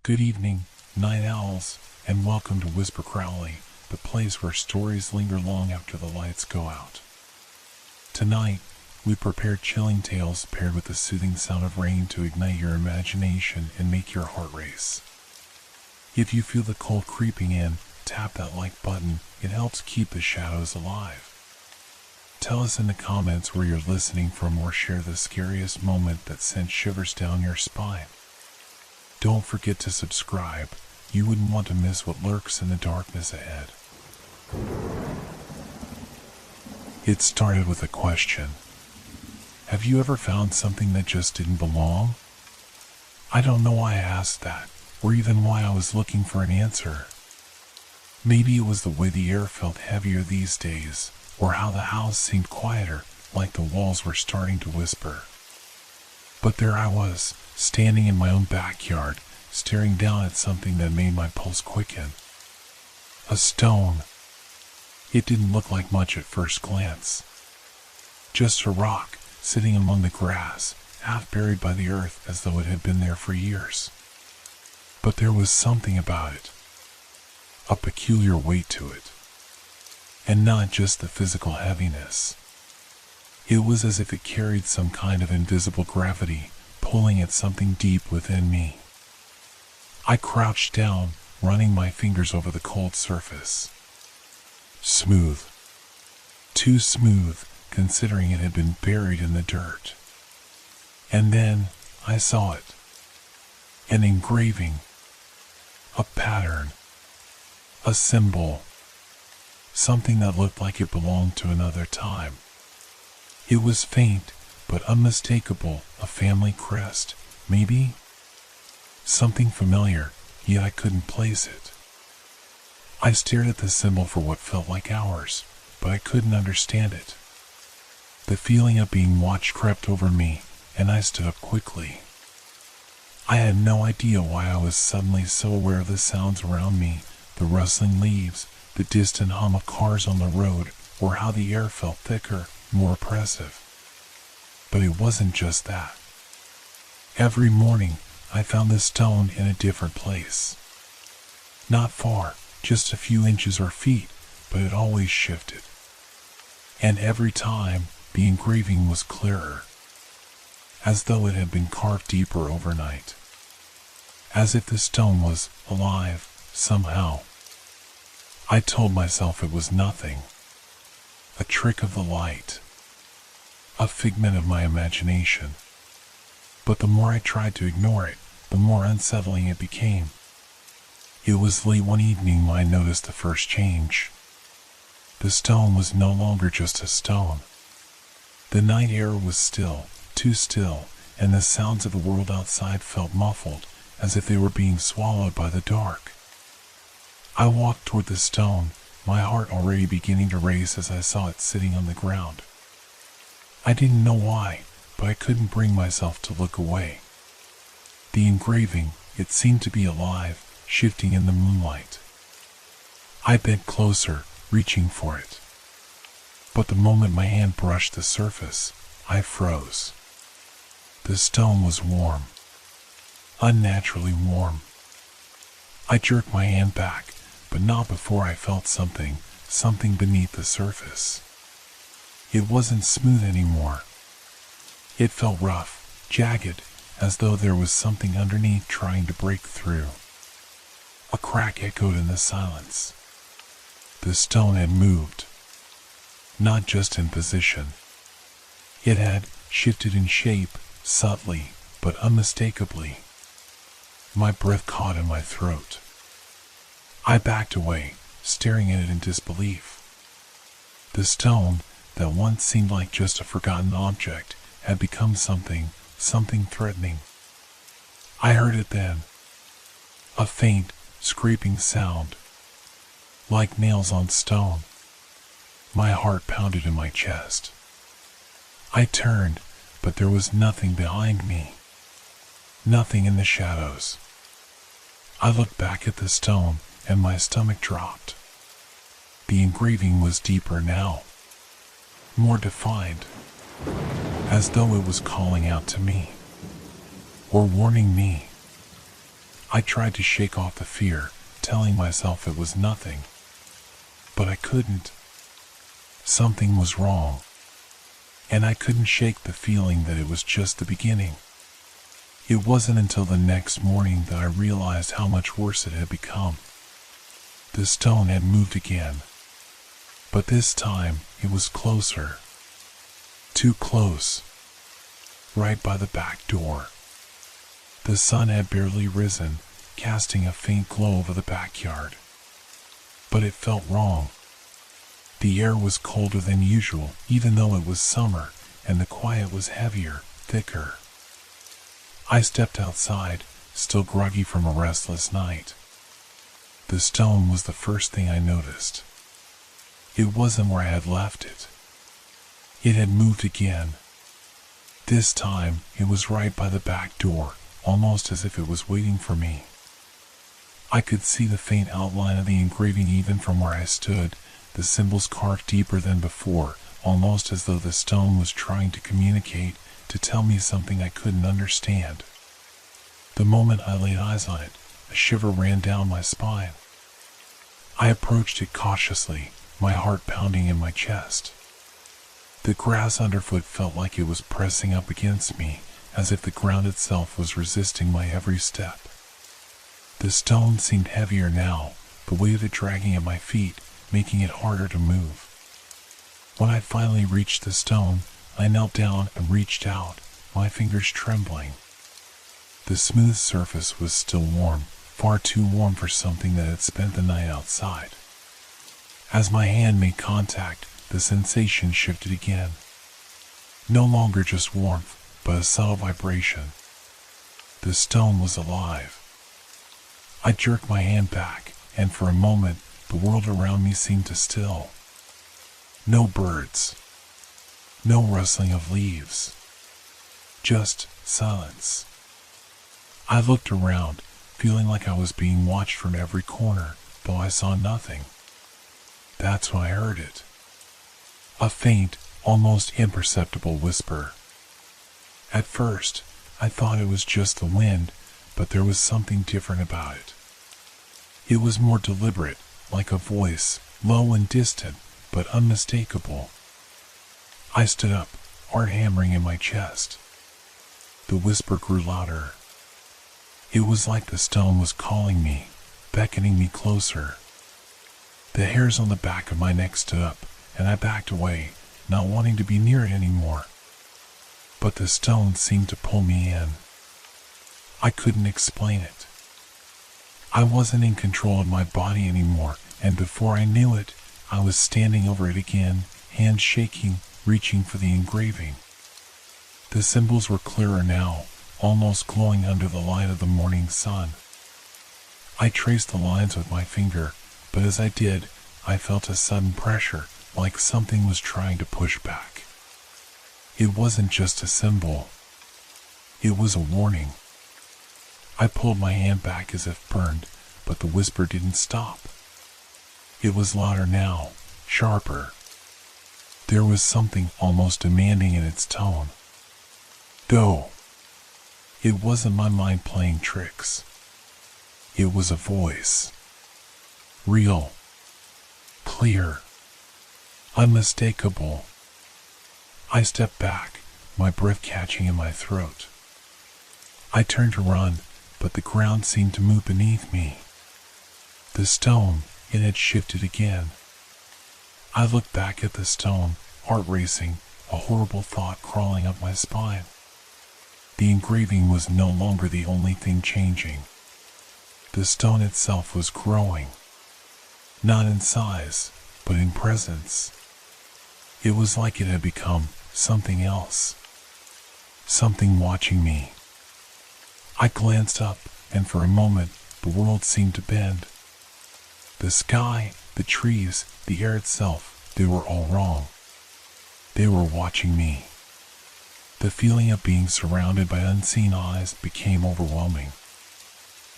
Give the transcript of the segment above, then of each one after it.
Good evening, night owls, and welcome to Whisper Crowley, the place where stories linger long after the lights go out. Tonight, we prepared chilling tales paired with the soothing sound of rain to ignite your imagination and make your heart race. If you feel the cold creeping in, tap that like button. It helps keep the shadows alive. Tell us in the comments where you're listening from or share the scariest moment that sent shivers down your spine. Don't forget to subscribe. You wouldn't want to miss what lurks in the darkness ahead. It started with a question. Have you ever found something that just didn't belong? I don't know why I asked that, or even why I was looking for an answer. Maybe it was the way the air felt heavier these days, or how the house seemed quieter, like the walls were starting to whisper. But there I was, standing in my own backyard, staring down at something that made my pulse quicken. A stone. It didn't look like much at first glance. Just a rock, sitting among the grass, half buried by the earth as though it had been there for years. But there was something about it. A peculiar weight to it. And not just the physical heaviness. It was as if it carried some kind of invisible gravity, pulling at something deep within me. I crouched down, running my fingers over the cold surface. Smooth. Too smooth, considering it had been buried in the dirt. And then, I saw it. An engraving. A pattern. A symbol. Something that looked like it belonged to another time. It was faint, but unmistakable, a family crest, maybe? Something familiar, yet I couldn't place it. I stared at the symbol for what felt like hours, but I couldn't understand it. The feeling of being watched crept over me, and I stood up quickly. I had no idea why I was suddenly so aware of the sounds around me, the rustling leaves, the distant hum of cars on the road, or how the air felt thicker, more oppressive. But it wasn't just that. Every morning, I found the stone in a different place. Not far, just a few inches or feet, but it always shifted. And every time, the engraving was clearer. As though it had been carved deeper overnight. As if the stone was alive, somehow. I told myself it was nothing. A trick of the light. A figment of my imagination. But the more I tried to ignore it, the more unsettling it became. It was late one evening when I noticed the first change. The stone was no longer just a stone. The night air was still, too still, and the sounds of the world outside felt muffled, as if they were being swallowed by the dark. I walked toward the stone, my heart already beginning to race as I saw it sitting on the ground. I didn't know why, but I couldn't bring myself to look away. The engraving, it seemed to be alive, shifting in the moonlight. I bent closer, reaching for it. But the moment my hand brushed the surface, I froze. The stone was warm. Unnaturally warm. I jerked my hand back, but not before I felt something beneath the surface. It wasn't smooth anymore. It felt rough, jagged, as though there was something underneath trying to break through. A crack echoed in the silence. The stone had moved. Not just in position. It had shifted in shape, subtly, but unmistakably. My breath caught in my throat. I backed away, staring at it in disbelief. The stone, that once seemed like just a forgotten object, had become something threatening. I heard it then. A faint, scraping sound. Like nails on stone. My heart pounded in my chest. I turned, but there was nothing behind me. Nothing in the shadows. I looked back at the stone, and my stomach dropped. The engraving was deeper now. More defined. As though it was calling out to me. Or warning me. I tried to shake off the fear, telling myself it was nothing. But I couldn't. Something was wrong. And I couldn't shake the feeling that it was just the beginning. It wasn't until the next morning that I realized how much worse it had become. The stone had moved again. But this time, it was closer. Too close. Right by the back door. The sun had barely risen, casting a faint glow over the backyard. But it felt wrong. The air was colder than usual, even though it was summer, and the quiet was heavier, thicker. I stepped outside, still groggy from a restless night. The stone was the first thing I noticed. It wasn't where I had left it. It had moved again. This time, it was right by the back door, almost as if it was waiting for me. I could see the faint outline of the engraving even from where I stood, the symbols carved deeper than before, almost as though the stone was trying to communicate, to tell me something I couldn't understand. The moment I laid eyes on it, a shiver ran down my spine. I approached it cautiously, my heart pounding in my chest. The grass underfoot felt like it was pressing up against me, as if the ground itself was resisting my every step. The stone seemed heavier now, the weight of it dragging at my feet, making it harder to move. When I finally reached the stone, I knelt down and reached out, my fingers trembling. The smooth surface was still warm, far too warm for something that had spent the night outside. As my hand made contact, the sensation shifted again. No longer just warmth, but a subtle vibration. The stone was alive. I jerked my hand back, and for a moment, the world around me seemed to still. No birds. No rustling of leaves. Just silence. I looked around, feeling like I was being watched from every corner, though I saw nothing. That's when I heard it. A faint, almost imperceptible whisper. At first, I thought it was just the wind, but there was something different about it. It was more deliberate, like a voice, low and distant, but unmistakable. I stood up, heart hammering in my chest. The whisper grew louder. It was like the stone was calling me, beckoning me closer. The hairs on the back of my neck stood up, and I backed away, not wanting to be near it anymore. But the stone seemed to pull me in. I couldn't explain it. I wasn't in control of my body anymore, and before I knew it, I was standing over it again, hands shaking, reaching for the engraving. The symbols were clearer now, almost glowing under the light of the morning sun. I traced the lines with my finger, but as I did, I felt a sudden pressure, like something was trying to push back. It wasn't just a symbol. It was a warning. I pulled my hand back as if burned, but the whisper didn't stop. It was louder now, sharper. There was something almost demanding in its tone. Go. It wasn't my mind playing tricks. It was a voice. Real. Clear. Unmistakable. I stepped back, my breath catching in my throat. I turned to run, but the ground seemed to move beneath me. The stone, it had shifted again. I looked back at the stone, heart racing, a horrible thought crawling up my spine. The engraving was no longer the only thing changing. The stone itself was growing. Not in size, but in presence. It was like it had become something else. Something watching me. I glanced up, and for a moment, the world seemed to bend. The sky, the trees, the air itself, they were all wrong. They were watching me. The feeling of being surrounded by unseen eyes became overwhelming.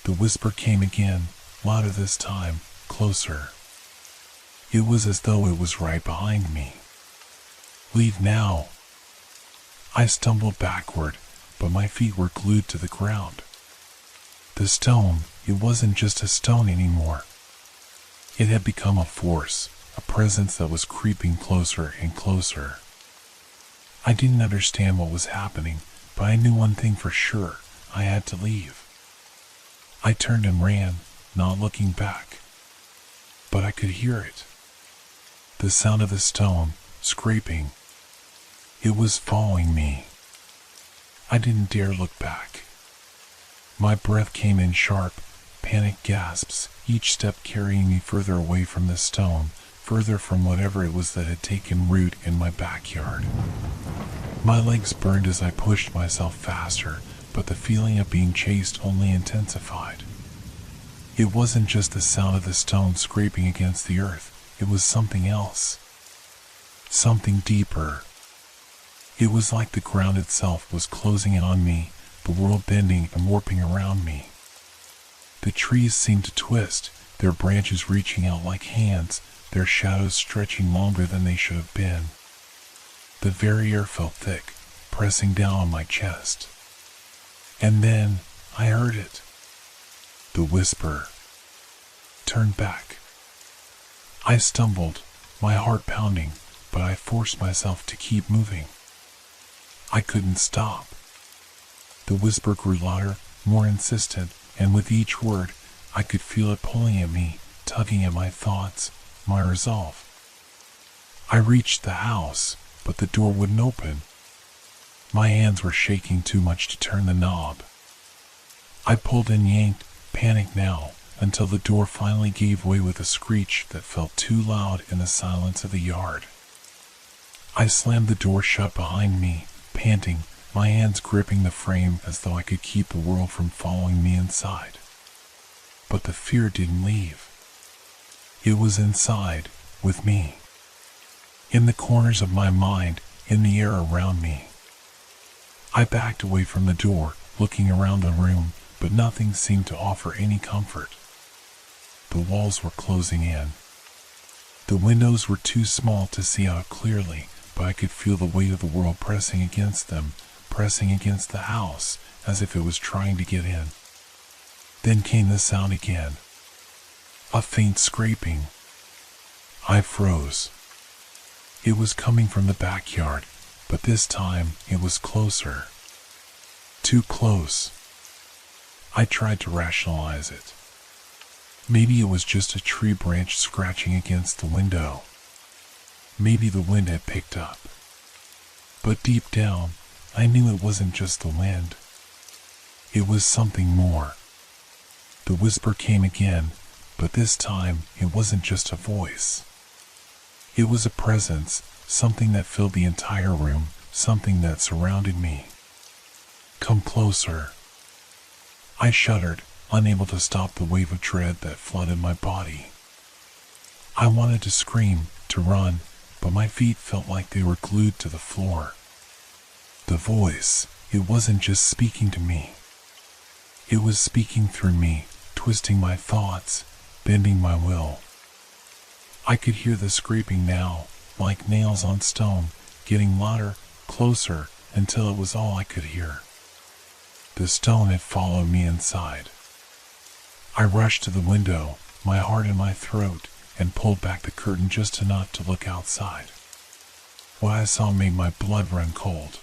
The whisper came again, louder this time, closer. It was as though it was right behind me. Leave now. I stumbled backward, but my feet were glued to the ground. The stone, it wasn't just a stone anymore. It had become a force, a presence that was creeping closer and closer. I didn't understand what was happening, but I knew one thing for sure: I had to leave. I turned and ran, not looking back. But I could hear it. The sound of the stone, scraping. It was following me. I didn't dare look back. My breath came in sharp, panicked gasps, each step carrying me further away from the stone, further from whatever it was that had taken root in my backyard. My legs burned as I pushed myself faster, but the feeling of being chased only intensified. It wasn't just the sound of the stone scraping against the earth, it was something else. Something deeper. It was like the ground itself was closing in on me, the world bending and warping around me. The trees seemed to twist, their branches reaching out like hands, their shadows stretching longer than they should have been. The very air felt thick, pressing down on my chest. And then I heard it. The whisper. Turn back. I stumbled, my heart pounding, but I forced myself to keep moving. I couldn't stop. The whisper grew louder, more insistent, and with each word, I could feel it pulling at me, tugging at my thoughts, my resolve. I reached the house, but the door wouldn't open. My hands were shaking too much to turn the knob. I pulled and yanked, panicked now, until the door finally gave way with a screech that felt too loud in the silence of the yard. I slammed the door shut behind me, panting, my hands gripping the frame as though I could keep the world from following me inside. But the fear didn't leave. It was inside, with me. In the corners of my mind, in the air around me. I backed away from the door, looking around the room, but nothing seemed to offer any comfort. The walls were closing in. The windows were too small to see out clearly, but I could feel the weight of the world pressing against them, pressing against the house, as if it was trying to get in. Then came the sound again. A faint scraping. I froze. It was coming from the backyard, but this time it was closer. Too close. I tried to rationalize it. Maybe it was just a tree branch scratching against the window. Maybe the wind had picked up. But deep down, I knew it wasn't just the wind. It was something more. The whisper came again, but this time it wasn't just a voice. It was a presence, something that filled the entire room, something that surrounded me. Come closer. I shuddered, unable to stop the wave of dread that flooded my body. I wanted to scream, to run, but my feet felt like they were glued to the floor. The voice, it wasn't just speaking to me. It was speaking through me, twisting my thoughts, bending my will. I could hear the scraping now, like nails on stone, getting louder, closer, until it was all I could hear. The stone had followed me inside. I rushed to the window, my heart in my throat, and pulled back the curtain just enough to look outside. What I saw made my blood run cold.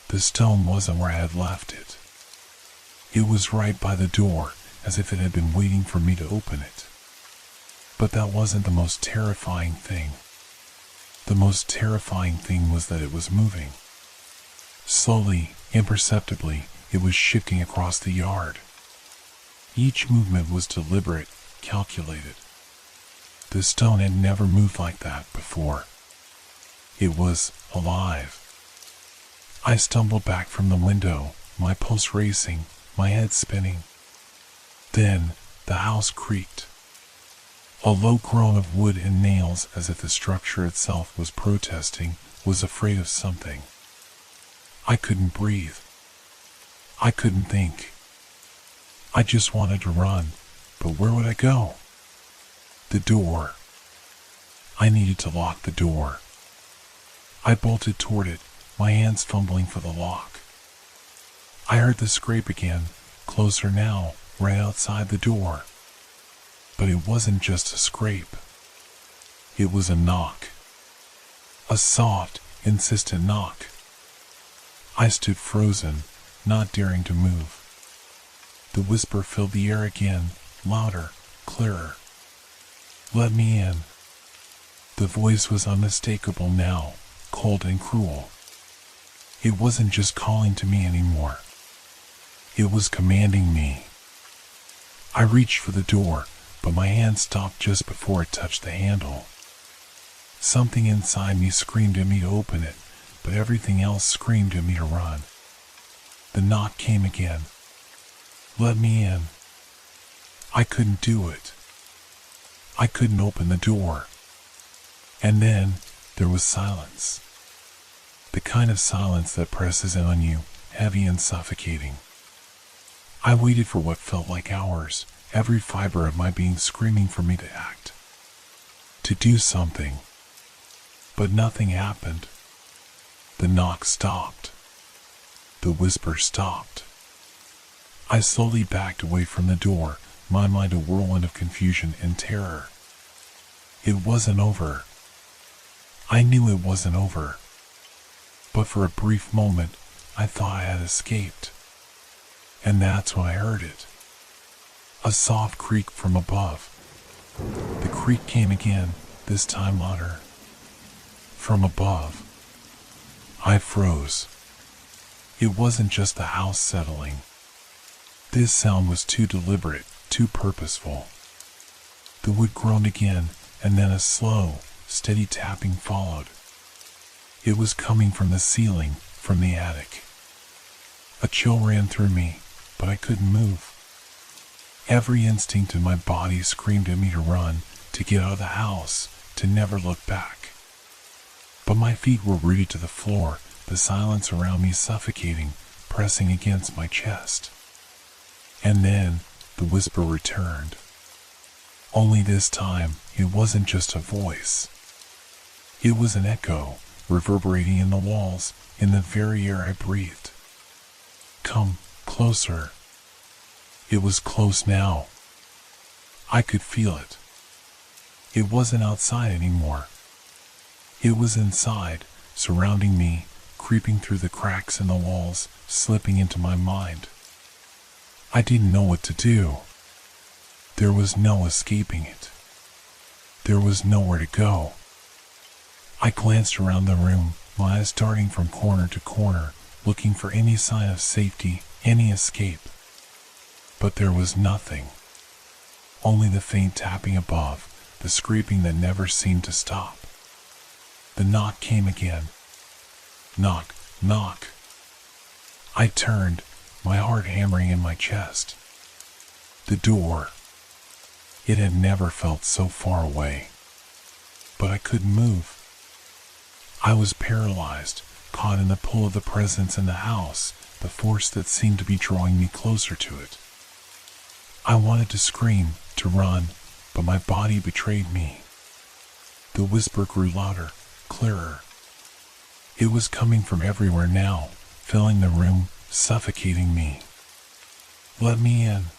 The stone wasn't where I had left it. It was right by the door, as if it had been waiting for me to open it. But that wasn't the most terrifying thing. The most terrifying thing was that it was moving. Slowly, imperceptibly, it was shifting across the yard. Each movement was deliberate, calculated. The stone had never moved like that before. It was alive. I stumbled back from the window, my pulse racing, my head spinning. Then, the house creaked. A low groan of wood and nails, as if the structure itself was protesting, was afraid of something. I couldn't breathe. I couldn't think. I just wanted to run, but where would I go? The door. I needed to lock the door. I bolted toward it, my hands fumbling for the lock. I heard the scrape again, closer now, right outside the door. But it wasn't just a scrape. It was a knock. A soft, insistent knock. I stood frozen, not daring to move. The whisper filled the air again, louder, clearer. "Let me in." The voice was unmistakable now, cold and cruel. It wasn't just calling to me anymore. It was commanding me. I reached for the door, but my hand stopped just before it touched the handle. Something inside me screamed at me to open it, but everything else screamed at me to run. The knock came again. "Let me in." I couldn't do it. I couldn't open the door. And then there was silence. The kind of silence that presses in on you, heavy and suffocating. I waited for what felt like hours, every fiber of my being screaming for me to act, to do something. But nothing happened. The knock stopped. The whisper stopped. I slowly backed away from the door, my mind a whirlwind of confusion and terror. It wasn't over. I knew it wasn't over. But for a brief moment, I thought I had escaped. And that's when I heard it. A soft creak from above. The creak came again, this time louder. From above. I froze. It wasn't just the house settling. This sound was too deliberate, too purposeful. The wood groaned again, and then a slow, steady tapping followed. It was coming from the ceiling, from the attic. A chill ran through me, but I couldn't move. Every instinct in my body screamed at me to run, to get out of the house, to never look back. But my feet were rooted to the floor, the silence around me suffocating, pressing against my chest. And then the whisper returned. Only this time, it wasn't just a voice. It was an echo, reverberating in the walls, in the very air I breathed. "Come closer." It was close now. I could feel it. It wasn't outside anymore. It was inside, surrounding me, creeping through the cracks in the walls, slipping into my mind. I didn't know what to do. There was no escaping it. There was nowhere to go. I glanced around the room, my eyes darting from corner to corner, looking for any sign of safety, any escape. But there was nothing. Only the faint tapping above, the scraping that never seemed to stop. The knock came again. Knock, knock. I turned, my heart hammering in my chest. The door. It had never felt so far away. But I couldn't move. I was paralyzed, caught in the pull of the presence in the house, the force that seemed to be drawing me closer to it. I wanted to scream, to run, but my body betrayed me. The whisper grew louder, clearer. It was coming from everywhere now, filling the room, suffocating me. "Let me in."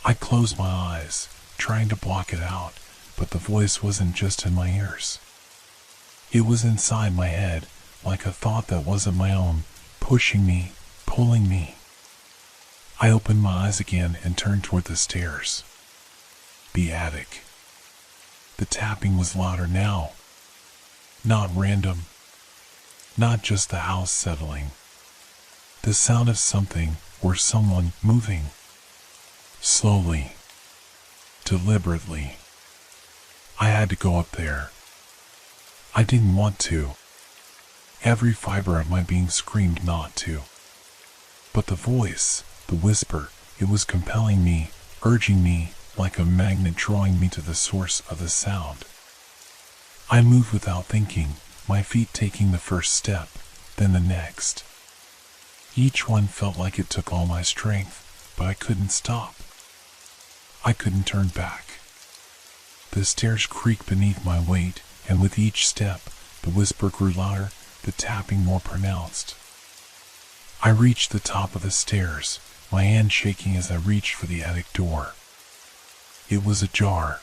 I closed my eyes, trying to block it out, but the voice wasn't just in my ears. It was inside my head, like a thought that wasn't my own, pushing me, pulling me. I opened my eyes again and turned toward the stairs. The attic. The tapping was louder now. Not random. Not just the house settling. The sound of something or someone moving. Slowly. Deliberately. I had to go up there. I didn't want to. Every fiber of my being screamed not to. But the voice, the whisper, it was compelling me, urging me, like a magnet drawing me to the source of the sound. I moved without thinking, my feet taking the first step, then the next. Each one felt like it took all my strength, but I couldn't stop. I couldn't turn back. The stairs creaked beneath my weight, and with each step, the whisper grew louder, the tapping more pronounced. I reached the top of the stairs, my hand shaking as I reached for the attic door. It was ajar.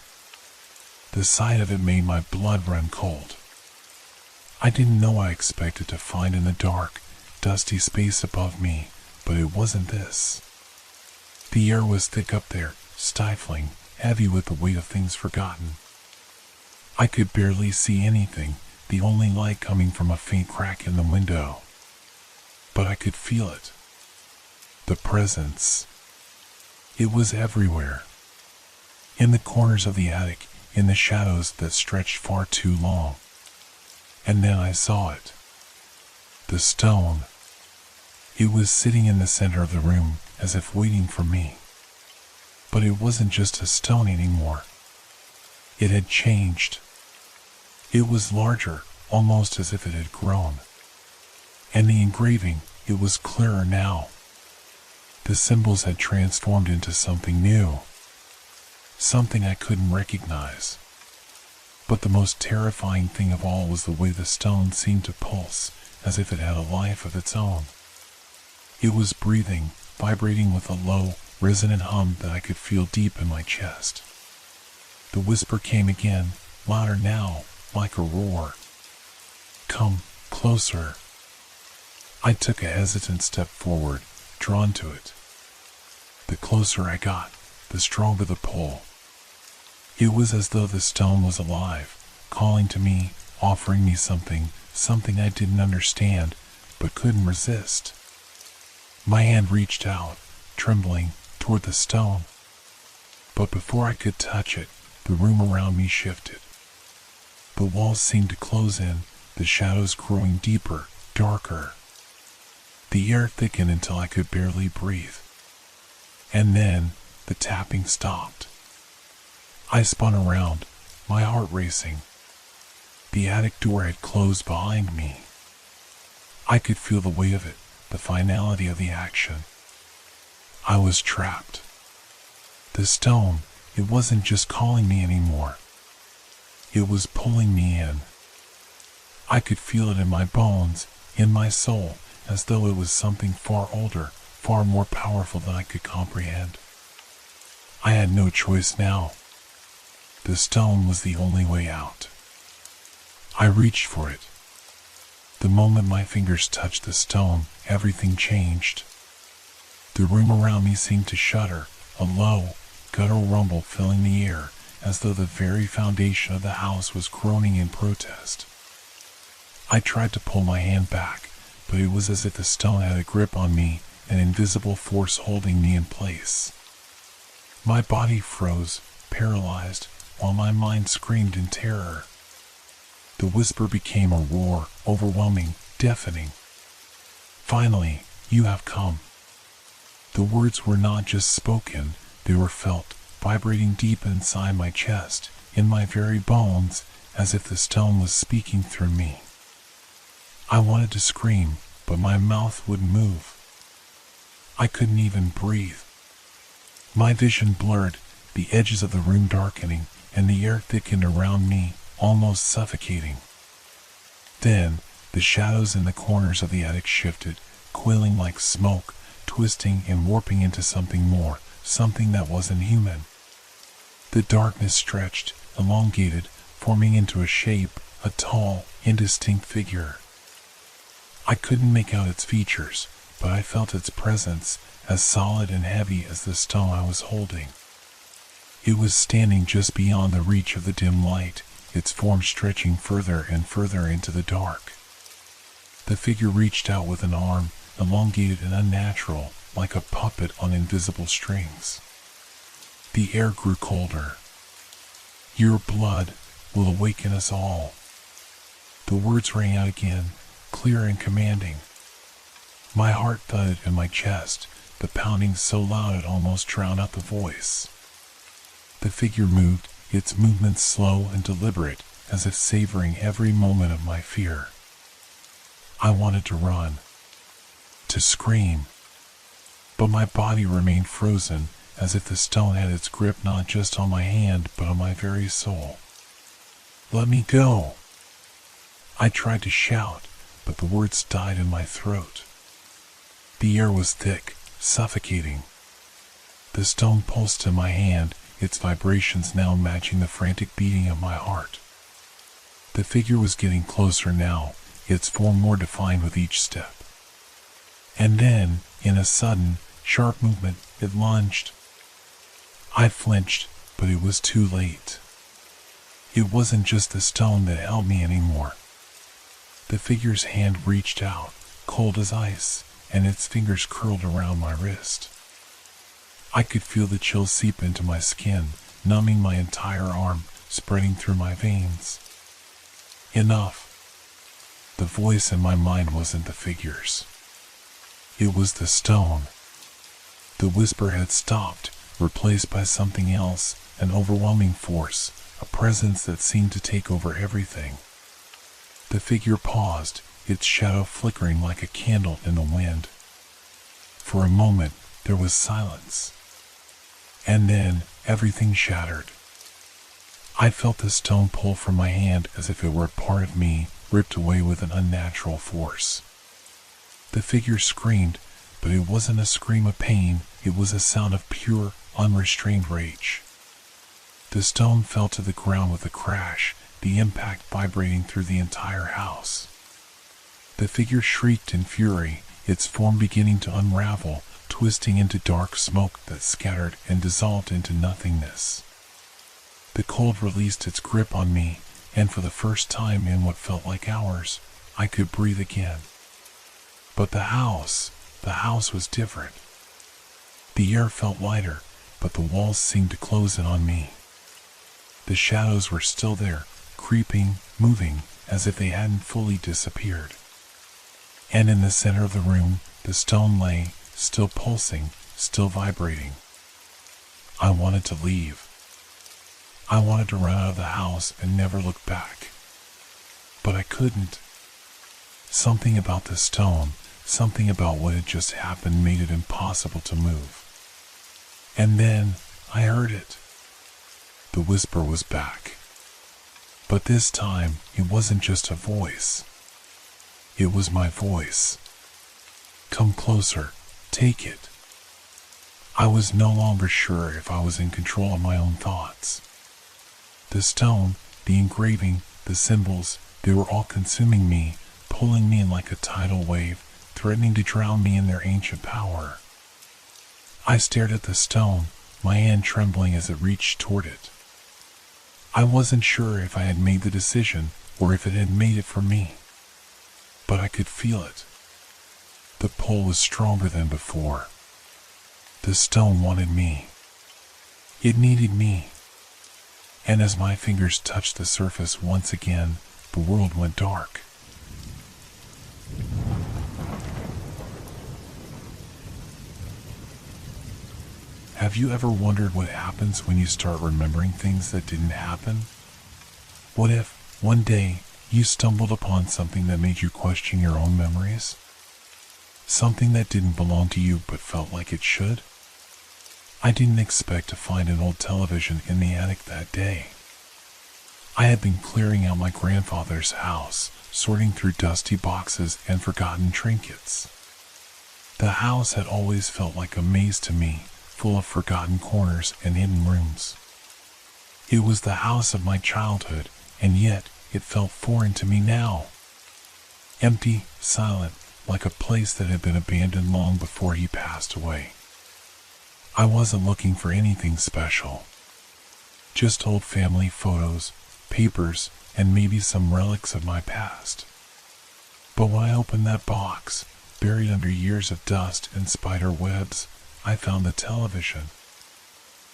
The sight of it made my blood run cold. I didn't know what I expected to find in the dark, dusty space above me, but it wasn't this. The air was thick up there, stifling, heavy with the weight of things forgotten. I could barely see anything, the only light coming from a faint crack in the window. But I could feel it. The presence. It was everywhere. In the corners of the attic, in the shadows that stretched far too long. And then I saw it. The stone. It was sitting in the center of the room, as if waiting for me. But it wasn't just a stone anymore. It had changed. It was larger, almost as if it had grown. And the engraving, it was clearer now. The symbols had transformed into something new. Something I couldn't recognize. But the most terrifying thing of all was the way the stone seemed to pulse, as if it had a life of its own. It was breathing, vibrating with a low, resonant hum that I could feel deep in my chest. The whisper came again, louder now, like a roar. "Come closer." I took a hesitant step forward, drawn to it. The closer I got, the stronger the pull. It was as though the stone was alive, calling to me, offering me something I didn't understand, but couldn't resist. My hand reached out, trembling, toward the stone. But before I could touch it, the room around me shifted. The walls seemed to close in, the shadows growing deeper, darker. The air thickened until I could barely breathe. And then, the tapping stopped. I spun around, my heart racing. The attic door had closed behind me. I could feel the weight of it, the finality of the action. I was trapped. The stone, it wasn't just calling me anymore. It was pulling me in. I could feel it in my bones, in my soul, as though it was something far older, far more powerful than I could comprehend. I had no choice now. The stone was the only way out. I reached for it. The moment my fingers touched the stone, everything changed. The room around me seemed to shudder, a low, guttural rumble filling the air, as though the very foundation of the house was groaning in protest. I tried to pull my hand back, but it was as if the stone had a grip on me, an invisible force holding me in place. My body froze, paralyzed, while my mind screamed in terror. The whisper became a roar, overwhelming, deafening. "Finally, you have come." The words were not just spoken, they were felt, vibrating deep inside my chest, in my very bones, as if the stone was speaking through me. I wanted to scream, but my mouth wouldn't move. I couldn't even breathe. My vision blurred, the edges of the room darkening, and the air thickened around me, almost suffocating. Then, the shadows in the corners of the attic shifted, coiling like smoke, twisting and warping into something more, something that wasn't human. The darkness stretched, elongated, forming into a shape, a tall, indistinct figure. I couldn't make out its features, but I felt its presence, as solid and heavy as the stone I was holding. It was standing just beyond the reach of the dim light, its form stretching further and further into the dark. The figure reached out with an arm, elongated and unnatural, like a puppet on invisible strings. The air grew colder. "Your blood will awaken us all." The words rang out again, clear and commanding. My heart thudded in my chest, the pounding so loud it almost drowned out the voice. The figure moved, its movements slow and deliberate, as if savoring every moment of my fear. I wanted to run, to scream, but my body remained frozen, as if the stone had its grip not just on my hand, but on my very soul. "Let me go!" I tried to shout, but the words died in my throat. The air was thick, suffocating. The stone pulsed in my hand, its vibrations now matching the frantic beating of my heart. The figure was getting closer now, its form more defined with each step. And then, in a sudden, sharp movement, it lunged. I flinched, but it was too late. It wasn't just the stone that held me anymore. The figure's hand reached out, cold as ice, and its fingers curled around my wrist. I could feel the chill seep into my skin, numbing my entire arm, spreading through my veins. Enough. The voice in my mind wasn't the figures. It was the stone. The whisper had stopped, replaced by something else, an overwhelming force, a presence that seemed to take over everything. The figure paused, its shadow flickering like a candle in the wind. For a moment, there was silence. And then, everything shattered. I felt the stone pull from my hand as if it were a part of me, ripped away with an unnatural force. The figure screamed, but it wasn't a scream of pain, it was a sound of pure, unrestrained rage. The stone fell to the ground with a crash, the impact vibrating through the entire house. The figure shrieked in fury, its form beginning to unravel, twisting into dark smoke that scattered and dissolved into nothingness. The cold released its grip on me, and for the first time in what felt like hours, I could breathe again. But the house was different. The air felt lighter, but the walls seemed to close in on me. The shadows were still there, creeping, moving, as if they hadn't fully disappeared. And in the center of the room, the stone lay, still pulsing, still vibrating. I wanted to leave. I wanted to run out of the house and never look back. But I couldn't. Something about the stone, something about what had just happened made it impossible to move. And then, I heard it. The whisper was back. But this time, it wasn't just a voice. It was my voice. Come closer, take it. I was no longer sure if I was in control of my own thoughts. The stone, the engraving, the symbols, they were all consuming me, pulling me in like a tidal wave, threatening to drown me in their ancient power. I stared at the stone, my hand trembling as it reached toward it. I wasn't sure if I had made the decision or if it had made it for me. But I could feel it. The pull was stronger than before. The stone wanted me. It needed me. And as my fingers touched the surface once again, the world went dark. Have you ever wondered what happens when you start remembering things that didn't happen? What if, one day, you stumbled upon something that made you question your own memories? Something that didn't belong to you but felt like it should? I didn't expect to find an old television in the attic that day. I had been clearing out my grandfather's house, sorting through dusty boxes and forgotten trinkets. The house had always felt like a maze to me, full of forgotten corners and hidden rooms. It was the house of my childhood, and yet it felt foreign to me now. Empty, silent, like a place that had been abandoned long before he passed away. I wasn't looking for anything special. Just old family photos, papers, and maybe some relics of my past. But when I opened that box, buried under years of dust and spider webs, I found the television.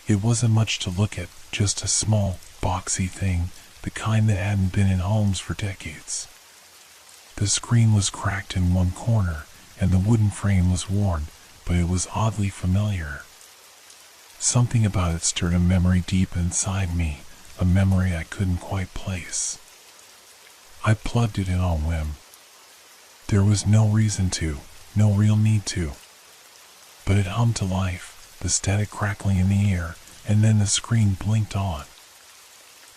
It wasn't much to look at, just a small, boxy thing, the kind that hadn't been in homes for decades. The screen was cracked in one corner, and the wooden frame was worn, but it was oddly familiar. Something about it stirred a memory deep inside me, a memory I couldn't quite place. I plugged it in on whim. There was no reason to, no real need to. But it hummed to life, the static crackling in the air, and then the screen blinked on.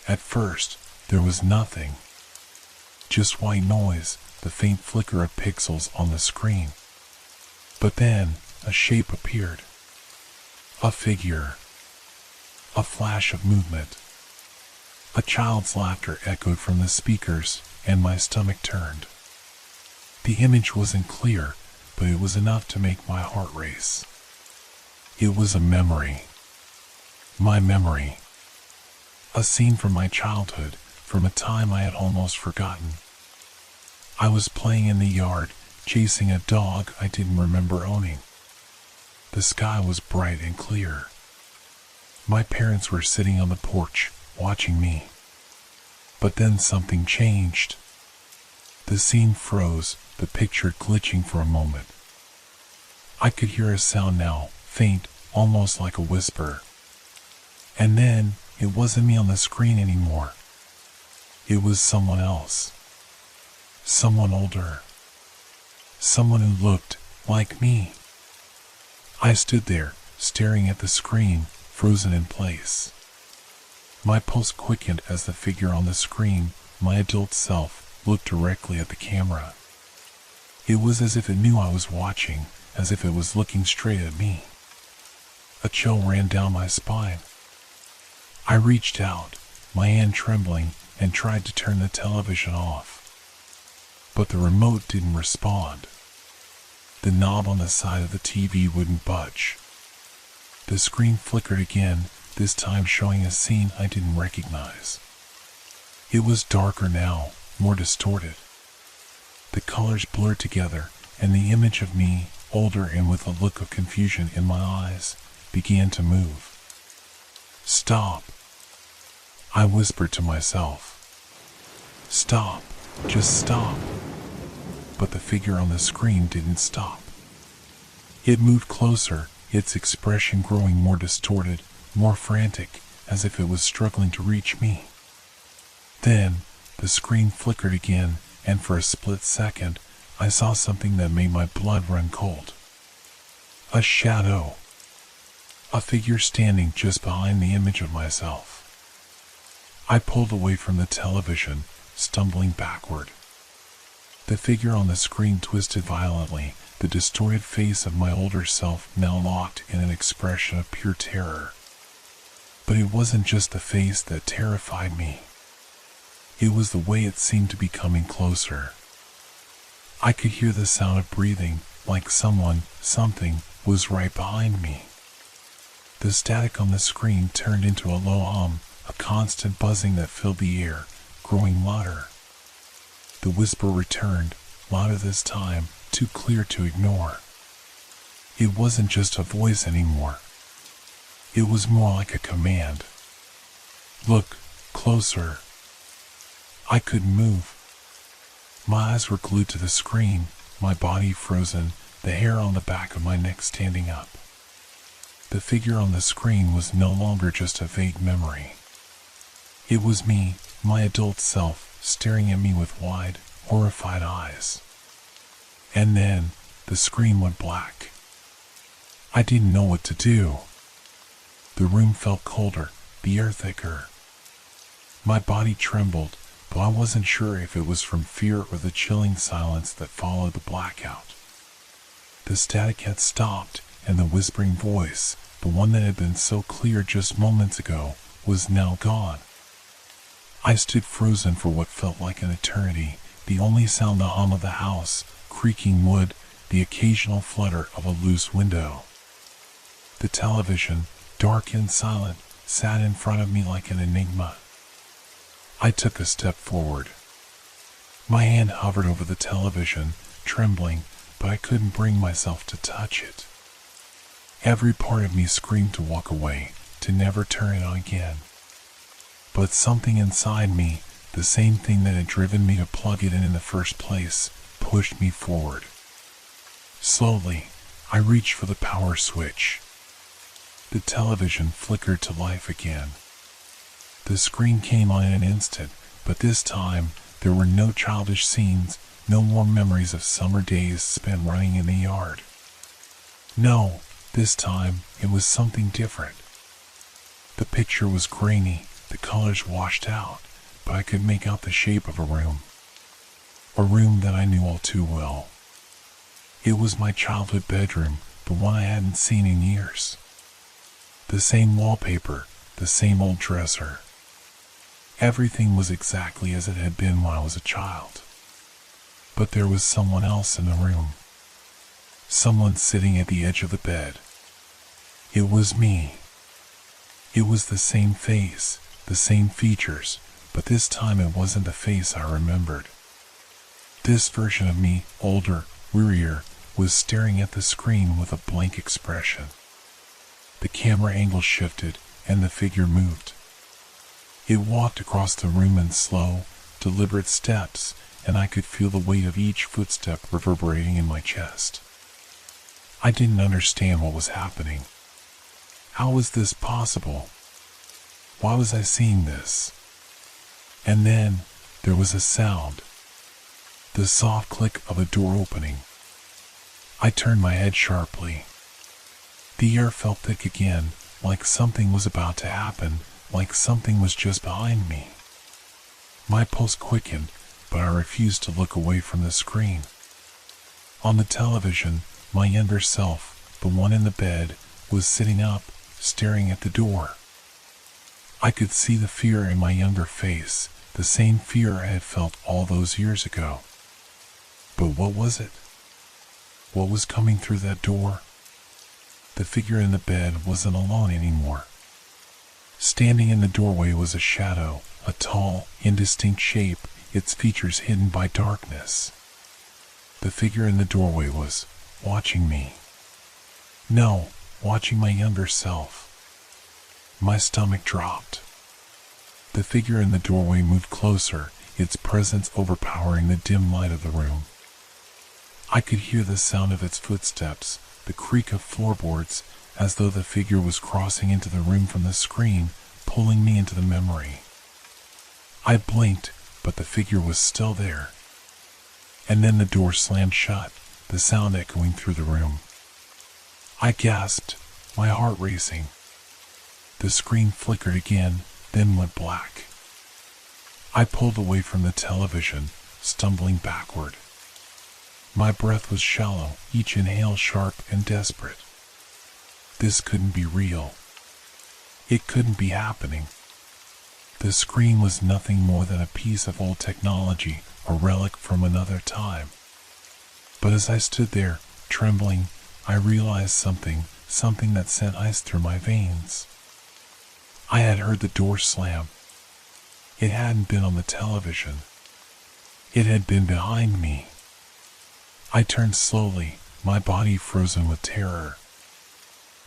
At first, there was nothing. Just white noise, the faint flicker of pixels on the screen. But then, a shape appeared. A figure. A flash of movement. A child's laughter echoed from the speakers, and my stomach turned. The image wasn't clear, but it was enough to make my heart race. It was a memory. My memory. A scene from my childhood, from a time I had almost forgotten. I was playing in the yard, chasing a dog I didn't remember owning. The sky was bright and clear. My parents were sitting on the porch, watching me. But then something changed. The scene froze, the picture glitching for a moment. I could hear a sound now, faint, almost like a whisper. And then, it wasn't me on the screen anymore. It was someone else. Someone older. Someone who looked like me. I stood there, staring at the screen, frozen in place. My pulse quickened as the figure on the screen, my adult self, looked directly at the camera. It was as if it knew I was watching, as if it was looking straight at me. A chill ran down my spine. I reached out, my hand trembling, and tried to turn the television off. But the remote didn't respond. The knob on the side of the TV wouldn't budge. The screen flickered again, this time showing a scene I didn't recognize. It was darker now, more distorted. The colors blurred together, and the image of me, older and with a look of confusion in my eyes, began to move. Stop. I whispered to myself. Stop. Just stop. But the figure on the screen didn't stop. It moved closer, its expression growing more distorted, more frantic, as if it was struggling to reach me. Then, the screen flickered again, and for a split second, I saw something that made my blood run cold. A shadow. A figure standing just behind the image of myself. I pulled away from the television, stumbling backward. The figure on the screen twisted violently, the distorted face of my older self now locked in an expression of pure terror. But it wasn't just the face that terrified me. It was the way it seemed to be coming closer. I could hear the sound of breathing, like something, was right behind me. The static on the screen turned into a low hum, a constant buzzing that filled the air, growing louder. The whisper returned, louder this time, too clear to ignore. It wasn't just a voice anymore. It was more like a command. Look closer. I couldn't move. My eyes were glued to the screen, my body frozen, the hair on the back of my neck standing up. The figure on the screen was no longer just a vague memory. It was me, my adult self, staring at me with wide, horrified eyes. And then, the screen went black. I didn't know what to do. The room felt colder, the air thicker. My body trembled, but I wasn't sure if it was from fear or the chilling silence that followed the blackout. The static had stopped, and the whispering voice, the one that had been so clear just moments ago, was now gone. I stood frozen for what felt like an eternity, the only sound the hum of the house, creaking wood, the occasional flutter of a loose window. The television, dark and silent, sat in front of me like an enigma. I took a step forward. My hand hovered over the television, trembling, but I couldn't bring myself to touch it. Every part of me screamed to walk away, to never turn it on again. But something inside me, the same thing that had driven me to plug it in the first place, pushed me forward. Slowly, I reached for the power switch. The television flickered to life again. The screen came on in an instant, but this time, there were no childish scenes, no more memories of summer days spent running in the yard. No, this time, it was something different. The picture was grainy, the colors washed out, but I could make out the shape of a room. A room that I knew all too well. It was my childhood bedroom, but one I hadn't seen in years. The same wallpaper, the same old dresser. Everything was exactly as it had been when I was a child. But there was someone else in the room. Someone sitting at the edge of the bed. It was me. It was the same face, the same features, but this time it wasn't the face I remembered. This version of me, older, wearier, was staring at the screen with a blank expression. The camera angle shifted, and the figure moved. It walked across the room in slow, deliberate steps, and I could feel the weight of each footstep reverberating in my chest. I didn't understand what was happening. How was this possible? Why was I seeing this? And then, there was a sound. The soft click of a door opening. I turned my head sharply. The air felt thick again, like something was about to happen, like something was just behind me. My pulse quickened, but I refused to look away from the screen. On the television, my younger self, the one in the bed, was sitting up, staring at the door. I could see the fear in my younger face, the same fear I had felt all those years ago. But what was it? What was coming through that door? The figure in the bed wasn't alone anymore. Standing in the doorway was a shadow, a tall, indistinct shape, its features hidden by darkness. The figure in the doorway was watching me. No, watching my younger self. My stomach dropped. The figure in the doorway moved closer, its presence overpowering the dim light of the room. I could hear the sound of its footsteps, the creak of floorboards, as though the figure was crossing into the room from the screen, pulling me into the memory. I blinked, but the figure was still there. And then the door slammed shut, the sound echoing through the room. I gasped, my heart racing. The screen flickered again, then went black. I pulled away from the television, stumbling backward. My breath was shallow, each inhale sharp and desperate. This couldn't be real. It couldn't be happening. The screen was nothing more than a piece of old technology, a relic from another time. But as I stood there, trembling, I realized something that sent ice through my veins. I had heard the door slam. It hadn't been on the television. It had been behind me. I turned slowly, my body frozen with terror.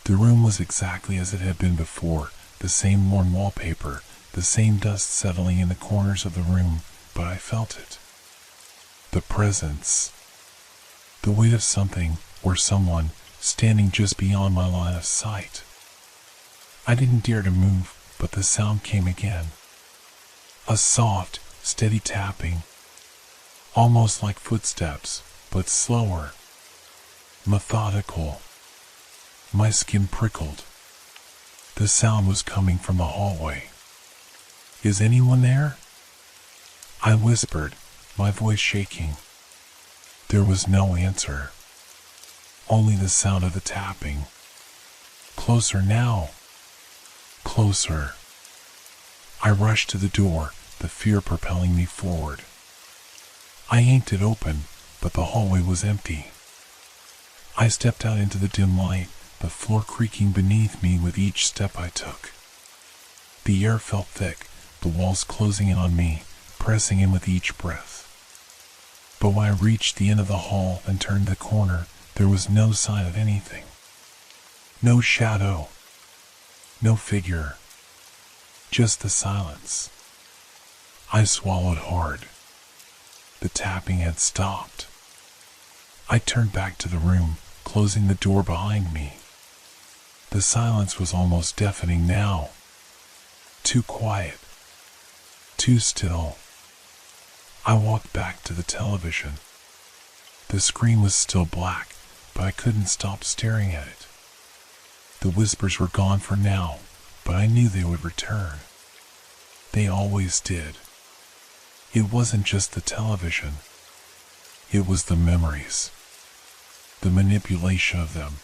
The room was exactly as it had been before, the same worn wallpaper, the same dust settling in the corners of the room, but I felt it. The presence. The weight of something, or someone, standing just beyond my line of sight. I didn't dare to move, but the sound came again. A soft, steady tapping. Almost like footsteps, but slower. Methodical. My skin prickled. The sound was coming from the hallway. Is anyone there? I whispered, my voice shaking. There was no answer. Only the sound of the tapping. Closer now. Closer. I rushed to the door, the fear propelling me forward. I yanked it open, but the hallway was empty. I stepped out into the dim light, the floor creaking beneath me with each step I took. The air felt thick, the walls closing in on me, pressing in with each breath. But when I reached the end of the hall and turned the corner, there was no sign of anything. No shadow. No figure. Just the silence. I swallowed hard. The tapping had stopped. I turned back to the room, closing the door behind me. The silence was almost deafening now. Too quiet. Too still. I walked back to the television. The screen was still black, but I couldn't stop staring at it. The whispers were gone for now, but I knew they would return. They always did. It wasn't just the television. It was the memories. The manipulation of them.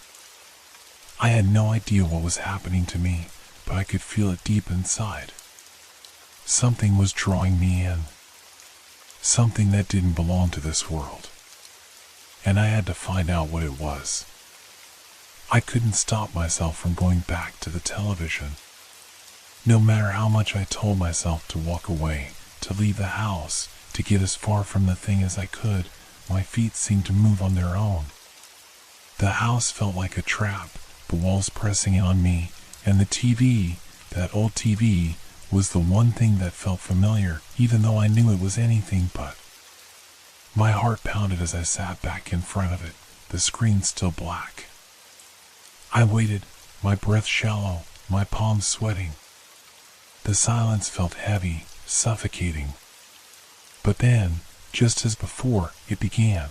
I had no idea what was happening to me, but I could feel it deep inside. Something was drawing me in. Something that didn't belong to this world. And I had to find out what it was. I couldn't stop myself from going back to the television. No matter how much I told myself to walk away, to leave the house, to get as far from the thing as I could, my feet seemed to move on their own. The house felt like a trap, the walls pressing in on me, and the TV, that old TV, was the one thing that felt familiar, even though I knew it was anything but. My heart pounded as I sat back in front of it, the screen still black. I waited, my breath shallow, my palms sweating. The silence felt heavy, suffocating. But then, just as before, it began.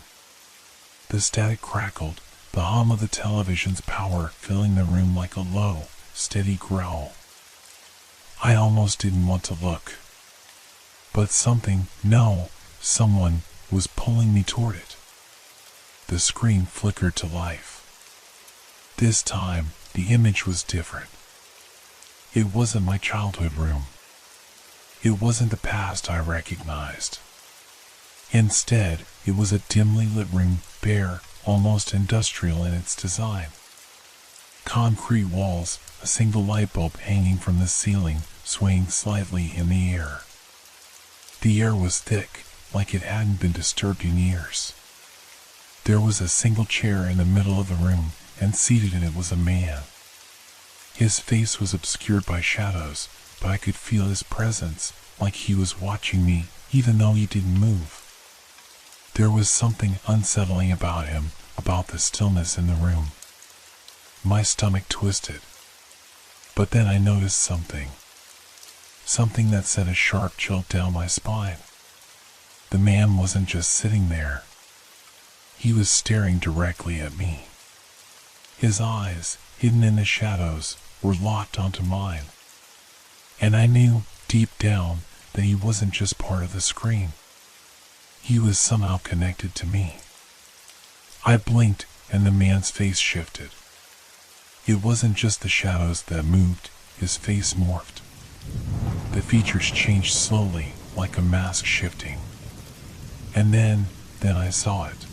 The static crackled, the hum of the television's power filling the room like a low, steady growl. I almost didn't want to look. But someone was pulling me toward it. The screen flickered to life. This time, the image was different. It wasn't my childhood room. It wasn't the past I recognized. Instead, it was a dimly lit room, bare, almost industrial in its design. Concrete walls, a single light bulb hanging from the ceiling, swaying slightly in the air. The air was thick, like it hadn't been disturbed in years. There was a single chair in the middle of the room, and seated in it was a man. His face was obscured by shadows, but I could feel his presence, like he was watching me, even though he didn't move. There was something unsettling about him, about the stillness in the room. My stomach twisted. But then I noticed something. Something that sent a sharp chill down my spine. The man wasn't just sitting there. He was staring directly at me. His eyes, hidden in the shadows, were locked onto mine. And I knew, deep down, that he wasn't just part of the screen. He was somehow connected to me. I blinked, and the man's face shifted. It wasn't just the shadows that moved, his face morphed. The features changed slowly, like a mask shifting. And then I saw it.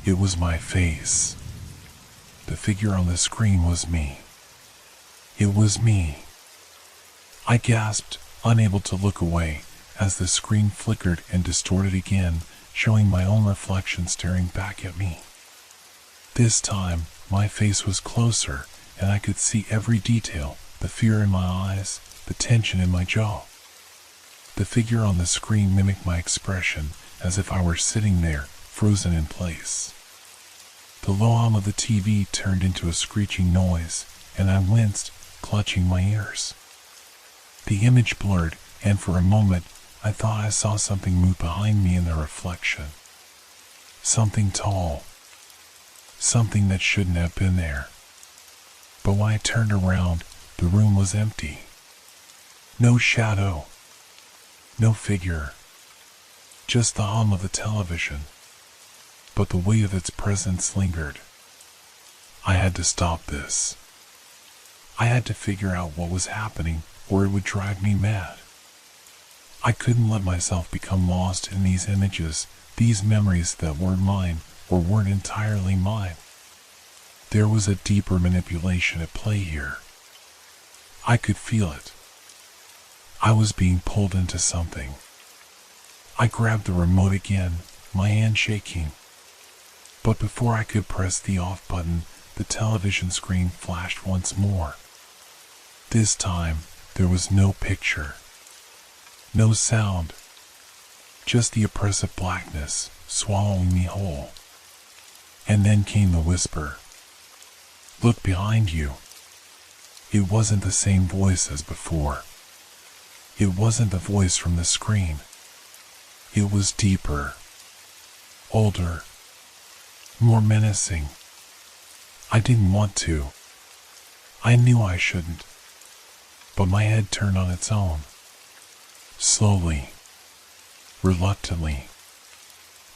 It was my face. The figure on the screen was me. It was me. I gasped, unable to look away, as the screen flickered and distorted again, showing my own reflection staring back at me. This time, my face was closer, and I could see every detail, the fear in my eyes, the tension in my jaw. The figure on the screen mimicked my expression, as if I were sitting there, frozen in place. The low hum of the TV turned into a screeching noise, and I winced, clutching my ears. The image blurred, and for a moment, I thought I saw something move behind me in the reflection. Something tall. Something that shouldn't have been there. But when I turned around, the room was empty. No shadow. No figure. Just the hum of the television. But the weight of its presence lingered. I had to stop this. I had to figure out what was happening, or it would drive me mad. I couldn't let myself become lost in these images, these memories that weren't mine, or weren't entirely mine. There was a deeper manipulation at play here. I could feel it. I was being pulled into something. I grabbed the remote again, my hand shaking. But before I could press the off button, the television screen flashed once more. This time, there was no picture. No sound. Just the oppressive blackness, swallowing me whole. And then came the whisper. Look behind you. It wasn't the same voice as before. It wasn't the voice from the screen. It was deeper. Older. More menacing. I didn't want to. I knew I shouldn't. But my head turned on its own. Slowly. Reluctantly.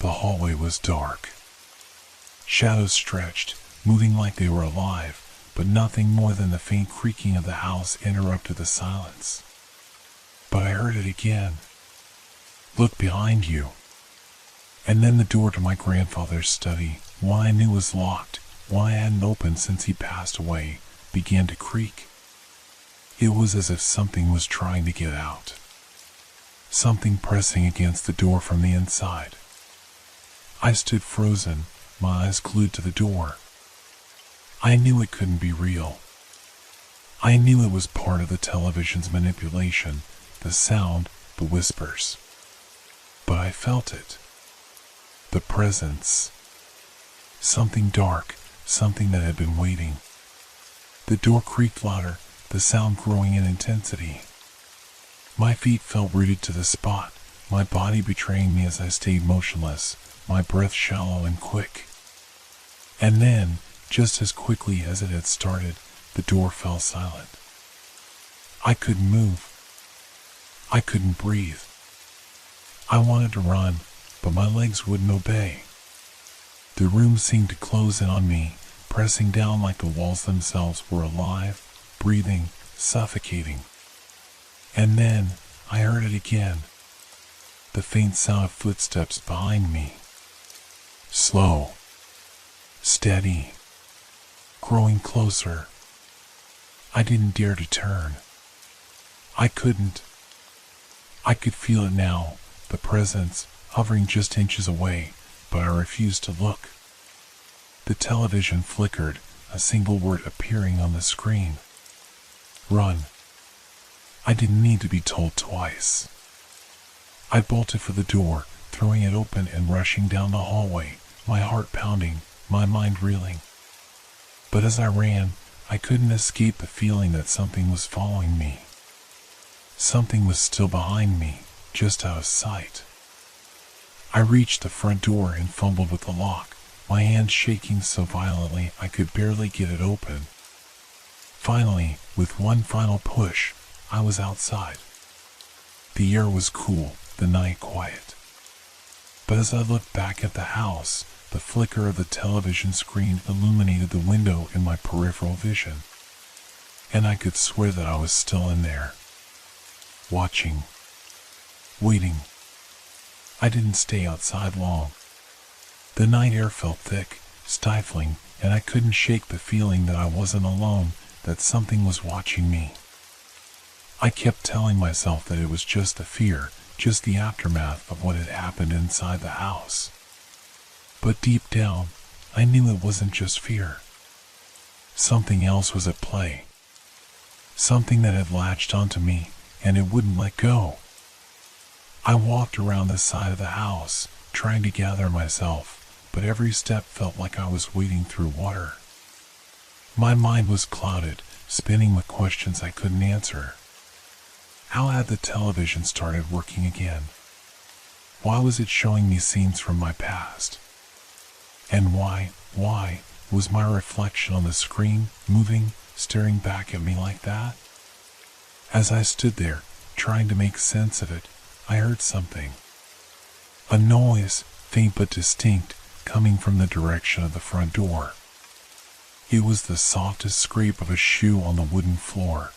The hallway was dark. Shadows stretched, moving like they were alive, but nothing more than the faint creaking of the house interrupted the silence. But I heard it again. "Look behind you." And then the door to my grandfather's study, one I knew was locked, one I hadn't opened since he passed away, began to creak. It was as if something was trying to get out. Something pressing against the door from the inside. I stood frozen, my eyes glued to the door. I knew it couldn't be real. I knew it was part of the television's manipulation, the sound, the whispers. But I felt it. The presence. Something dark, something that had been waiting. The door creaked louder, the sound growing in intensity. My feet felt rooted to the spot, my body betraying me as I stayed motionless, my breath shallow and quick. And then, just as quickly as it had started, the door fell silent. I couldn't move. I couldn't breathe. I wanted to run, but my legs wouldn't obey. The room seemed to close in on me, pressing down like the walls themselves were alive, breathing, suffocating. And then I heard it again. The faint sound of footsteps behind me. Slow. Steady. Growing closer. I didn't dare to turn. I couldn't. I could feel it now, the presence, hovering just inches away, but I refused to look. The television flickered, a single word appearing on the screen. Run. I didn't need to be told twice. I bolted for the door, throwing it open and rushing down the hallway, my heart pounding, my mind reeling. But as I ran, I couldn't escape the feeling that something was following me. Something was still behind me, just out of sight. I reached the front door and fumbled with the lock, my hands shaking so violently I could barely get it open. Finally, with one final push, I was outside. The air was cool, the night quiet. But as I looked back at the house, the flicker of the television screen illuminated the window in my peripheral vision. And I could swear that I was still in there. Watching. Waiting. I didn't stay outside long. The night air felt thick, stifling, and I couldn't shake the feeling that I wasn't alone, that something was watching me. I kept telling myself that it was just the fear, just the aftermath of what had happened inside the house. But deep down, I knew it wasn't just fear. Something else was at play. Something that had latched onto me, and it wouldn't let go. I walked around the side of the house, trying to gather myself, but every step felt like I was wading through water. My mind was clouded, spinning with questions I couldn't answer. How had the television started working again? Why was it showing me scenes from my past? And why was my reflection on the screen moving, staring back at me like that? As I stood there, trying to make sense of it, I heard something. A noise, faint but distinct, coming from the direction of the front door. It was the softest scrape of a shoe on the wooden floor.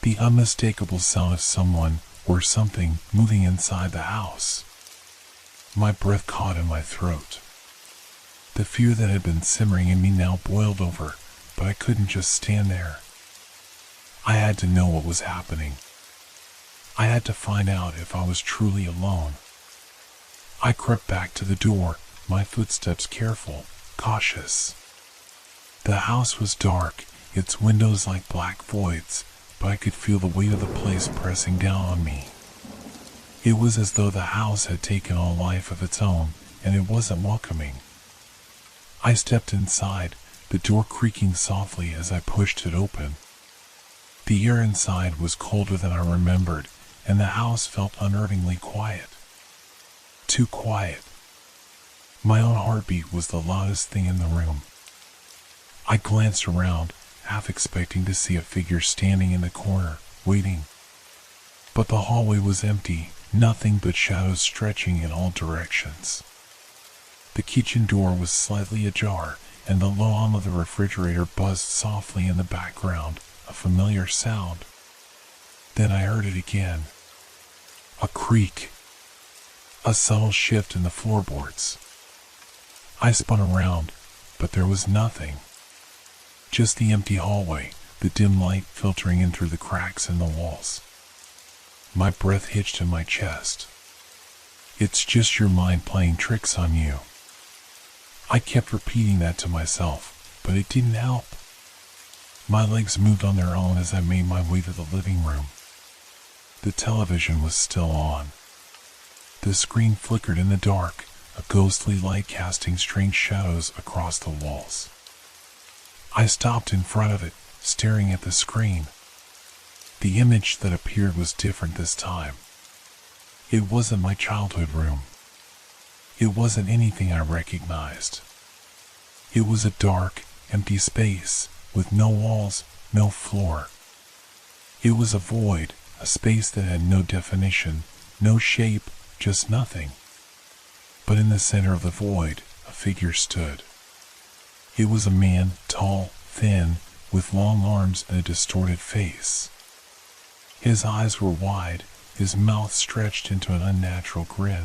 The unmistakable sound of someone or something moving inside the house. My breath caught in my throat. The fear that had been simmering in me now boiled over, but I couldn't just stand there. I had to know what was happening. I had to find out if I was truly alone. I crept back to the door, my footsteps careful, cautious. The house was dark, its windows like black voids, but I could feel the weight of the place pressing down on me. It was as though the house had taken on life of its own, and it wasn't welcoming. I stepped inside, the door creaking softly as I pushed it open. The air inside was colder than I remembered, and the house felt unnervingly quiet. Too quiet. My own heartbeat was the loudest thing in the room. I glanced around, half expecting to see a figure standing in the corner, waiting. But the hallway was empty, nothing but shadows stretching in all directions. The kitchen door was slightly ajar, and the low hum of the refrigerator buzzed softly in the background, a familiar sound. Then I heard it again. A creak. A subtle shift in the floorboards. I spun around, but there was nothing. Just the empty hallway, the dim light filtering in through the cracks in the walls. My breath hitched in my chest. It's just your mind playing tricks on you. I kept repeating that to myself, but it didn't help. My legs moved on their own as I made my way to the living room. The television was still on. The screen flickered in the dark, a ghostly light casting strange shadows across the walls. I stopped in front of it, staring at the screen. The image that appeared was different this time. It wasn't my childhood room. It wasn't anything I recognized. It was a dark, empty space, with no walls, no floor. It was a void, a space that had no definition, no shape, just nothing. But in the center of the void, a figure stood. It was a man, tall, thin, with long arms and a distorted face. His eyes were wide, his mouth stretched into an unnatural grin.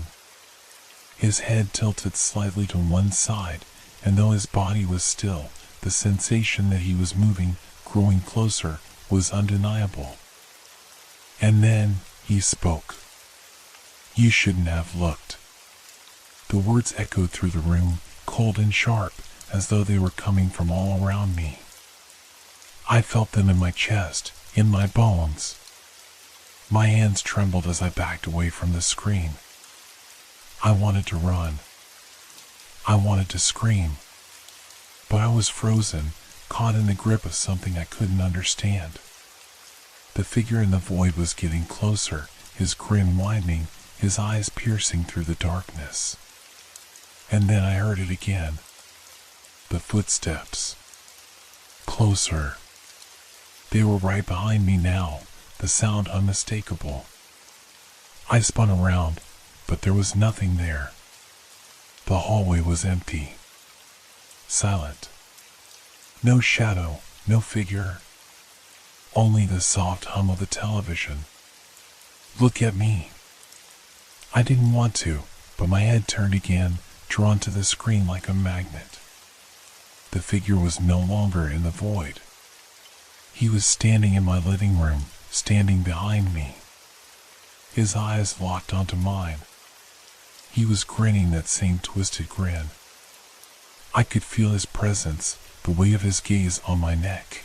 His head tilted slightly to one side, and though his body was still, the sensation that he was moving, growing closer, was undeniable. And then he spoke. "You shouldn't have looked." The words echoed through the room, cold and sharp, as though they were coming from all around me. I felt them in my chest, in my bones. My hands trembled as I backed away from the screen. I wanted to run. I wanted to scream. But I was frozen, caught in the grip of something I couldn't understand. The figure in the void was getting closer, his grin widening, his eyes piercing through the darkness. And then I heard it again. The footsteps. Closer. They were right behind me now, the sound unmistakable. I spun around, but there was nothing there. The hallway was empty. Silent. No shadow, no figure. Only the soft hum of the television. Look at me. I didn't want to, but my head turned again, drawn to the screen like a magnet. The figure was no longer in the void. He was standing in my living room, standing behind me. His eyes locked onto mine. He was grinning that same twisted grin. I could feel his presence, the weight of his gaze on my neck.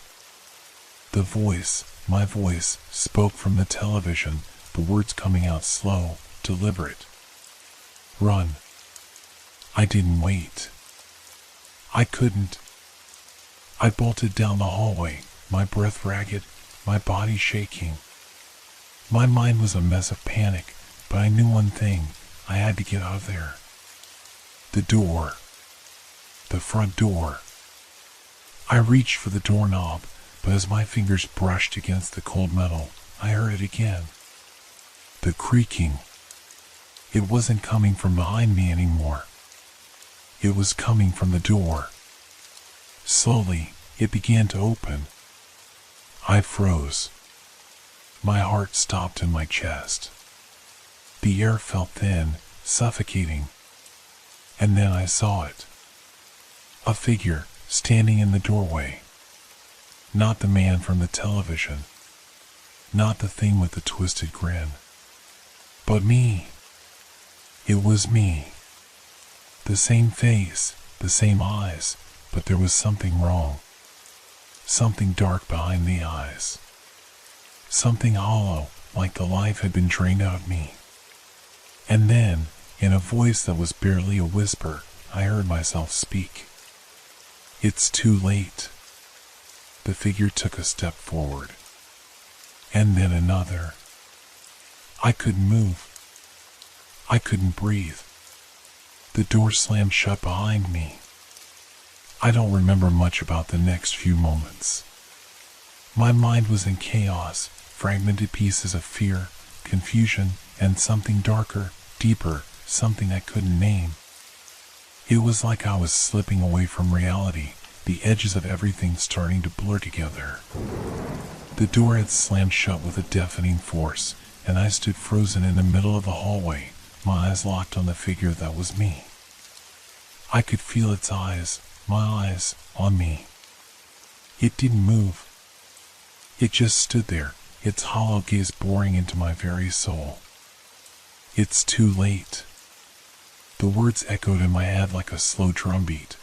The voice, my voice, spoke from the television, the words coming out slow, deliberate. Run. I didn't wait. I couldn't. I bolted down the hallway, my breath ragged, my body shaking. My mind was a mess of panic, but I knew one thing: I had to get out of there. The door. The front door. I reached for the doorknob, but as my fingers brushed against the cold metal, I heard it again. The creaking. It wasn't coming from behind me anymore. It was coming from the door. Slowly, it began to open. I froze. My heart stopped in my chest. The air felt thin, suffocating. And then I saw it. A figure standing in the doorway. Not the man from the television. Not the thing with the twisted grin. But me. It was me. The same face, the same eyes, but there was something wrong. Something dark behind the eyes. Something hollow, like the life had been drained out of me. And then, in a voice that was barely a whisper, I heard myself speak. "It's too late." The figure took a step forward. And then another. I couldn't move. I couldn't breathe. The door slammed shut behind me. I don't remember much about the next few moments. My mind was in chaos, fragmented pieces of fear, confusion, and something darker, deeper, something I couldn't name. It was like I was slipping away from reality, the edges of everything starting to blur together. The door had slammed shut with a deafening force, and I stood frozen in the middle of the hallway, my eyes locked on the figure that was me. I could feel its eyes, my eyes, on me. It didn't move. It just stood there, its hollow gaze boring into my very soul. It's too late. The words echoed in my head like a slow drumbeat.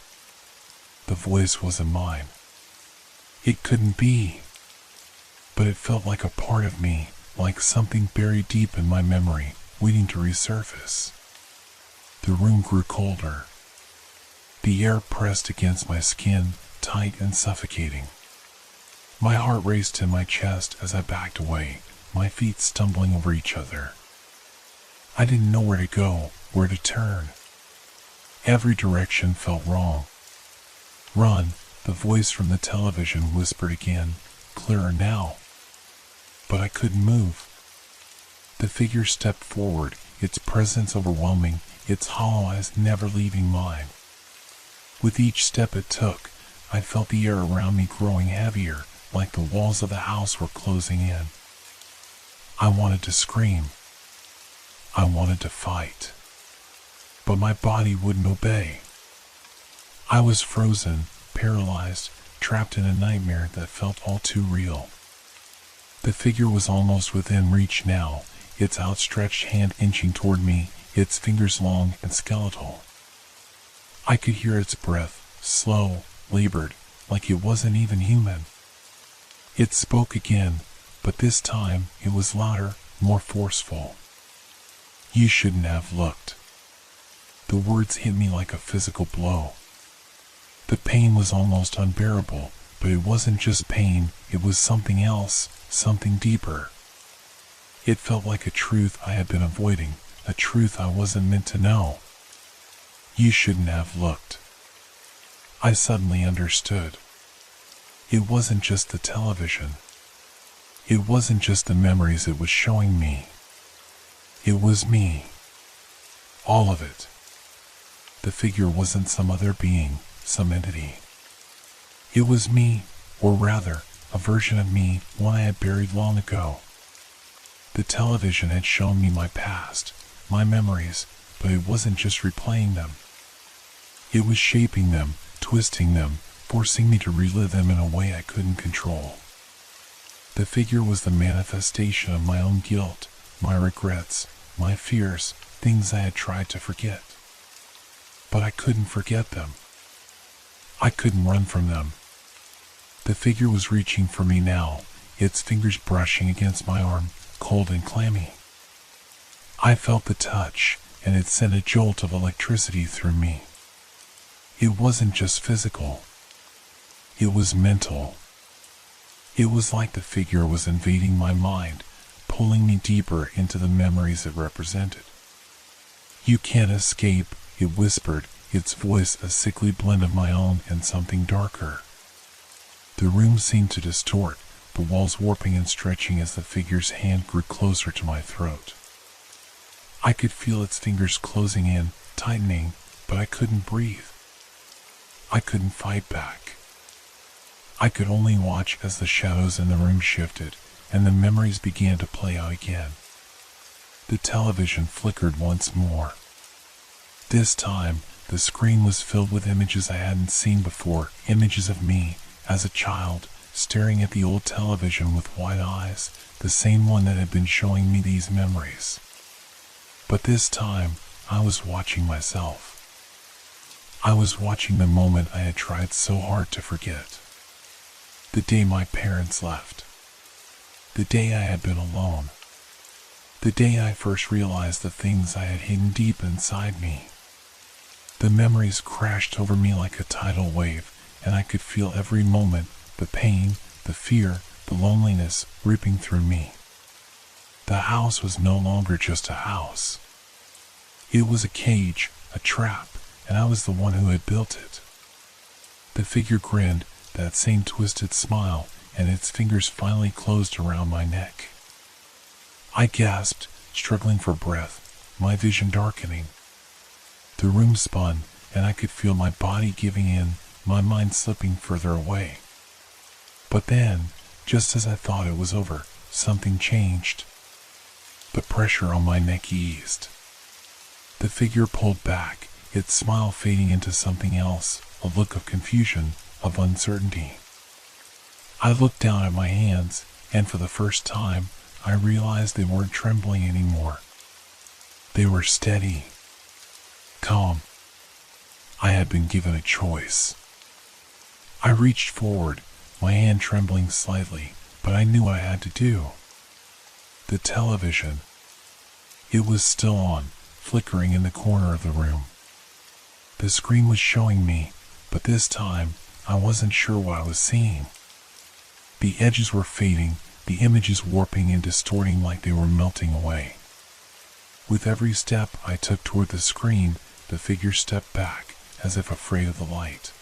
The voice wasn't mine. It couldn't be. But it felt like a part of me, like something buried deep in my memory, waiting to resurface. The room grew colder. The air pressed against my skin, tight and suffocating. My heart raced in my chest as I backed away, my feet stumbling over each other. I didn't know where to go, where to turn. Every direction felt wrong. "Run," the voice from the television whispered again, clearer now. But I couldn't move. The figure stepped forward, its presence overwhelming, its hollow eyes never leaving mine. With each step it took, I felt the air around me growing heavier, like the walls of the house were closing in. I wanted to scream. I wanted to fight. But my body wouldn't obey. I was frozen, paralyzed, trapped in a nightmare that felt all too real. The figure was almost within reach now, its outstretched hand inching toward me, its fingers long and skeletal. I could hear its breath, slow, labored, like it wasn't even human. It spoke again, but this time it was louder, more forceful. "You shouldn't have looked." The words hit me like a physical blow. The pain was almost unbearable, but it wasn't just pain, it was something else, something deeper. It felt like a truth I had been avoiding, a truth I wasn't meant to know. "You shouldn't have looked." I suddenly understood. It wasn't just the television. It wasn't just the memories it was showing me. It was me. All of it. The figure wasn't some other being, some entity. It was me, or rather, a version of me, one I had buried long ago. The television had shown me my past, my memories, but it wasn't just replaying them. It was shaping them, twisting them, forcing me to relive them in a way I couldn't control. The figure was the manifestation of my own guilt, my regrets, my fears, things I had tried to forget. But I couldn't forget them. I couldn't run from them. The figure was reaching for me now, its fingers brushing against my arm, cold and clammy. I felt the touch, and it sent a jolt of electricity through me. It wasn't just physical. It was mental. It was like the figure was invading my mind, pulling me deeper into the memories it represented. "You can't escape," it whispered, its voice a sickly blend of my own and something darker. The room seemed to distort, the walls warping and stretching as the figure's hand grew closer to my throat. I could feel its fingers closing in, tightening, but I couldn't breathe. I couldn't fight back. I could only watch as the shadows in the room shifted, and the memories began to play out again. The television flickered once more. This time, the screen was filled with images I hadn't seen before, images of me, as a child, staring at the old television with wide eyes, the same one that had been showing me these memories. But this time, I was watching myself. I was watching the moment I had tried so hard to forget. The day my parents left. The day I had been alone. The day I first realized the things I had hidden deep inside me. The memories crashed over me like a tidal wave, and I could feel every moment, the pain, the fear, the loneliness ripping through me. The house was no longer just a house. It was a cage, a trap, and I was the one who had built it. The figure grinned, that same twisted smile, and its fingers finally closed around my neck. I gasped, struggling for breath, my vision darkening. The room spun, and I could feel my body giving in, my mind slipping further away. But then, just as I thought it was over, something changed. The pressure on my neck eased. The figure pulled back, its smile fading into something else, a look of confusion, of uncertainty. I looked down at my hands, and for the first time, I realized they weren't trembling anymore. They were steady, calm. I had been given a choice. I reached forward, my hand trembling slightly, but I knew what I had to do. The television. It was still on, flickering in the corner of the room. The screen was showing me, but this time, I wasn't sure what I was seeing. The edges were fading, the images warping and distorting like they were melting away. With every step I took toward the screen, the figure stepped back, as if afraid of the light.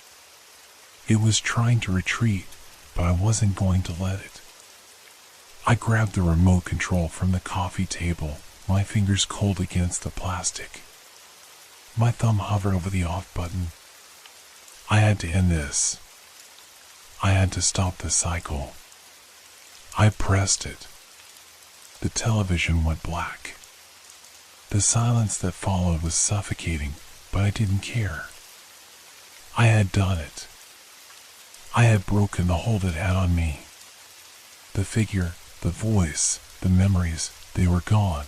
It was trying to retreat, but I wasn't going to let it. I grabbed the remote control from the coffee table, my fingers cold against the plastic. My thumb hovered over the off button. I had to end this. I had to stop the cycle. I pressed it. The television went black. The silence that followed was suffocating, but I didn't care. I had done it. I had broken the hold it had on me. The figure, the voice, the memories, they were gone.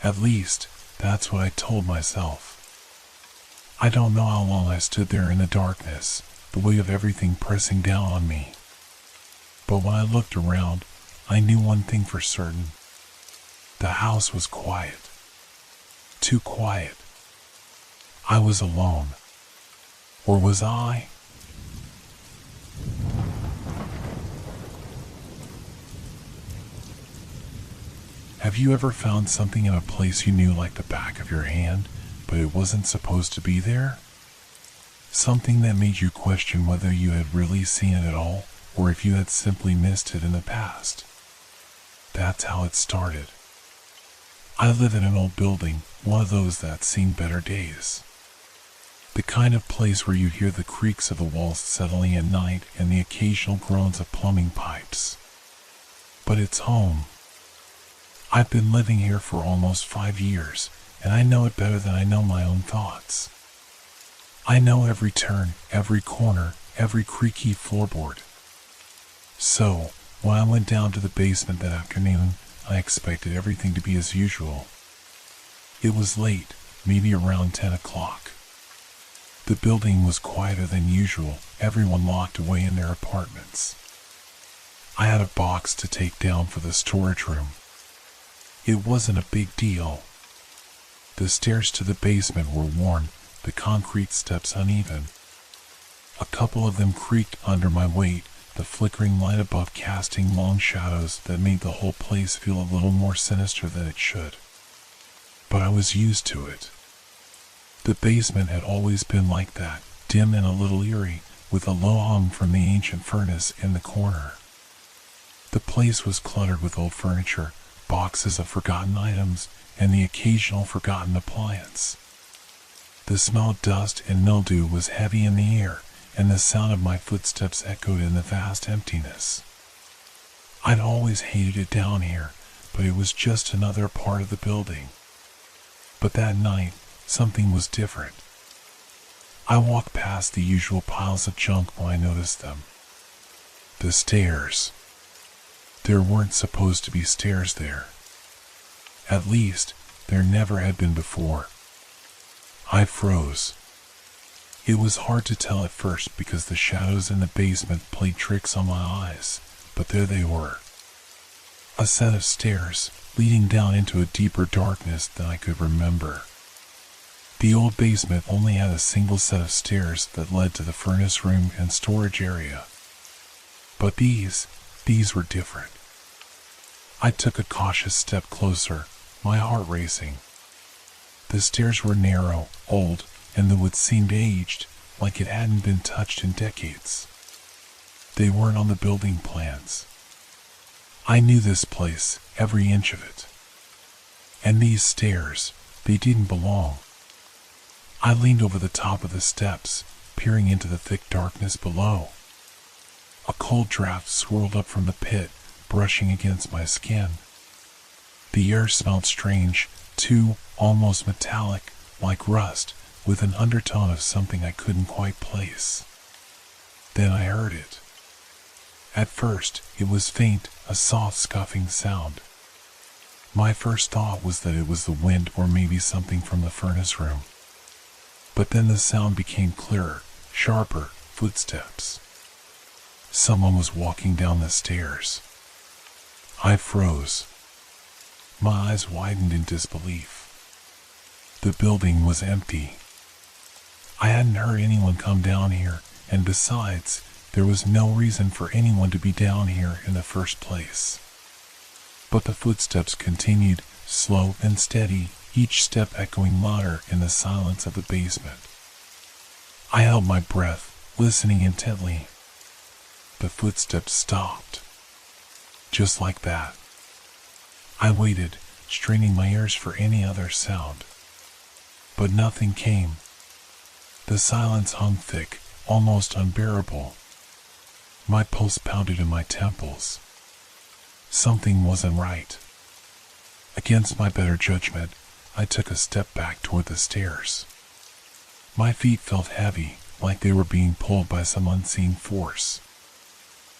At least, that's what I told myself. I don't know how long I stood there in the darkness, the weight of everything pressing down on me. But when I looked around, I knew one thing for certain. The house was quiet. Too quiet. I was alone. Or was I? Have you ever found something in a place you knew like the back of your hand, but it wasn't supposed to be there? Something that made you question whether you had really seen it at all, or if you had simply missed it in the past. That's how it started. I live in an old building, one of those that's seen better days. The kind of place where you hear the creaks of the walls settling at night and the occasional groans of plumbing pipes. But it's home. I've been living here for almost 5 years, and I know it better than I know my own thoughts. I know every turn, every corner, every creaky floorboard. So, when I went down to the basement that afternoon, I expected everything to be as usual. It was late, maybe around 10 o'clock. The building was quieter than usual, everyone locked away in their apartments. I had a box to take down for the storage room. It wasn't a big deal. The stairs to the basement were worn, the concrete steps uneven. A couple of them creaked under my weight, the flickering light above casting long shadows that made the whole place feel a little more sinister than it should. But I was used to it. The basement had always been like that, dim and a little eerie, with a low hum from the ancient furnace in the corner. The place was cluttered with old furniture, boxes of forgotten items, and the occasional forgotten appliance. The smell of dust and mildew was heavy in the air, and the sound of my footsteps echoed in the vast emptiness. I'd always hated it down here, but it was just another part of the building. But that night, something was different. I walked past the usual piles of junk when I noticed them. The stairs. There weren't supposed to be stairs there. At least, there never had been before. I froze. It was hard to tell at first because the shadows in the basement played tricks on my eyes, but there they were. A set of stairs leading down into a deeper darkness than I could remember. The old basement only had a single set of stairs that led to the furnace room and storage area. But these were different. I took a cautious step closer, my heart racing. The stairs were narrow, old, and the wood seemed aged, like it hadn't been touched in decades. They weren't on the building plans. I knew this place, every inch of it. And these stairs, they didn't belong. I leaned over the top of the steps, peering into the thick darkness below. A cold draft swirled up from the pit, brushing against my skin. The air smelled strange, too, almost metallic, like rust, with an undertone of something I couldn't quite place. Then I heard it. At first, it was faint, a soft scuffing sound. My first thought was that it was the wind or maybe something from the furnace room. But then the sound became clearer, sharper, footsteps. Someone was walking down the stairs. I froze. My eyes widened in disbelief. The building was empty. I hadn't heard anyone come down here, and besides, there was no reason for anyone to be down here in the first place. But the footsteps continued, slow and steady, each step echoing louder in the silence of the basement. I held my breath, listening intently. The footsteps stopped. Just like that. I waited, straining my ears for any other sound. But nothing came. The silence hung thick, almost unbearable. My pulse pounded in my temples. Something wasn't right. Against my better judgment, I took a step back toward the stairs. My feet felt heavy, like they were being pulled by some unseen force.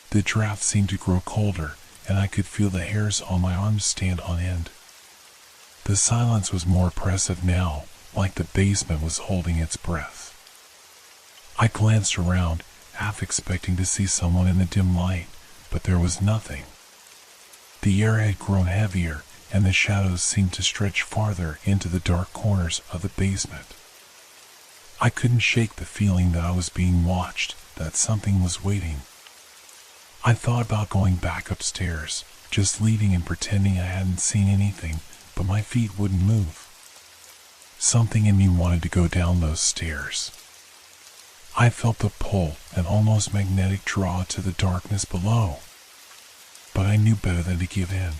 The draft seemed to grow colder, and I could feel the hairs on my arms stand on end. The silence was more oppressive now, like the basement was holding its breath. I glanced around, half expecting to see someone in the dim light, but there was nothing. The air had grown heavier, and the shadows seemed to stretch farther into the dark corners of the basement. I couldn't shake the feeling that I was being watched, that something was waiting. I thought about going back upstairs, just leaving and pretending I hadn't seen anything, but my feet wouldn't move. Something in me wanted to go down those stairs. I felt the pull, an almost magnetic draw to the darkness below. But I knew better than to give in.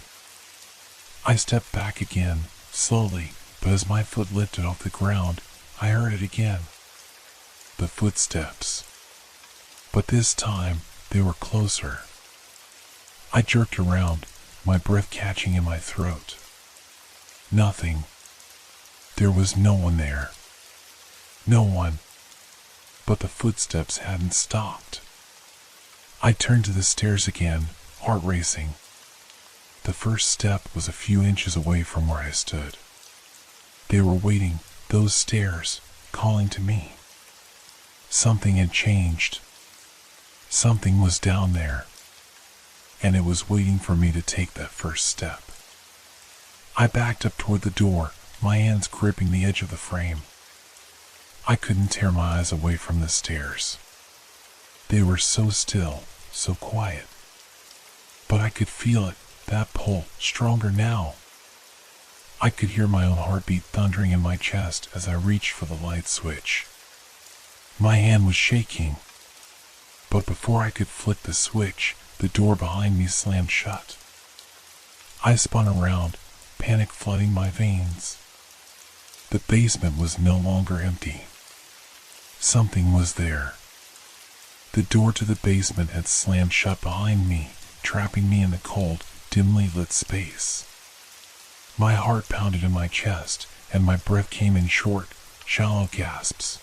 I stepped back again, slowly, but as my foot lifted off the ground, I heard it again. The footsteps. But this time, they were closer. I jerked around, my breath catching in my throat. Nothing. There was no one there. No one. But the footsteps hadn't stopped. I turned to the stairs again, heart racing. The first step was a few inches away from where I stood. They were waiting, those stairs, calling to me. Something had changed. Something was down there, and it was waiting for me to take that first step. I backed up toward the door, my hands gripping the edge of the frame. I couldn't tear my eyes away from the stairs. They were so still, so quiet. But I could feel it, that pull, stronger now. I could hear my own heartbeat thundering in my chest as I reached for the light switch. My hand was shaking. But before I could flick the switch, the door behind me slammed shut. I spun around, panic flooding my veins. The basement was no longer empty. Something was there. The door to the basement had slammed shut behind me, trapping me in the cold, dimly lit space. My heart pounded in my chest, and my breath came in short, shallow gasps.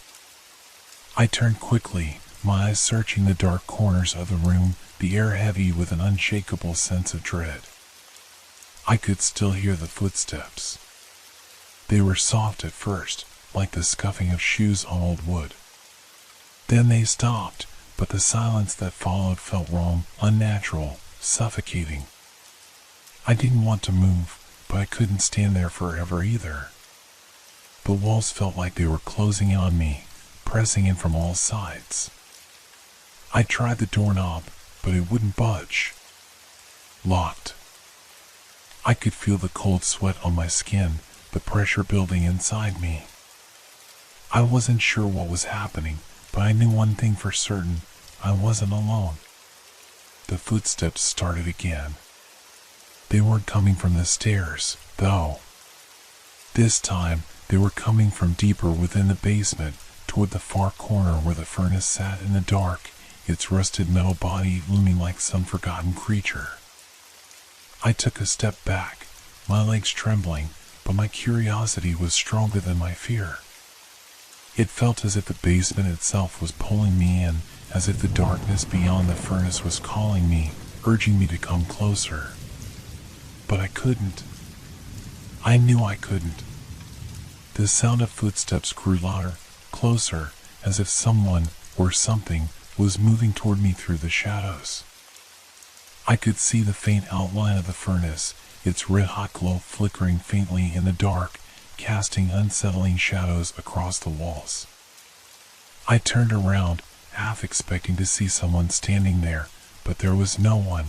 I turned quickly, my eyes searching the dark corners of the room, the air heavy with an unshakable sense of dread. I could still hear the footsteps. They were soft at first, like the scuffing of shoes on old wood. Then they stopped, but the silence that followed felt wrong, unnatural, suffocating. I didn't want to move, but I couldn't stand there forever either. The walls felt like they were closing in on me, pressing in from all sides. I tried the doorknob, but it wouldn't budge. Locked. I could feel the cold sweat on my skin, the pressure building inside me. I wasn't sure what was happening, but I knew one thing for certain: I wasn't alone. The footsteps started again. They weren't coming from the stairs, though. This time, They were coming from deeper within the basement, toward the far corner where the furnace sat in the dark, its rusted metal body looming like some forgotten creature. I took a step back, my legs trembling, but my curiosity was stronger than my fear. It felt as if the basement itself was pulling me in, as if the darkness beyond the furnace was calling me, urging me to come closer. But I couldn't. I knew I couldn't. The sound of footsteps grew louder, closer, as if someone, or something, was moving toward me through the shadows. I could see the faint outline of the furnace, its red-hot glow flickering faintly in the dark, casting unsettling shadows across the walls. I turned around, half expecting to see someone standing there, but there was no one.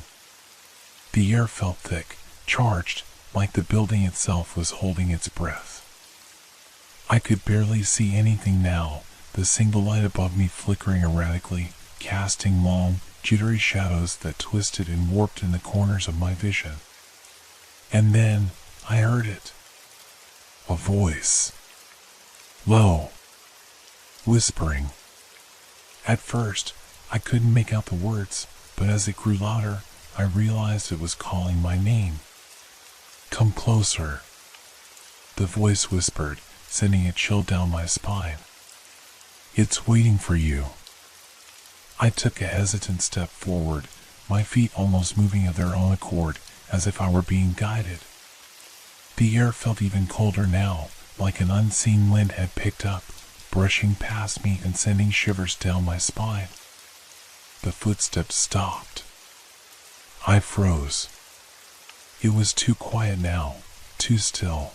The air felt thick, charged, like the building itself was holding its breath. I could barely see anything now, the single light above me flickering erratically, casting long, jittery shadows that twisted and warped in the corners of my vision. And then, I heard it. A voice. Low. Whispering. At first, I couldn't make out the words, but as it grew louder, I realized it was calling my name. Come closer. The voice whispered, sending a chill down my spine. It's waiting for you. I took a hesitant step forward, my feet almost moving of their own accord, as if I were being guided. The air felt even colder now, like an unseen wind had picked up, brushing past me and sending shivers down my spine. The footsteps stopped. I froze. It was too quiet now, too still.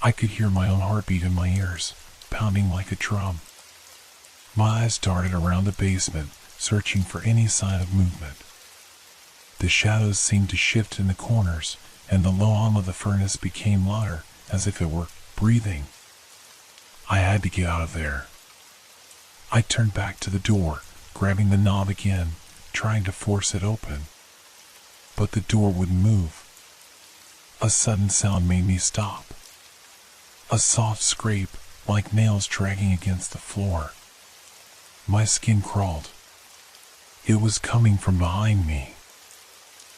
I could hear my own heartbeat in my ears, pounding like a drum. My eyes darted around the basement, searching for any sign of movement. The shadows seemed to shift in the corners, and the low hum of the furnace became louder, as if it were breathing. I had to get out of there. I turned back to the door, grabbing the knob again, trying to force it open. But the door wouldn't move. A sudden sound made me stop. A soft scrape, like nails dragging against the floor. My skin crawled. It was coming from behind me.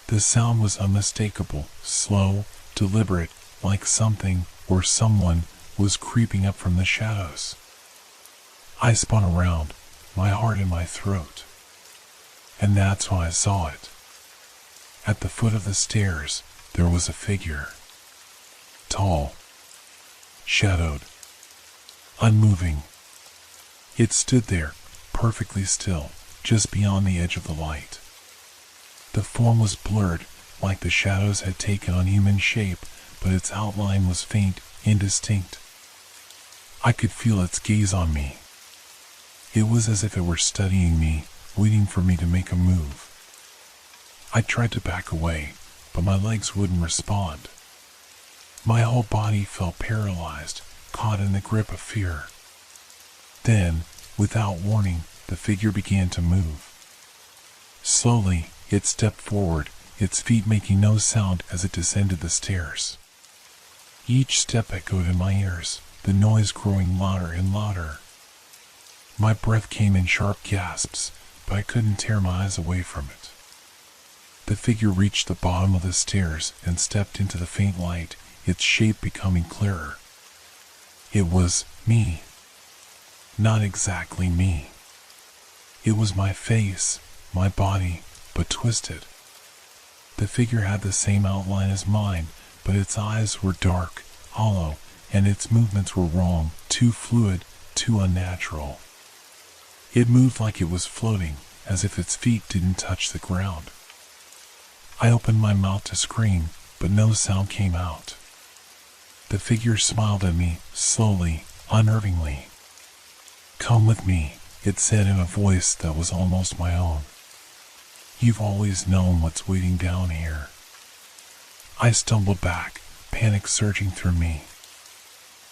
The sound was unmistakable, slow, deliberate, like something or someone was creeping up from the shadows. I spun around, my heart in my throat. And that's when I saw it. At the foot of the stairs, there was a figure. Tall. Shadowed. Unmoving. It stood there, perfectly still, just beyond the edge of the light. The form was blurred, like the shadows had taken on human shape, but its outline was faint, indistinct. I could feel its gaze on me. It was as if it were studying me, waiting for me to make a move. I tried to back away, but my legs wouldn't respond. My whole body felt paralyzed, caught in the grip of fear. Then, without warning, the figure began to move. Slowly, it stepped forward, its feet making no sound as it descended the stairs. Each step echoed in my ears, the noise growing louder and louder. My breath came in sharp gasps, but I couldn't tear my eyes away from it. The figure reached the bottom of the stairs and stepped into the faint light, its shape becoming clearer. It was me. Not exactly me. It was my face, my body, but twisted. The figure had the same outline as mine, but its eyes were dark, hollow, and its movements were wrong, too fluid, too unnatural. It moved like it was floating, as if its feet didn't touch the ground. I opened my mouth to scream, but no sound came out. The figure smiled at me, slowly, unnervingly. "Come with me," it said in a voice that was almost my own. "You've always known what's waiting down here." I stumbled back, panic surging through me.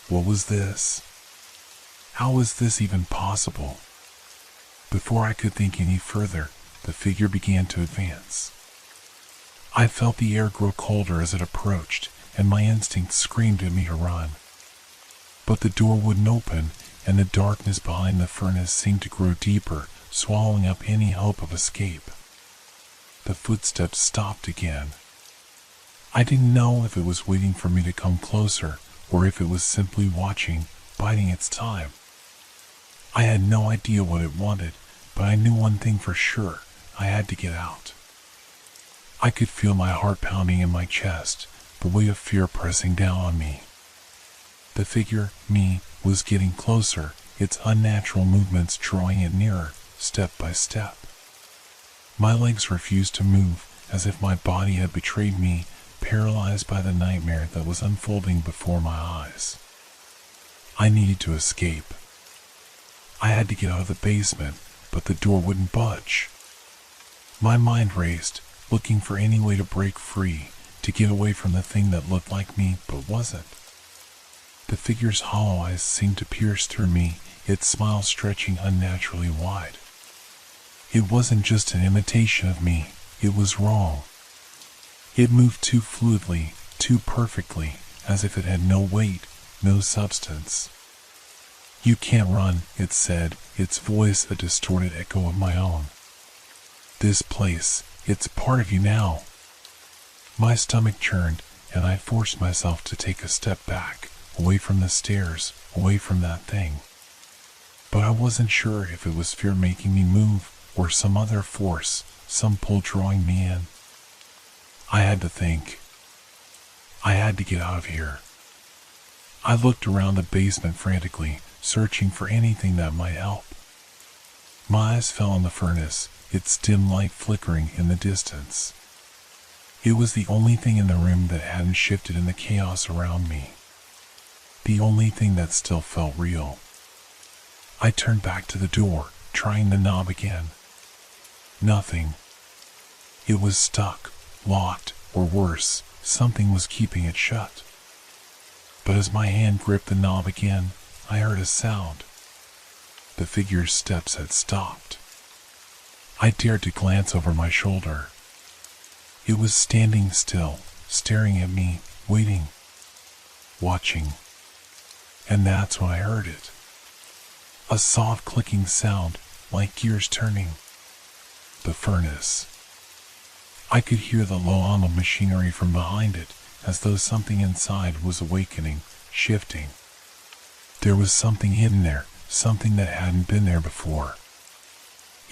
What was this? How was this even possible? Before I could think any further, the figure began to advance. I felt the air grow colder as it approached, and my instinct screamed at me to run. But the door wouldn't open, and the darkness behind the furnace seemed to grow deeper, swallowing up any hope of escape. The footsteps stopped again. I didn't know if it was waiting for me to come closer, or if it was simply watching, biding its time. I had no idea what it wanted, but I knew one thing for sure: I had to get out. I could feel my heart pounding in my chest, the weight of fear pressing down on me. The figure, me, was getting closer, its unnatural movements drawing it nearer, step by step. My legs refused to move, as if my body had betrayed me, paralyzed by the nightmare that was unfolding before my eyes. I needed to escape. I had to get out of the basement, but the door wouldn't budge. My mind raced, looking for any way to break free, to get away from the thing that looked like me but wasn't. The figure's hollow eyes seemed to pierce through me, its smile stretching unnaturally wide. It wasn't just an imitation of me, it was wrong. It moved too fluidly, too perfectly, as if it had no weight, no substance. "You can't run," it said, its voice a distorted echo of my own. "This place, it's part of you now." My stomach churned, and I forced myself to take a step back, away from the stairs, away from that thing. But I wasn't sure if it was fear making me move, or some other force, some pull drawing me in. I had to think. I had to get out of here. I looked around the basement frantically, searching for anything that might help. My eyes fell on the furnace, its dim light flickering in the distance. It was the only thing in the room that hadn't shifted in the chaos around me. The only thing that still felt real. I turned back to the door, trying the knob again. Nothing. It was stuck, locked, or worse, something was keeping it shut. But as my hand gripped the knob again, I heard a sound. The figure's steps had stopped. I dared to glance over my shoulder. It was standing still, staring at me, waiting, watching. And that's when I heard it. A soft clicking sound, like gears turning. The furnace. I could hear the low hum of machinery from behind it, as though something inside was awakening, shifting. There was something hidden there, something that hadn't been there before.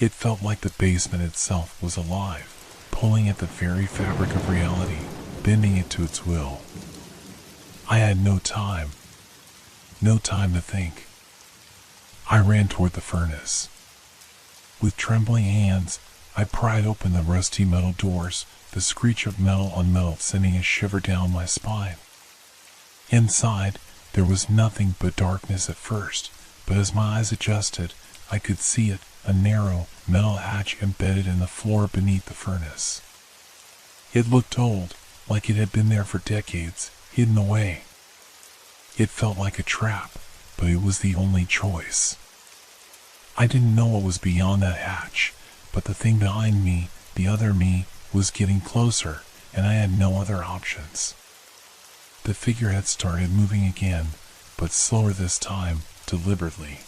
It felt like the basement itself was alive, pulling at the very fabric of reality, bending it to its will. I had no time to think. I ran toward the furnace. With trembling hands, I pried open the rusty metal doors, the screech of metal on metal sending a shiver down my spine. Inside, there was nothing but darkness at first, but as my eyes adjusted, I could see it, a narrow, metal hatch embedded in the floor beneath the furnace. It looked old, like it had been there for decades, hidden away. It felt like a trap, but it was the only choice. I didn't know what was beyond that hatch, but the thing behind me, the other me, was getting closer, and I had no other options. The figure had started moving again, but slower this time, deliberately.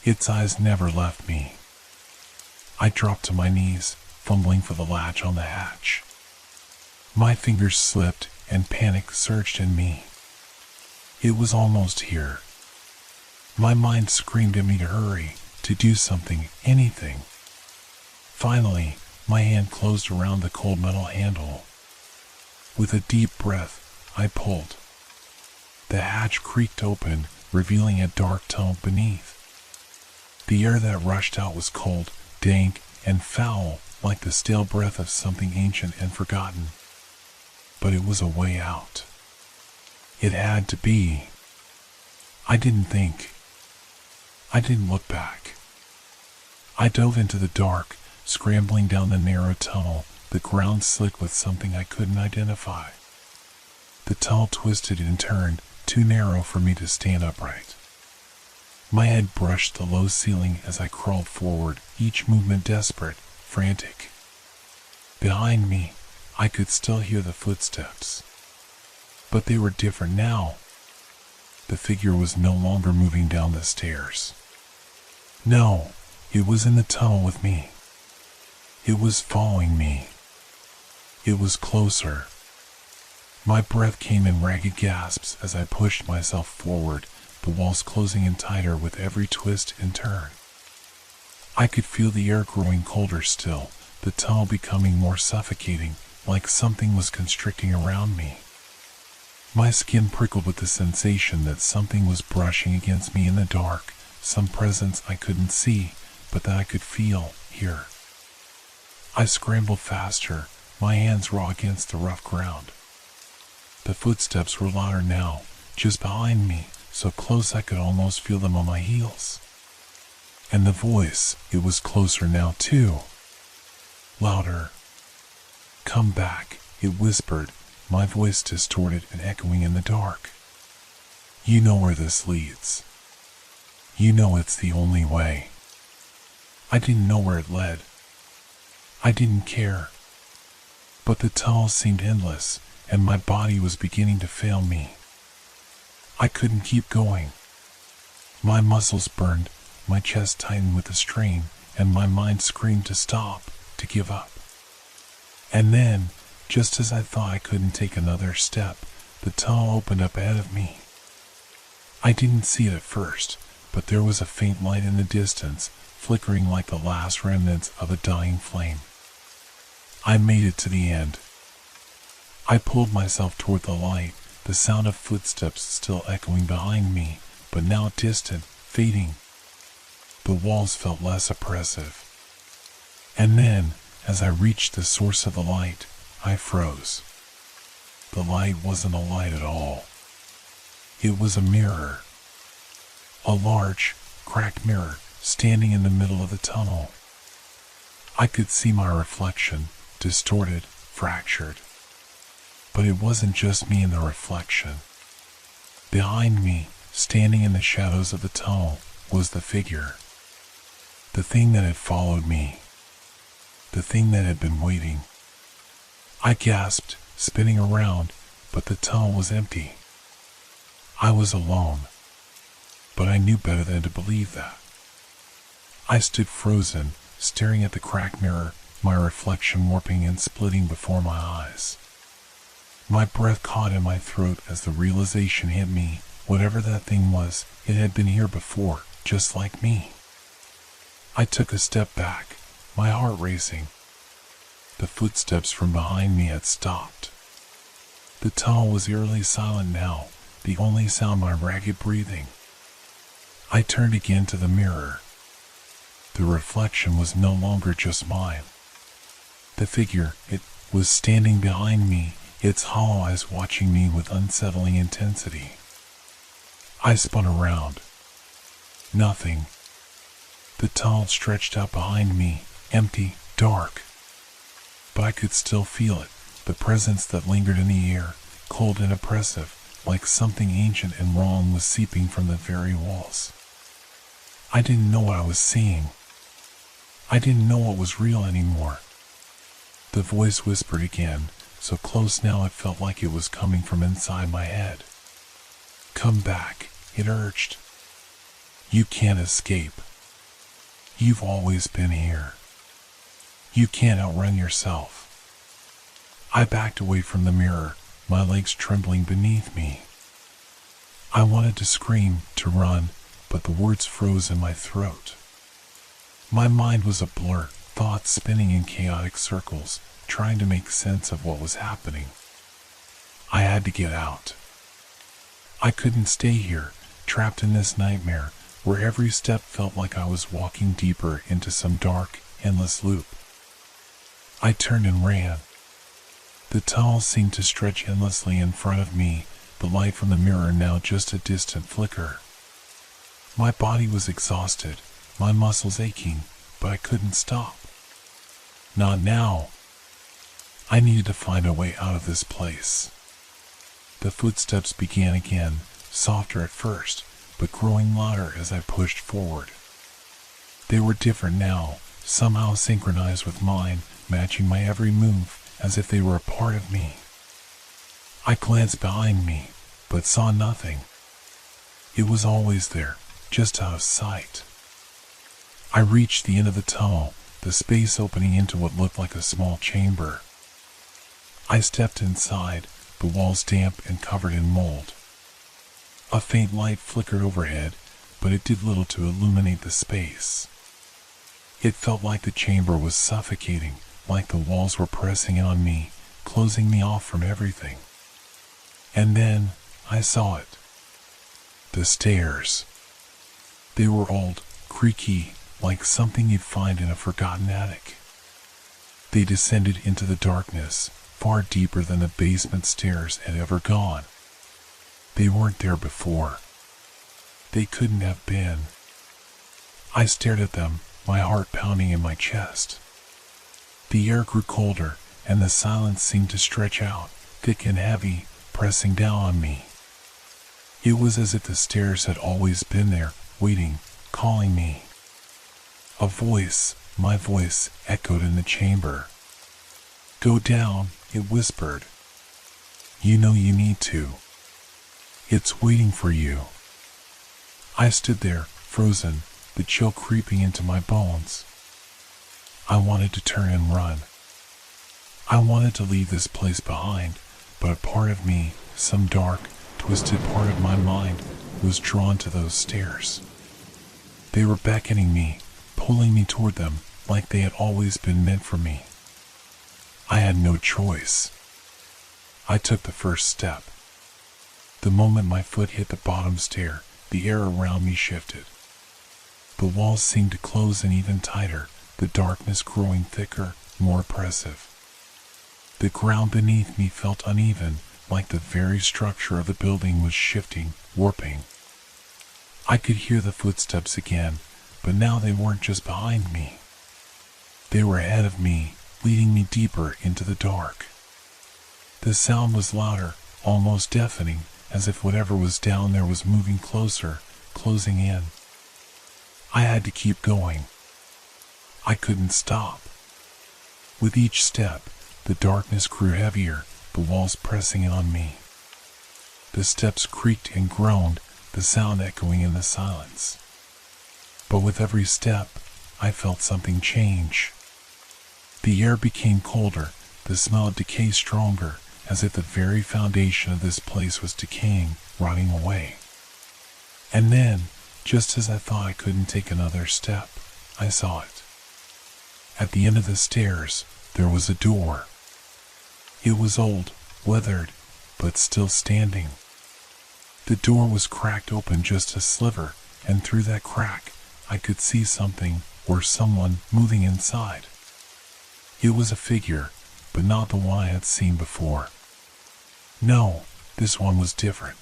Its eyes never left me. I dropped to my knees, fumbling for the latch on the hatch. My fingers slipped, and panic surged in me. It was almost here. My mind screamed at me to hurry, to do something, anything. Finally, my hand closed around the cold metal handle. With a deep breath, I pulled. The hatch creaked open, revealing a dark tunnel beneath. The air that rushed out was cold, dank, and foul, like the stale breath of something ancient and forgotten. But it was a way out. It had to be. I didn't think. I didn't look back. I dove into the dark, scrambling down the narrow tunnel, the ground slick with something I couldn't identify. The tunnel twisted and turned, too narrow for me to stand upright. My head brushed the low ceiling as I crawled forward, each movement desperate, frantic. Behind me, I could still hear the footsteps. But they were different now. the figure was no longer moving down the stairs. No, it was in the tunnel with me. It was following me. It was closer. My breath came in ragged gasps as I pushed myself forward, the walls closing in tighter with every twist and turn. I could feel the air growing colder still, the tunnel becoming more suffocating, like something was constricting around me. My skin prickled with the sensation that something was brushing against me in the dark, some presence I couldn't see, but that I could feel, hear. I scrambled faster, my hands raw against the rough ground. The footsteps were louder now, just behind me, so close I could almost feel them on my heels. And the voice, it was closer now too. Louder. Come back, it whispered, my voice distorted and echoing in the dark. You know where this leads. You know it's the only way. I didn't know where it led. I didn't care. But the tunnel seemed endless, and my body was beginning to fail me. I couldn't keep going. My muscles burned, my chest tightened with the strain, and my mind screamed to stop, to give up. And then, just as I thought I couldn't take another step, the tunnel opened up ahead of me. I didn't see it at first, but there was a faint light in the distance, flickering like the last remnants of a dying flame. I made it to the end. I pulled myself toward the light, the sound of footsteps still echoing behind me, but now distant, fading. The walls felt less oppressive. And then, as I reached the source of the light, I froze. The light wasn't a light at all. It was a mirror. A large, cracked mirror standing in the middle of the tunnel. I could see my reflection, distorted, fractured. But it wasn't just me in the reflection. Behind me, standing in the shadows of the tunnel, was the figure. The thing that had followed me. The thing that had been waiting. I gasped, spinning around, but the tunnel was empty. I was alone. But I knew better than to believe that. I stood frozen, staring at the cracked mirror, my reflection warping and splitting before my eyes. My breath caught in my throat as the realization hit me. Whatever that thing was, it had been here before, just like me. I took a step back, my heart racing. The footsteps from behind me had stopped. The tunnel was eerily silent now, the only sound my ragged breathing. I turned again to the mirror. The reflection was no longer just mine. The figure, it was standing behind me, its hollow eyes watching me with unsettling intensity. I spun around. Nothing. The tunnel stretched out behind me, empty, dark. But I could still feel it, the presence that lingered in the air, cold and oppressive, like something ancient and wrong was seeping from the very walls. I didn't know what I was seeing. I didn't know what was real anymore. The voice whispered again, so close now it felt like it was coming from inside my head. Come back, it urged. You can't escape. You've always been here. You can't outrun yourself. I backed away from the mirror, my legs trembling beneath me. I wanted to scream, to run, but the words froze in my throat. My mind was a blur, thoughts spinning in chaotic circles, trying to make sense of what was happening. I had to get out. I couldn't stay here, trapped in this nightmare, where every step felt like I was walking deeper into some dark, endless loop. I turned and ran. The tunnel seemed to stretch endlessly in front of me, the light from the mirror now just a distant flicker. My body was exhausted, my muscles aching, but I couldn't stop. Not now. I needed to find a way out of this place. The footsteps began again, softer at first, but growing louder as I pushed forward. They were different now, somehow synchronized with mine, matching my every move, as if they were a part of me. I glanced behind me, but saw nothing. It was always there, just out of sight. I reached the end of the tunnel, the space opening into what looked like a small chamber. I stepped inside, the walls damp and covered in mold. A faint light flickered overhead, but it did little to illuminate the space. It felt like the chamber was suffocating, like the walls were pressing in on me, closing me off from everything. And then, I saw it. The stairs. They were old, creaky, like something you'd find in a forgotten attic. They descended into the darkness, far deeper than the basement stairs had ever gone. They weren't there before. They couldn't have been. I stared at them, my heart pounding in my chest. The air grew colder, and the silence seemed to stretch out, thick and heavy, pressing down on me. It was as if the stairs had always been there, waiting, calling me. A voice, my voice, echoed in the chamber. "Go down," it whispered. "You know you need to. It's waiting for you." I stood there, frozen, the chill creeping into my bones. I wanted to turn and run. I wanted to leave this place behind, but a part of me, some dark, twisted part of my mind, was drawn to those stairs. They were beckoning me, pulling me toward them, like they had always been meant for me. I had no choice. I took the first step. The moment my foot hit the bottom stair, the air around me shifted. The walls seemed to close in even tighter, the darkness growing thicker, more oppressive. The ground beneath me felt uneven, like the very structure of the building was shifting, warping. I could hear the footsteps again, but now they weren't just behind me. They were ahead of me, leading me deeper into the dark. The sound was louder, almost deafening, as if whatever was down there was moving closer, closing in. I had to keep going. I couldn't stop. With each step, the darkness grew heavier, the walls pressing in on me. The steps creaked and groaned, the sound echoing in the silence. But with every step, I felt something change. The air became colder, the smell of decay stronger, as if the very foundation of this place was decaying, rotting away. And then, just as I thought I couldn't take another step, I saw it. At the end of the stairs, there was a door. It was old, weathered, but still standing. The door was cracked open just a sliver, and through that crack, I could see something, or someone, moving inside. It was a figure, but not the one I had seen before. No, this one was different.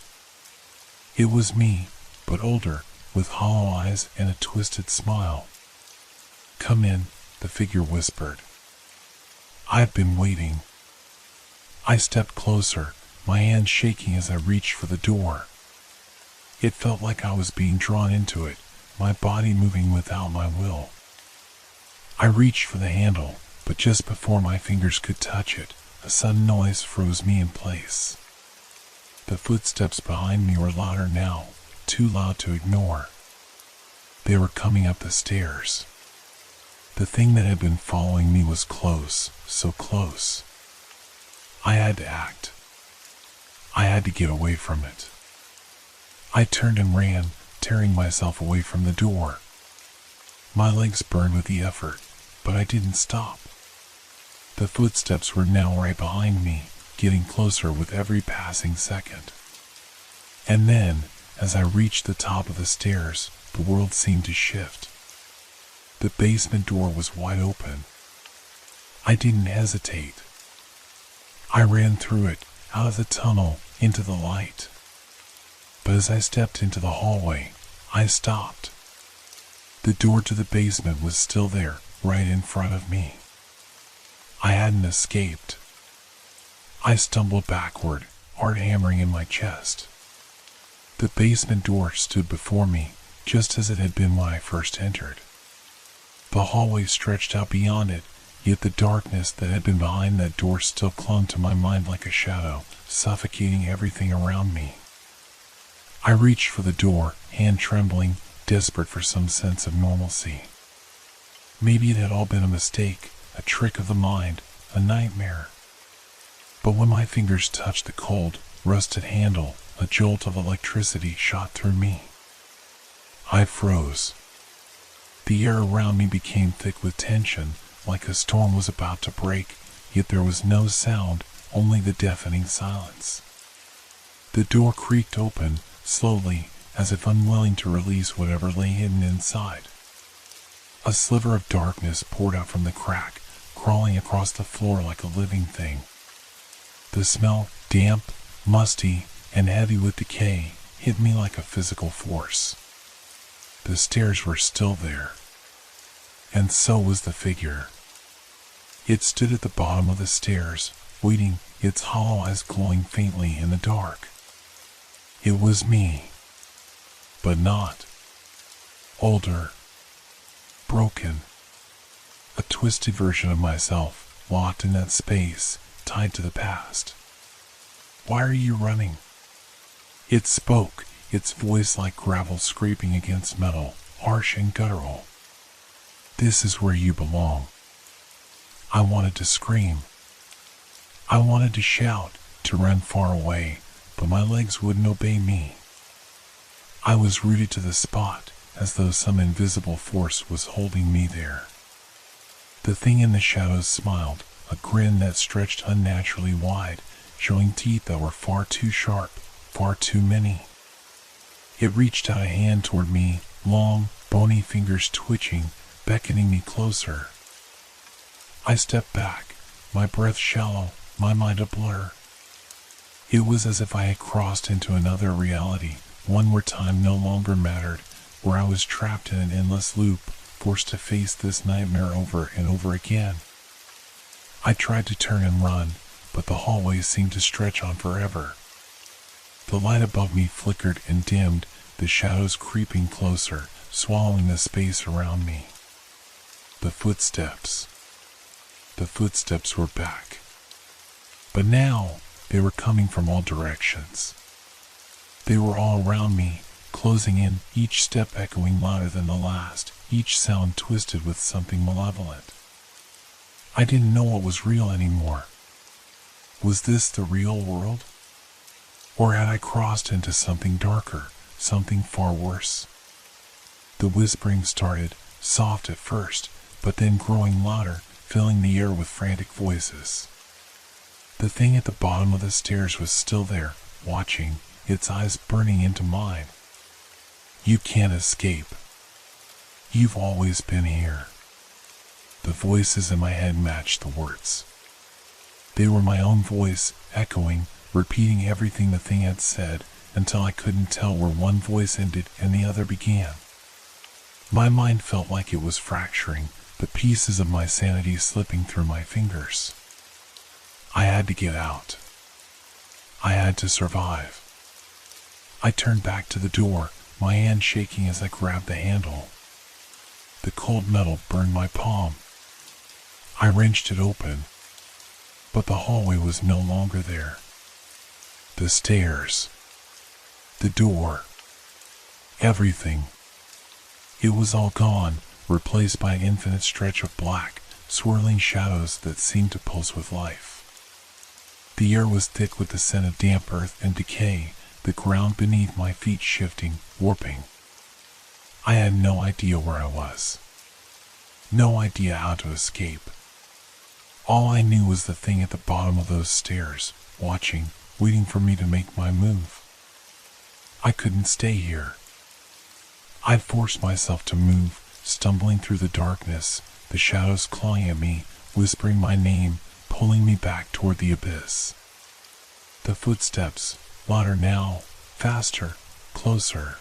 It was me, but older, with hollow eyes and a twisted smile. "Come in," the figure whispered. "I've been waiting." I stepped closer, my hand shaking as I reached for the door. It felt like I was being drawn into it, my body moving without my will. I reached for the handle, but just before my fingers could touch it, a sudden noise froze me in place. The footsteps behind me were louder now, too loud to ignore. They were coming up the stairs. The thing that had been following me was close, so close. I had to act. I had to get away from it. I turned and ran, tearing myself away from the door. My legs burned with the effort, but I didn't stop. The footsteps were now right behind me, getting closer with every passing second. And then, as I reached the top of the stairs, the world seemed to shift. The basement door was wide open. I didn't hesitate. I ran through it, out of the tunnel, into the light. But as I stepped into the hallway, I stopped. The door to the basement was still there, right in front of me. I hadn't escaped. I stumbled backward, heart hammering in my chest. The basement door stood before me, just as it had been when I first entered. The hallway stretched out beyond it, yet the darkness that had been behind that door still clung to my mind like a shadow, suffocating everything around me. I reached for the door, hand trembling, desperate for some sense of normalcy. Maybe it had all been a mistake, a trick of the mind, a nightmare. But when my fingers touched the cold, rusted handle, a jolt of electricity shot through me. I froze. The air around me became thick with tension, like a storm was about to break, yet there was no sound, only the deafening silence. The door creaked open, slowly, as if unwilling to release whatever lay hidden inside. A sliver of darkness poured out from the crack, crawling across the floor like a living thing. The smell, damp, musty, and heavy with decay, hit me like a physical force. The stairs were still there. And so was the figure. It stood at the bottom of the stairs, waiting, its hollow eyes glowing faintly in the dark. It was me. But not. Older. Broken. A twisted version of myself, locked in that space, tied to the past. Why are you running? It spoke, its voice like gravel scraping against metal, harsh and guttural. This is where you belong. I wanted to scream. I wanted to shout, to run far away, but my legs wouldn't obey me. I was rooted to the spot, as though some invisible force was holding me there. The thing in the shadows smiled, a grin that stretched unnaturally wide, showing teeth that were far too sharp, far too many. It reached out a hand toward me, long, bony fingers twitching, beckoning me closer. I stepped back, my breath shallow, my mind a blur. It was as if I had crossed into another reality, one where time no longer mattered, where I was trapped in an endless loop, forced to face this nightmare over and over again. I tried to turn and run, but the hallway seemed to stretch on forever. The light above me flickered and dimmed, the shadows creeping closer, swallowing the space around me. The footsteps. The footsteps were back. But now, they were coming from all directions. They were all around me, closing in, each step echoing louder than the last, each sound twisted with something malevolent. I didn't know what was real anymore. Was this the real world? Or had I crossed into something darker, something far worse? The whispering started, soft at first, but then growing louder, filling the air with frantic voices. The thing at the bottom of the stairs was still there, watching, its eyes burning into mine. You can't escape. You've always been here. The voices in my head matched the words. They were my own voice, echoing, repeating everything the thing had said, until I couldn't tell where one voice ended and the other began. My mind felt like it was fracturing, the pieces of my sanity slipping through my fingers. I had to get out. I had to survive. I turned back to the door, my hand shaking as I grabbed the handle. The cold metal burned my palm. I wrenched it open, but the hallway was no longer there. The stairs, the door, everything. It was all gone, replaced by an infinite stretch of black, swirling shadows that seemed to pulse with life. The air was thick with the scent of damp earth and decay, the ground beneath my feet shifting, warping. I had no idea where I was. No idea how to escape. All I knew was the thing at the bottom of those stairs, watching, waiting for me to make my move. I couldn't stay here. I forced myself to move, stumbling through the darkness, the shadows clawing at me, whispering my name, pulling me back toward the abyss. The footsteps, louder now, faster, closer.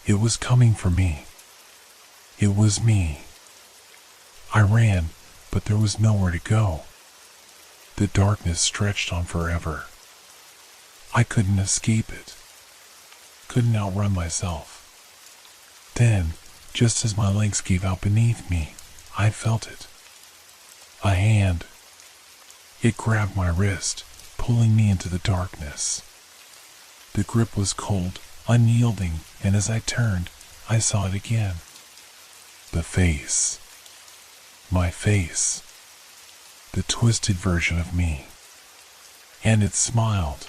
It was coming for me. It was me. I ran, but there was nowhere to go. The darkness stretched on forever. I couldn't escape it. Couldn't outrun myself. Then, just as my legs gave out beneath me, I felt it. A hand. It grabbed my wrist, pulling me into the darkness. The grip was cold, unyielding, and as I turned, I saw it again. The face. My face. The twisted version of me. And it smiled.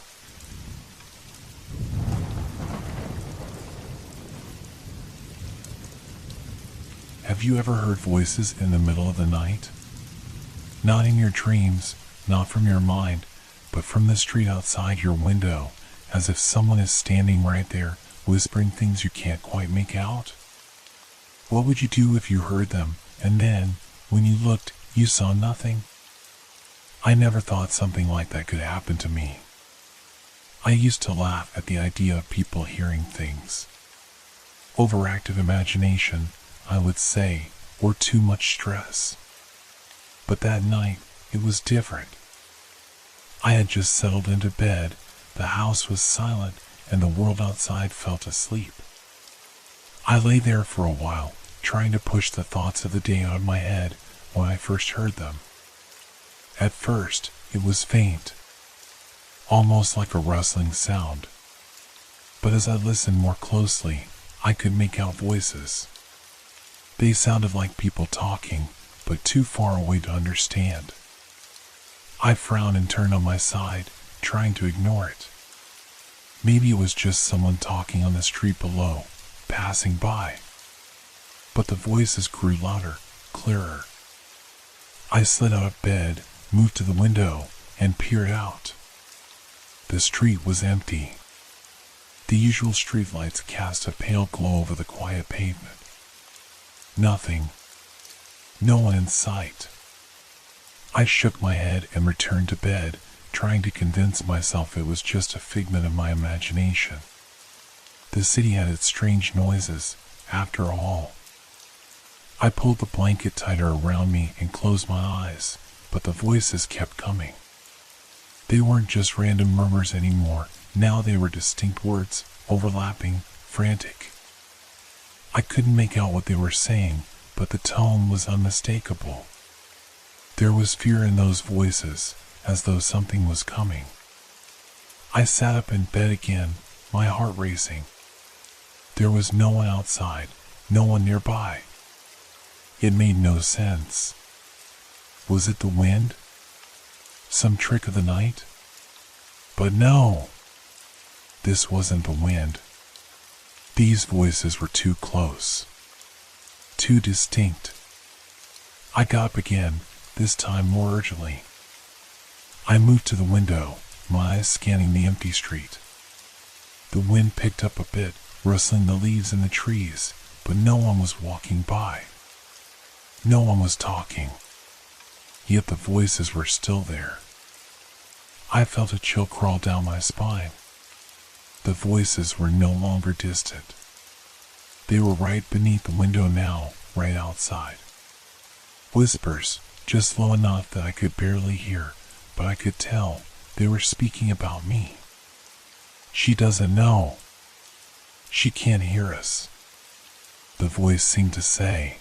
Have you ever heard voices in the middle of the night? Not in your dreams, not from your mind, but from the street outside your window, as if someone is standing right there, whispering things you can't quite make out? What would you do if you heard them, and then, when you looked, you saw nothing? I never thought something like that could happen to me. I used to laugh at the idea of people hearing things. Overactive imagination, I would say, or too much stress. But that night, it was different. I had just settled into bed, the house was silent, and the world outside felt asleep. I lay there for a while, trying to push the thoughts of the day out of my head when I first heard them. At first, it was faint, almost like a rustling sound. But as I listened more closely, I could make out voices. They sounded like people talking, but too far away to understand. I frowned and turned on my side, trying to ignore it. Maybe it was just someone talking on the street below, passing by. But the voices grew louder, clearer. I slid out of bed, moved to the window, and peered out. The street was empty. The usual streetlights cast a pale glow over the quiet pavement. Nothing. No one in sight. I shook my head and returned to bed, trying to convince myself it was just a figment of my imagination. The city had its strange noises, after all. I pulled the blanket tighter around me and closed my eyes, but the voices kept coming. They weren't just random murmurs anymore. Now they were distinct words, overlapping, frantic. I couldn't make out what they were saying, but the tone was unmistakable. There was fear in those voices, as though something was coming. I sat up in bed again, my heart racing. There was no one outside, no one nearby. It made no sense. Was it the wind? Some trick of the night? But no! This wasn't the wind. These voices were too close. Too distinct. I got up again, this time more urgently. I moved to the window, my eyes scanning the empty street. The wind picked up a bit, rustling the leaves in the trees, but no one was walking by. No one was talking. Yet the voices were still there. I felt a chill crawl down my spine. The voices were no longer distant. They were right beneath the window now, right outside. Whispers, just low enough that I could barely hear, but I could tell they were speaking about me. She doesn't know. She can't hear us. The voice seemed to say.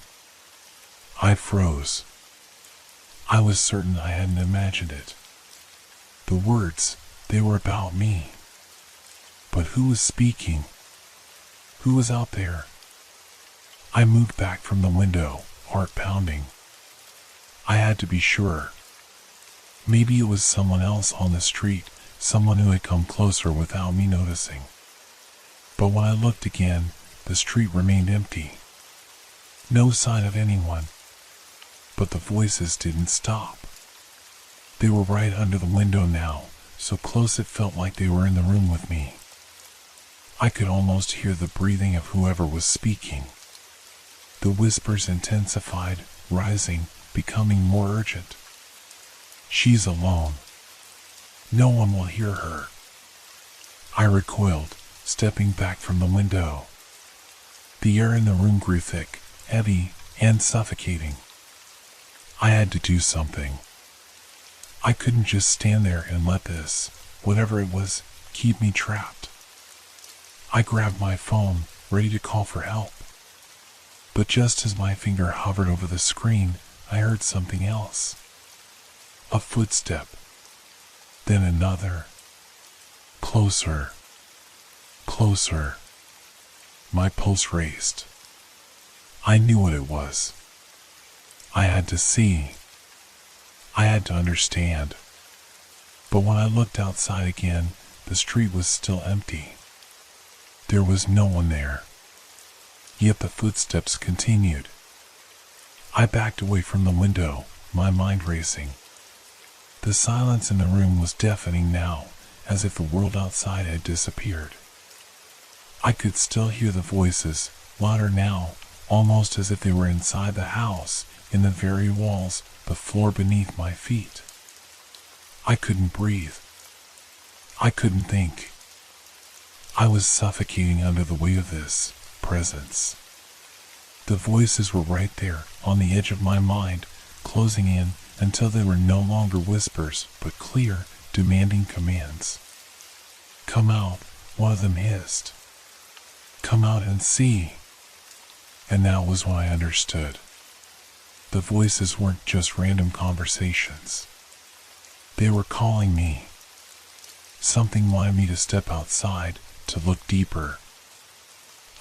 I froze. I was certain I hadn't imagined it. The words, they were about me. But who was speaking? Who was out there? I moved back from the window, heart pounding. I had to be sure. Maybe it was someone else on the street, someone who had come closer without me noticing. But when I looked again, the street remained empty. No sign of anyone. But the voices didn't stop. They were right under the window now, so close it felt like they were in the room with me. I could almost hear the breathing of whoever was speaking. The whispers intensified, rising, becoming more urgent. She's alone. No one will hear her. I recoiled, stepping back from the window. The air in the room grew thick, heavy, and suffocating. I had to do something. I couldn't just stand there and let this, whatever it was, keep me trapped. I grabbed my phone, ready to call for help. But just as my finger hovered over the screen, I heard something else. A footstep. Then another. Closer. closer. My pulse raced. I knew what it was. I had to see. I had to understand. But when I looked outside again, the street was still empty. There was no one there. Yet the footsteps continued. I backed away from the window, my mind racing. The silence in the room was deafening now, as if the world outside had disappeared. I could still hear the voices, louder now, almost as if they were inside the house, in the very walls, the floor beneath my feet. I couldn't breathe. I couldn't think. I was suffocating under the weight of this presence. The voices were right there, on the edge of my mind, closing in until they were no longer whispers, but clear, demanding commands. "Come out," one of them hissed. "Come out and see." And that was when I understood. The voices weren't just random conversations. They were calling me. Something wanted me to step outside, to look deeper.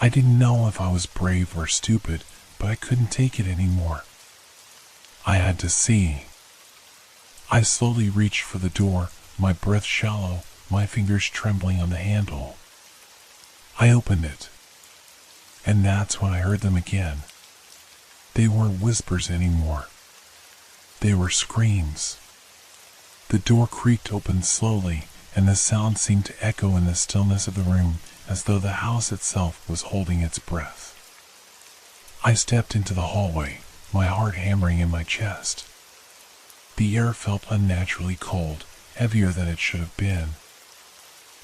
I didn't know if I was brave or stupid, but I couldn't take it anymore. I had to see. I slowly reached for the door, my breath shallow, my fingers trembling on the handle. I opened it. And that's when I heard them again. They weren't whispers anymore. They were screams. The door creaked open slowly, and the sound seemed to echo in the stillness of the room, as though the house itself was holding its breath. I stepped into the hallway, my heart hammering in my chest. The air felt unnaturally cold, heavier than it should have been.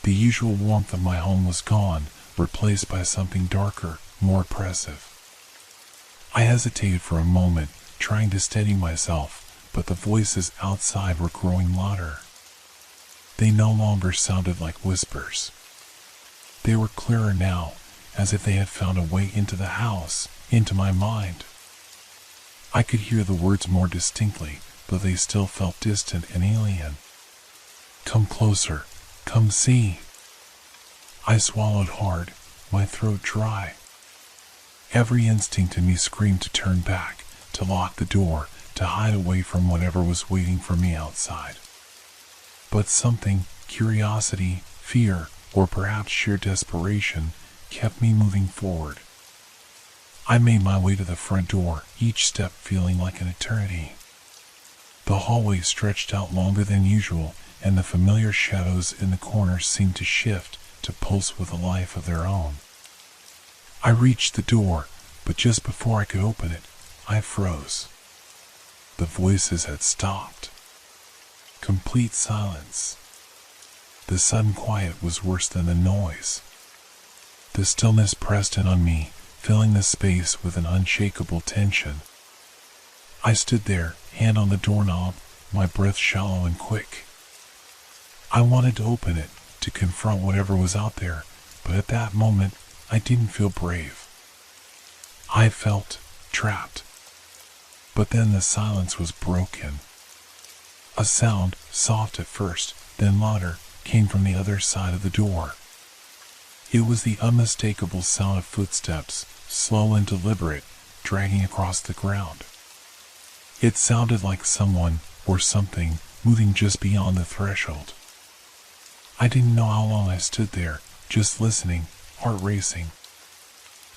The usual warmth of my home was gone, replaced by something darker, more oppressive. I hesitated for a moment, trying to steady myself, but the voices outside were growing louder. They no longer sounded like whispers. They were clearer now, as if they had found a way into the house, into my mind. I could hear the words more distinctly, though they still felt distant and alien. "Come closer, come see." I swallowed hard, my throat dry. Every instinct in me screamed to turn back, to lock the door, to hide away from whatever was waiting for me outside. But something, curiosity, fear, or perhaps sheer desperation, kept me moving forward. I made my way to the front door, each step feeling like an eternity. The hallway stretched out longer than usual, and the familiar shadows in the corners seemed to shift, to pulse with a life of their own. I reached the door, but just before I could open it, I froze. The voices had stopped. Complete silence. The sudden quiet was worse than the noise. The stillness pressed in on me, filling the space with an unshakable tension. I stood there, hand on the doorknob, my breath shallow and quick. I wanted to open it, to confront whatever was out there, but at that moment, I didn't feel brave. I felt trapped. But then the silence was broken. A sound, soft at first, then louder, came from the other side of the door. It was the unmistakable sound of footsteps, slow and deliberate, dragging across the ground. It sounded like someone, or something, moving just beyond the threshold. I didn't know how long I stood there, just listening, heart racing.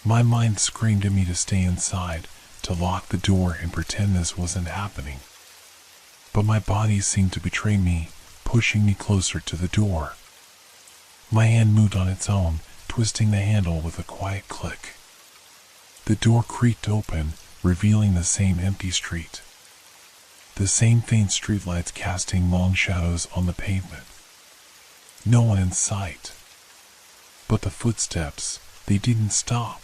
My mind screamed at me to stay inside, to lock the door and pretend this wasn't happening. But my body seemed to betray me, pushing me closer to the door. My hand moved on its own, twisting the handle with a quiet click. The door creaked open, revealing the same empty street. The same faint streetlights casting long shadows on the pavement. No one in sight. But the footsteps, they didn't stop.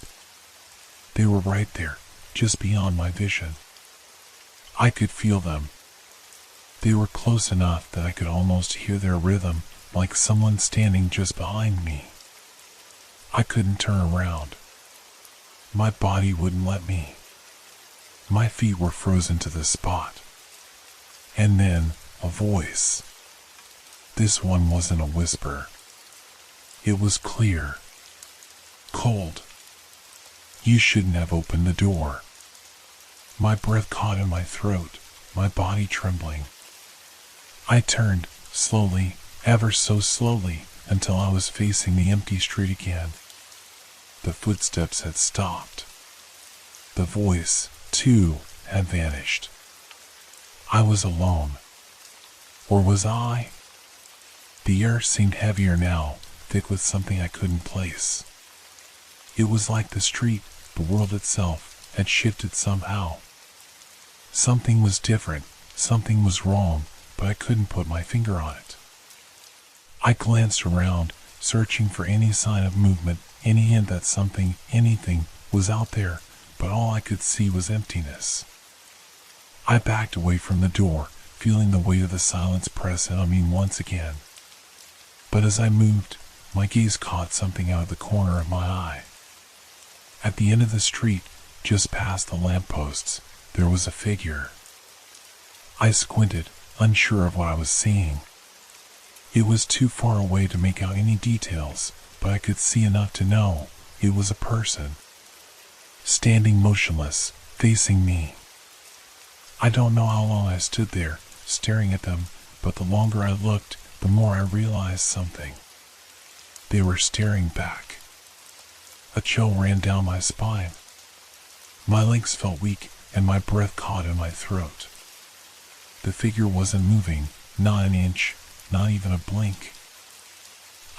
They were right there, just beyond my vision. I could feel them. They were close enough that I could almost hear their rhythm, like someone standing just behind me. I couldn't turn around. My body wouldn't let me. My feet were frozen to the spot. And then, a voice. This one wasn't a whisper. It was clear, cold. You shouldn't have opened the door. My breath caught in my throat, my body trembling. I turned, slowly, ever so slowly, until I was facing the empty street again. The footsteps had stopped. The voice, too, had vanished. I was alone. Or was I? The air seemed heavier now, thick with something I couldn't place. It was like the street, the world itself, had shifted somehow. Something was different, something was wrong, but I couldn't put my finger on it. I glanced around, searching for any sign of movement, any hint that something, anything, was out there, but all I could see was emptiness. I backed away from the door, feeling the weight of the silence press in on me once again. But as I moved, my gaze caught something out of the corner of my eye. At the end of the street, just past the lampposts, there was a figure. I squinted, unsure of what I was seeing. It was too far away to make out any details, but I could see enough to know it was a person. Standing motionless, facing me. I don't know how long I stood there, staring at them, but the longer I looked, the more I realized something. They were staring back. A chill ran down my spine. My legs felt weak, and my breath caught in my throat. The figure wasn't moving, not an inch, not even a blink.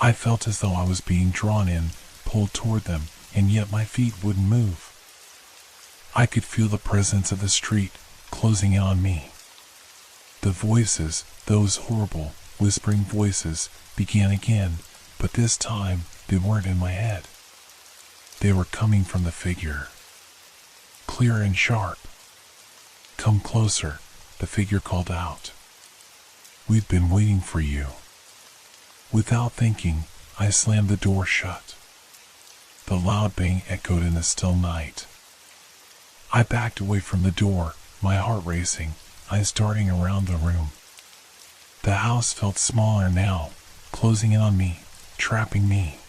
I felt as though I was being drawn in, pulled toward them, and yet my feet wouldn't move. I could feel the presence of the street closing in on me. The voices, those horrible, whispering voices, began again, but this time they weren't in my head. They were coming from the figure. Clear and sharp. "Come closer," the figure called out. "We've been waiting for you." Without thinking, I slammed the door shut. The loud bang echoed in the still night. I backed away from the door, my heart racing, eyes darting around the room. The house felt smaller now, closing in on me, trapping me.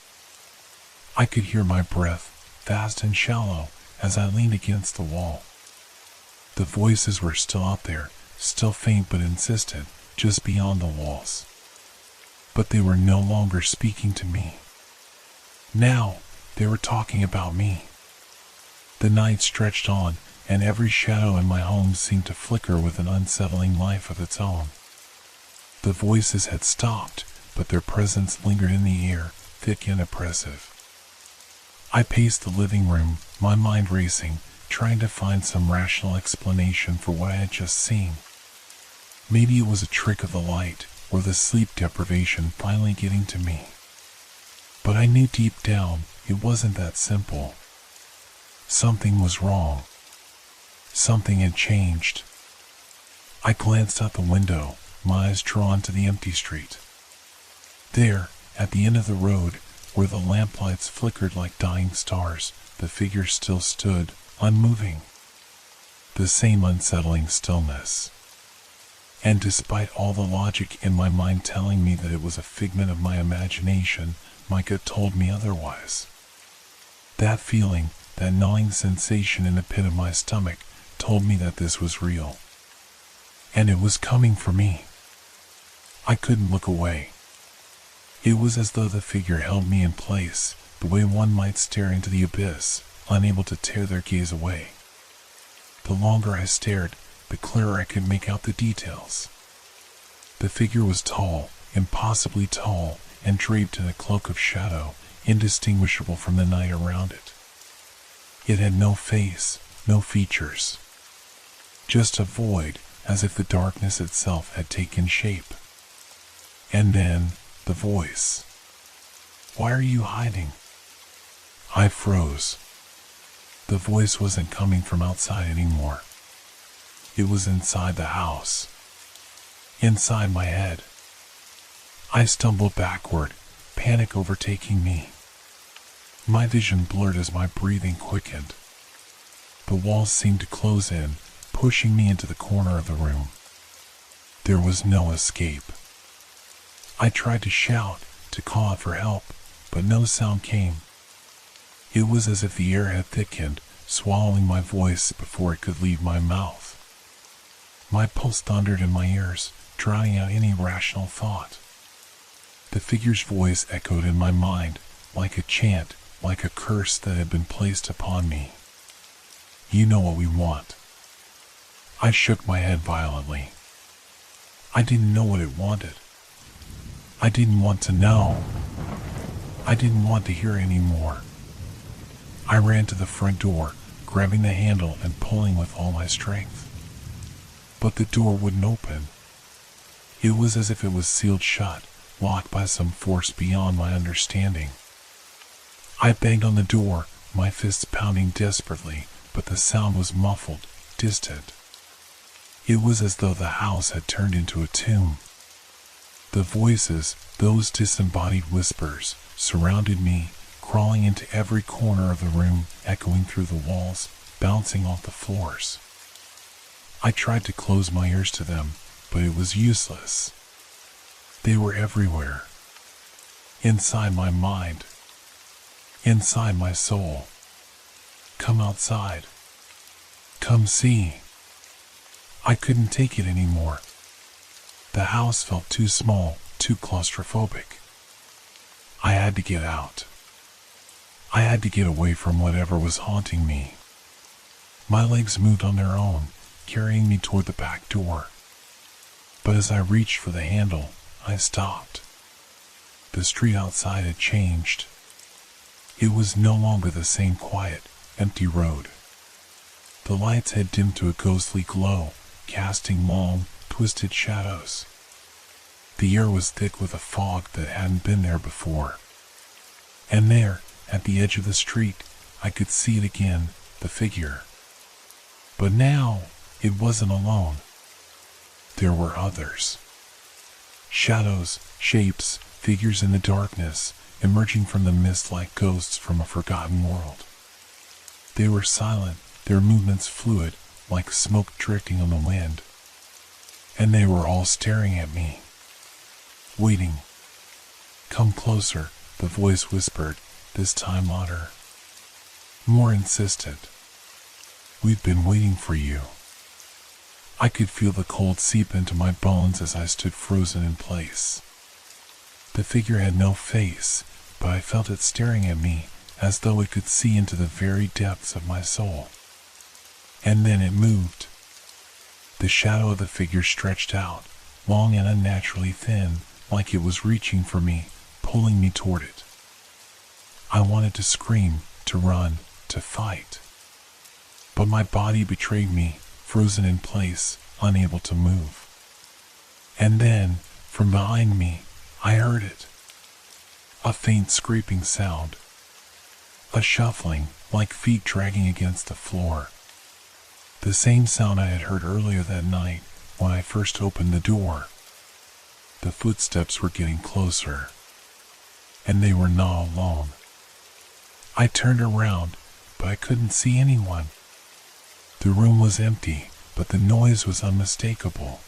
I could hear my breath, fast and shallow, as I leaned against the wall. The voices were still out there, still faint but insistent, just beyond the walls. But they were no longer speaking to me. Now, they were talking about me. The night stretched on, and every shadow in my home seemed to flicker with an unsettling life of its own. The voices had stopped, but their presence lingered in the air, thick and oppressive. I paced the living room, my mind racing, trying to find some rational explanation for what I had just seen. Maybe it was a trick of the light, or the sleep deprivation finally getting to me. But I knew deep down it wasn't that simple. Something was wrong. Something had changed. I glanced out the window, my eyes drawn to the empty street. There, at the end of the road, where the lamplights flickered like dying stars, the figure still stood, unmoving. The same unsettling stillness. And despite all the logic in my mind telling me that it was a figment of my imagination, my gut told me otherwise. That feeling, that gnawing sensation in the pit of my stomach, told me that this was real. And it was coming for me. I couldn't look away. It was as though the figure held me in place, the way one might stare into the abyss, unable to tear their gaze away. The longer I stared, the clearer I could make out the details. The figure was tall, impossibly tall, and draped in a cloak of shadow, indistinguishable from the night around it. It had no face, no features. Just a void, as if the darkness itself had taken shape. And then, the voice. "Why are you hiding?" I froze. The voice wasn't coming from outside anymore. It was inside the house. Inside my head. I stumbled backward, panic overtaking me. My vision blurred as my breathing quickened. The walls seemed to close in, pushing me into the corner of the room. There was no escape. I tried to shout, to call out for help, but no sound came. It was as if the air had thickened, swallowing my voice before it could leave my mouth. My pulse thundered in my ears, drowning out any rational thought. The figure's voice echoed in my mind, like a chant, like a curse that had been placed upon me. You know what we want. I shook my head violently. I didn't know what it wanted. I didn't want to know. I didn't want to hear any more. I ran to the front door, grabbing the handle and pulling with all my strength. But the door wouldn't open. It was as if it was sealed shut, locked by some force beyond my understanding. I banged on the door, my fists pounding desperately, but the sound was muffled, distant. It was as though the house had turned into a tomb. The voices, those disembodied whispers, surrounded me, crawling into every corner of the room, echoing through the walls, bouncing off the floors. I tried to close my ears to them, but it was useless. They were everywhere. Inside my mind. Inside my soul. Come outside. Come see. I couldn't take it anymore. The house felt too small, too claustrophobic. I had to get out. I had to get away from whatever was haunting me. My legs moved on their own, carrying me toward the back door. But as I reached for the handle, I stopped. The street outside had changed. It was no longer the same quiet, empty road. The lights had dimmed to a ghostly glow, casting long, twisted shadows. The air was thick with a fog that hadn't been there before. And there, at the edge of the street, I could see it again, the figure. But now, it wasn't alone. There were others. Shadows, shapes, figures in the darkness, emerging from the mist like ghosts from a forgotten world. They were silent, their movements fluid, like smoke drifting on the wind. And they were all staring at me. Waiting. Come closer, the voice whispered, this time louder. More insistent. We've been waiting for you. I could feel the cold seep into my bones as I stood frozen in place. The figure had no face, but I felt it staring at me as though it could see into the very depths of my soul. And then it moved. The shadow of the figure stretched out, long and unnaturally thin, like it was reaching for me, pulling me toward it. I wanted to scream, to run, to fight. But my body betrayed me, frozen in place, unable to move. And then, from behind me, I heard it. A faint scraping sound. A shuffling, like feet dragging against the floor. The same sound I had heard earlier that night when I first opened the door. The footsteps were getting closer. And they were not alone. I turned around, but I couldn't see anyone. The room was empty, but the noise was unmistakable.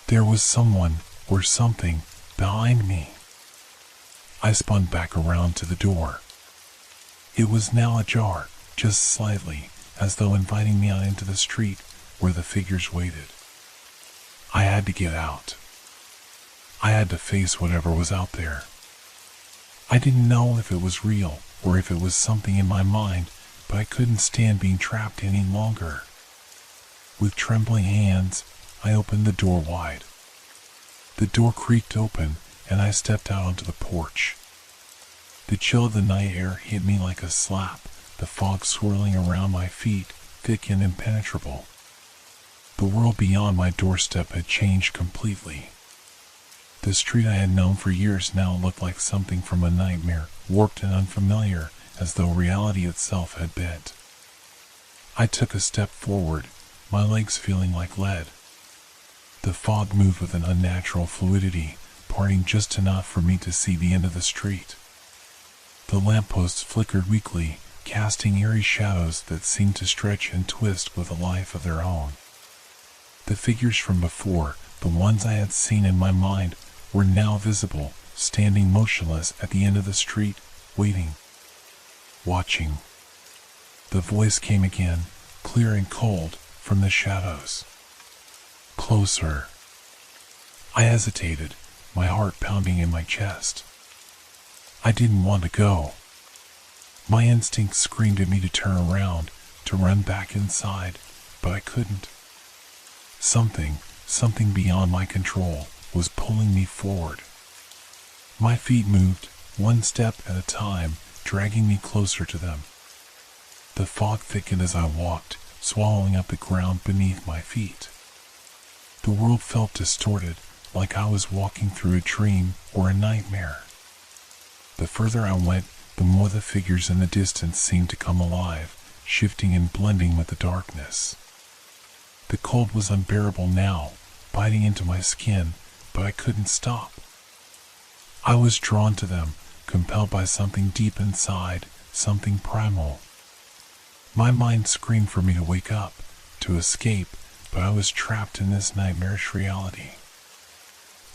There was someone, or something, behind me. I spun back around to the door. It was now ajar, just slightly, as though inviting me out into the street where the figures waited. I had to get out. I had to face whatever was out there. I didn't know if it was real or if it was something in my mind, but I couldn't stand being trapped any longer. With trembling hands, I opened the door wide. The door creaked open, and I stepped out onto the porch. The chill of the night air hit me like a slap, the fog swirling around my feet, thick and impenetrable. The world beyond my doorstep had changed completely. The street I had known for years now looked like something from a nightmare, warped and unfamiliar, as though reality itself had bent. I took a step forward, my legs feeling like lead. The fog moved with an unnatural fluidity, parting just enough for me to see the end of the street. The lampposts flickered weakly, casting eerie shadows that seemed to stretch and twist with a life of their own. The figures from before, the ones I had seen in my mind, were now visible, standing motionless at the end of the street, waiting. watching. The voice came again, clear and cold, from the shadows. Closer. I hesitated, my heart pounding in my chest. I didn't want to go. My instinct screamed at me to turn around, to run back inside, but I couldn't. Something beyond my control was pulling me forward. My feet moved, one step at a time, dragging me closer to them. The fog thickened as I walked, swallowing up the ground beneath my feet. The world felt distorted, like I was walking through a dream or a nightmare. The further I went, the more the figures in the distance seemed to come alive, shifting and blending with the darkness. The cold was unbearable now, biting into my skin, but I couldn't stop. I was drawn to them, compelled by something deep inside, something primal. My mind screamed for me to wake up, to escape, but I was trapped in this nightmarish reality.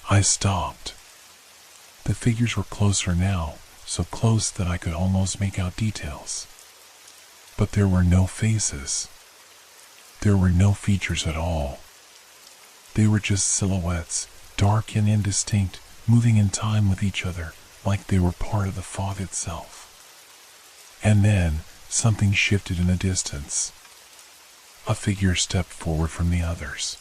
I stopped. The figures were closer now, so close that I could almost make out details. But there were no faces. There were no features at all. They were just silhouettes, dark and indistinct, moving in time with each other, like they were part of the fog itself. And then, something shifted in the distance. A figure stepped forward from the others.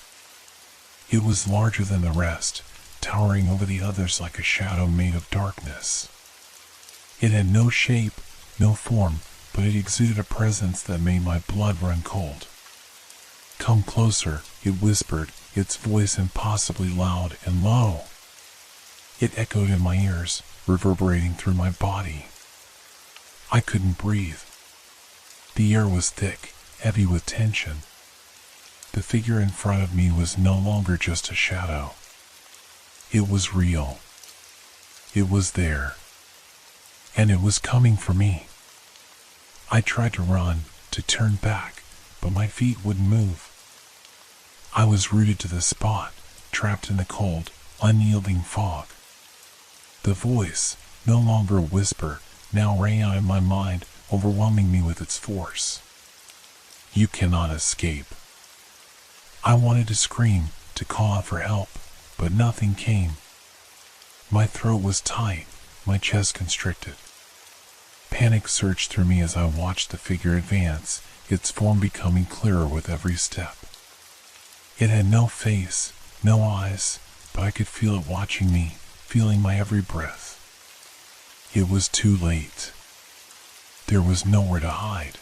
It was larger than the rest, towering over the others like a shadow made of darkness. It had no shape, no form, but it exuded a presence that made my blood run cold. "Come closer," it whispered, its voice impossibly loud and low. It echoed in my ears, reverberating through my body. I couldn't breathe. The air was thick, heavy with tension. The figure in front of me was no longer just a shadow. It was real. It was there. And it was coming for me. I tried to run, to turn back, but my feet wouldn't move. I was rooted to the spot, trapped in the cold, unyielding fog. The voice, no longer a whisper, now rang out in my mind, overwhelming me with its force. "You cannot escape." I wanted to scream, to call out for help, but nothing came. My throat was tight, my chest constricted. Panic surged through me as I watched the figure advance, its form becoming clearer with every step. It had no face, no eyes, but I could feel it watching me, feeling my every breath. It was too late. There was nowhere to hide,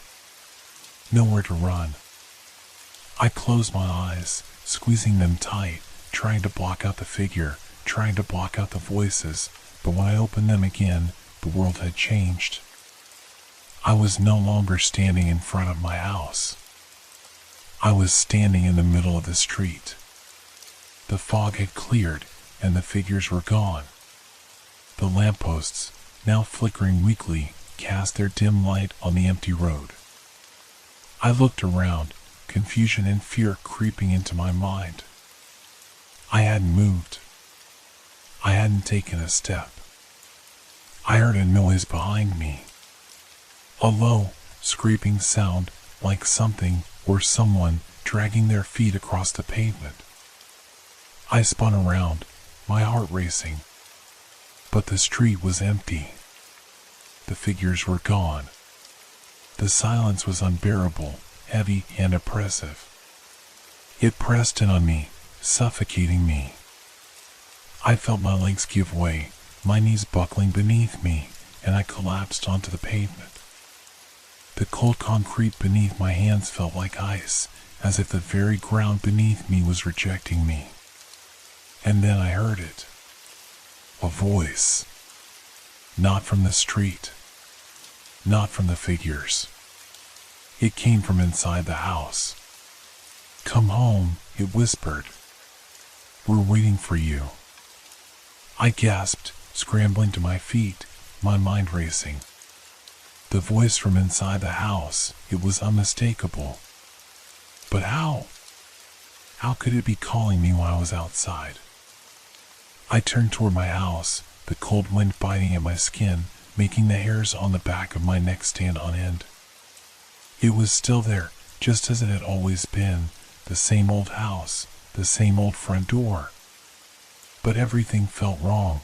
nowhere to run. I closed my eyes, squeezing them tight, trying to block out the figure, trying to block out the voices, but when I opened them again, the world had changed. I was no longer standing in front of my house. I was standing in the middle of the street. The fog had cleared, and the figures were gone. The lampposts, now flickering weakly, cast their dim light on the empty road. I looked around, confusion and fear creeping into my mind. I hadn't moved. I hadn't taken a step. I heard a noise behind me. A low, scraping sound, like something or someone dragging their feet across the pavement. I spun around, my heart racing. But the street was empty. The figures were gone. The silence was unbearable, heavy and oppressive. It pressed in on me, suffocating me. I felt my legs give way, my knees buckling beneath me, and I collapsed onto the pavement. The cold concrete beneath my hands felt like ice, as if the very ground beneath me was rejecting me. And then I heard it. A voice. Not from the street. Not from the figures. It came from inside the house. "Come home," it whispered. "We're waiting for you." I gasped, scrambling to my feet, my mind racing. The voice from inside the house, it was unmistakable. But how? How could it be calling me while I was outside? I turned toward my house, the cold wind biting at my skin, making the hairs on the back of my neck stand on end. It was still there, just as it had always been, the same old house, the same old front door. But everything felt wrong.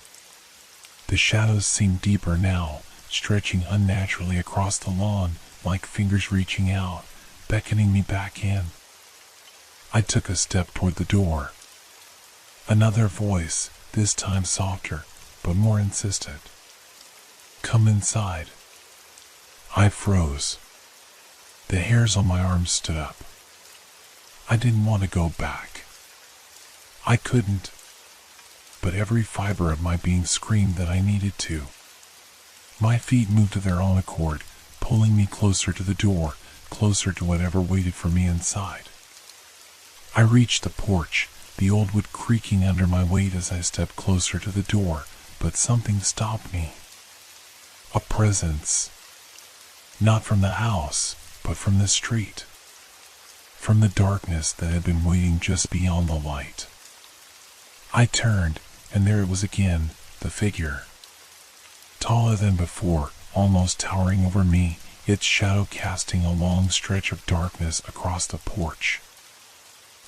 The shadows seemed deeper now, stretching unnaturally across the lawn, like fingers reaching out, beckoning me back in. I took a step toward the door. Another voice, this time softer, but more insistent. "Come inside." I froze. The hairs on my arms stood up. I didn't want to go back. I couldn't. But every fiber of my being screamed that I needed to. My feet moved of their own accord, pulling me closer to the door, closer to whatever waited for me inside. I reached the porch, the old wood creaking under my weight as I stepped closer to the door, but something stopped me. A presence. Not from the house, but from the street. From the darkness that had been waiting just beyond the light. I turned, and there it was again, the figure. Taller than before, almost towering over me, its shadow casting a long stretch of darkness across the porch.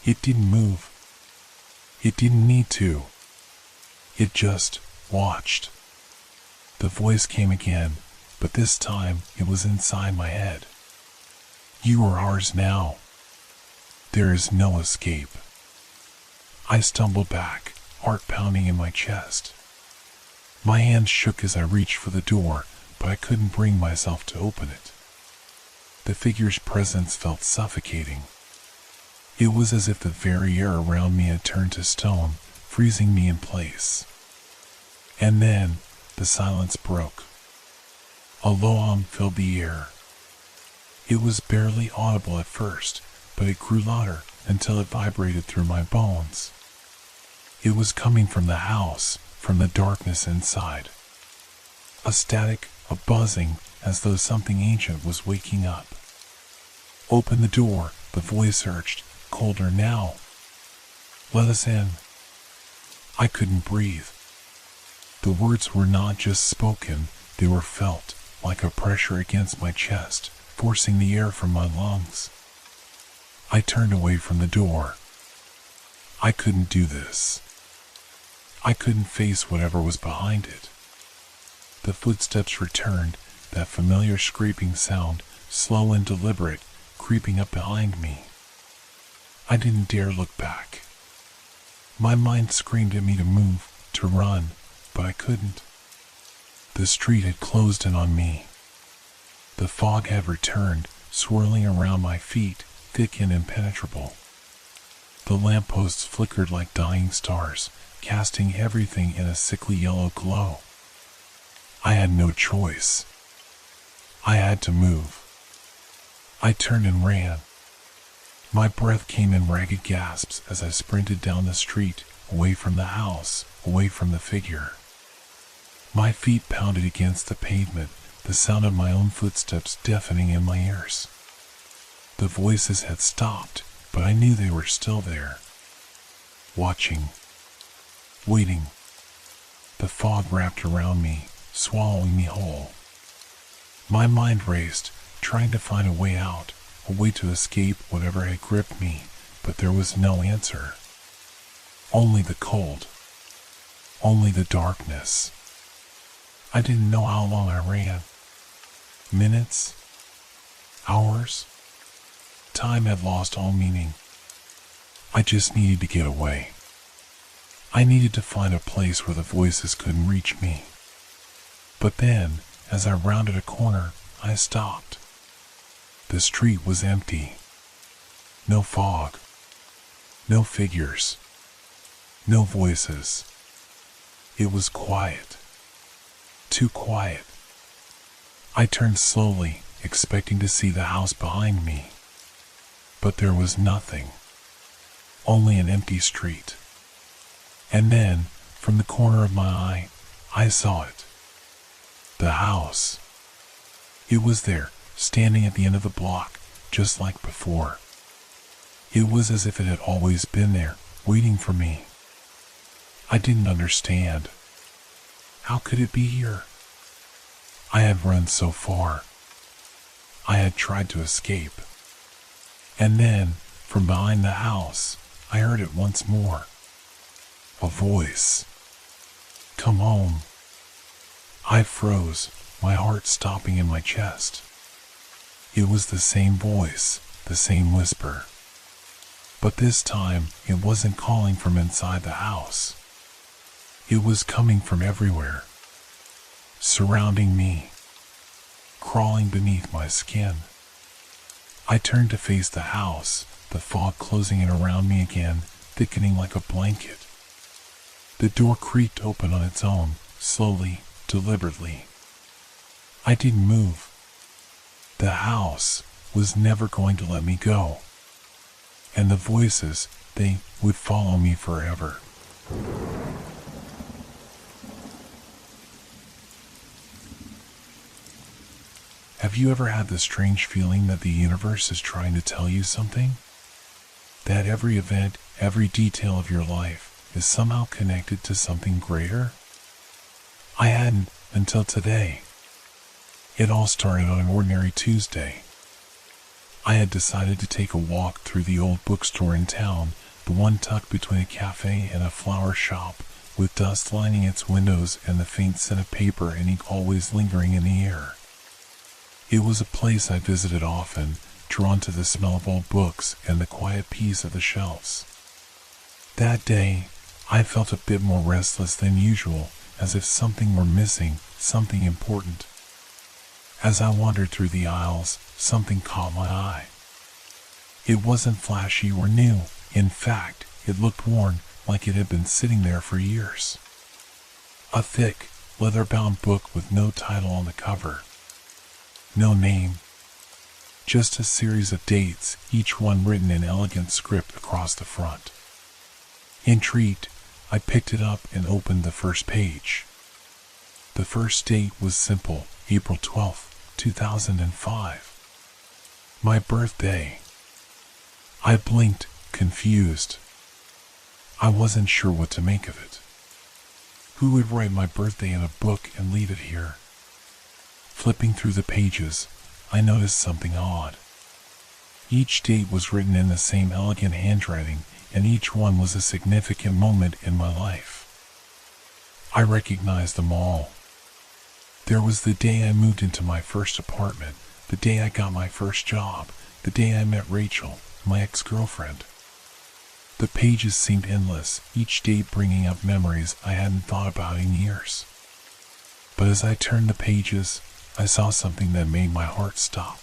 It didn't move. It didn't need to. It just watched. The voice came again, but this time it was inside my head. "You are ours now. There is no escape." I stumbled back, heart pounding in my chest. My hands shook as I reached for the door, but I couldn't bring myself to open it. The figure's presence felt suffocating. It was as if the very air around me had turned to stone, freezing me in place. And then, the silence broke. A low hum filled the air. It was barely audible at first, but it grew louder until it vibrated through my bones. It was coming from the house, from the darkness inside. A static, a buzzing, as though something ancient was waking up. "Open the door," the voice urged, colder now. "Let us in." I couldn't breathe. The words were not just spoken, they were felt, like a pressure against my chest, forcing the air from my lungs. I turned away from the door. I couldn't do this. I couldn't face whatever was behind it. The footsteps returned, that familiar scraping sound, slow and deliberate, creeping up behind me. I didn't dare look back. My mind screamed at me to move, to run, but I couldn't. The street had closed in on me. The fog had returned, swirling around my feet, thick and impenetrable. The lampposts flickered like dying stars, casting everything in a sickly yellow glow. I had no choice. I had to move. I turned and ran. My breath came in ragged gasps as I sprinted down the street, away from the house, away from the figure. My feet pounded against the pavement, the sound of my own footsteps deafening in my ears. The voices had stopped, but I knew they were still there. Watching. Waiting. The fog wrapped around me, swallowing me whole. My mind raced, trying to find a way out, a way to escape whatever had gripped me, but there was no answer. Only the cold. Only the darkness. I didn't know how long I ran. Minutes? Hours? Time had lost all meaning. I just needed to get away. I needed to find a place where the voices couldn't reach me. But then, as I rounded a corner, I stopped. The street was empty. No fog. No figures. No voices. It was quiet. Too quiet. I turned slowly, expecting to see the house behind me. But there was nothing. Only an empty street. And then, from the corner of my eye, I saw it. The house. It was there, standing at the end of the block, just like before. It was as if it had always been there, waiting for me. I didn't understand. How could it be here? I had run so far. I had tried to escape. And then, from behind the house, I heard it once more. A voice. Come home. I froze, my heart stopping in my chest. It was the same voice, the same whisper. But this time, it wasn't calling from inside the house. It was coming from everywhere, surrounding me, crawling beneath my skin. I turned to face the house, the fog closing in around me again, thickening like a blanket. The door creaked open on its own, slowly, deliberately. I didn't move. The house was never going to let me go. And the voices, they would follow me forever. Have you ever had the strange feeling that the universe is trying to tell you something? That every event, every detail of your life is somehow connected to something greater? I hadn't until today. It all started on an ordinary Tuesday. I had decided to take a walk through the old bookstore in town, the one tucked between a cafe and a flower shop, with dust lining its windows and the faint scent of paper and ink always lingering in the air. It was a place I visited often, drawn to the smell of old books and the quiet peace of the shelves. That day, I felt a bit more restless than usual, as if something were missing, something important. As I wandered through the aisles, something caught my eye. It wasn't flashy or new. In fact, it looked worn, like it had been sitting there for years. A thick, leather-bound book with no title on the cover. No name. Just a series of dates, each one written in elegant script across the front. Intrigued, I picked it up and opened the first page. The first date was simple, April 12th, 2005. My birthday. I blinked, confused. I wasn't sure what to make of it. Who would write my birthday in a book and leave it here? Flipping through the pages, I noticed something odd. Each date was written in the same elegant handwriting, and each one was a significant moment in my life. I recognized them all. There was the day I moved into my first apartment, the day I got my first job, the day I met Rachel, my ex-girlfriend. The pages seemed endless, each date bringing up memories I hadn't thought about in years. But as I turned the pages, I saw something that made my heart stop.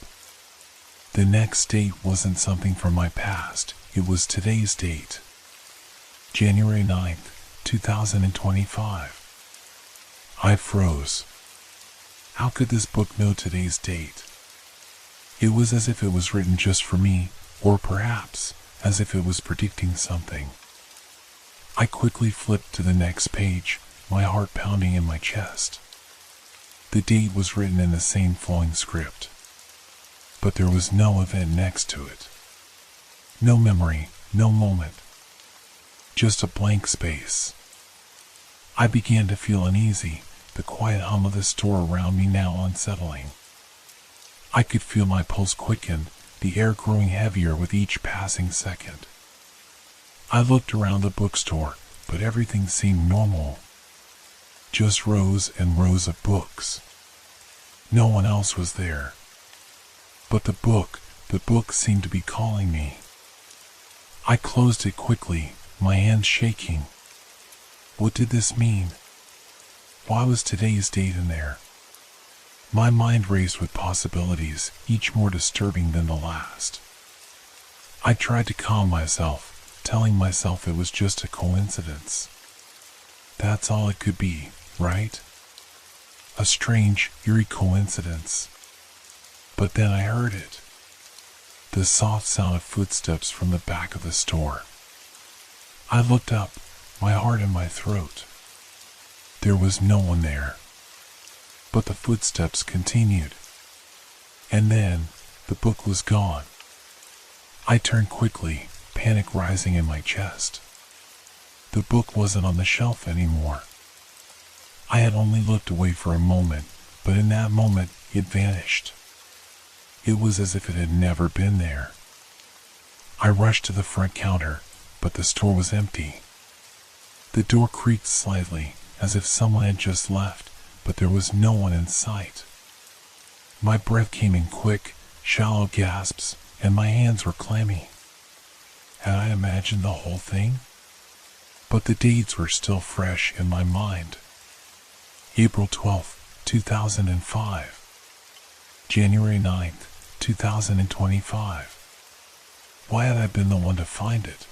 The next date wasn't something from my past, it was today's date. January 9th, 2025. I froze. How could this book know today's date? It was as if it was written just for me, or perhaps as if it was predicting something. I quickly flipped to the next page, my heart pounding in my chest. The date was written in the same flowing script, but there was no event next to it. No memory, no moment. Just a blank space. I began to feel uneasy, the quiet hum of the store around me now unsettling. I could feel my pulse quicken, the air growing heavier with each passing second. I looked around the bookstore, but everything seemed normal. Just rows and rows of books. No one else was there. But the book seemed to be calling me. I closed it quickly, my hands shaking. What did this mean? Why was today's date in there? My mind raced with possibilities, each more disturbing than the last. I tried to calm myself, telling myself it was just a coincidence. That's all it could be, right? A strange, eerie coincidence. But then I heard it. The soft sound of footsteps from the back of the store. I looked up, my heart in my throat. There was no one there. But the footsteps continued. And then, the book was gone. I turned quickly, panic rising in my chest. The book wasn't on the shelf anymore. I had only looked away for a moment, but in that moment, it vanished. It was as if it had never been there. I rushed to the front counter, but the store was empty. The door creaked slightly, as if someone had just left, but there was no one in sight. My breath came in quick, shallow gasps, and my hands were clammy. Had I imagined the whole thing? But the dates were still fresh in my mind. April 12th, 2005. January 9th, 2025. Why had I been the one to find it?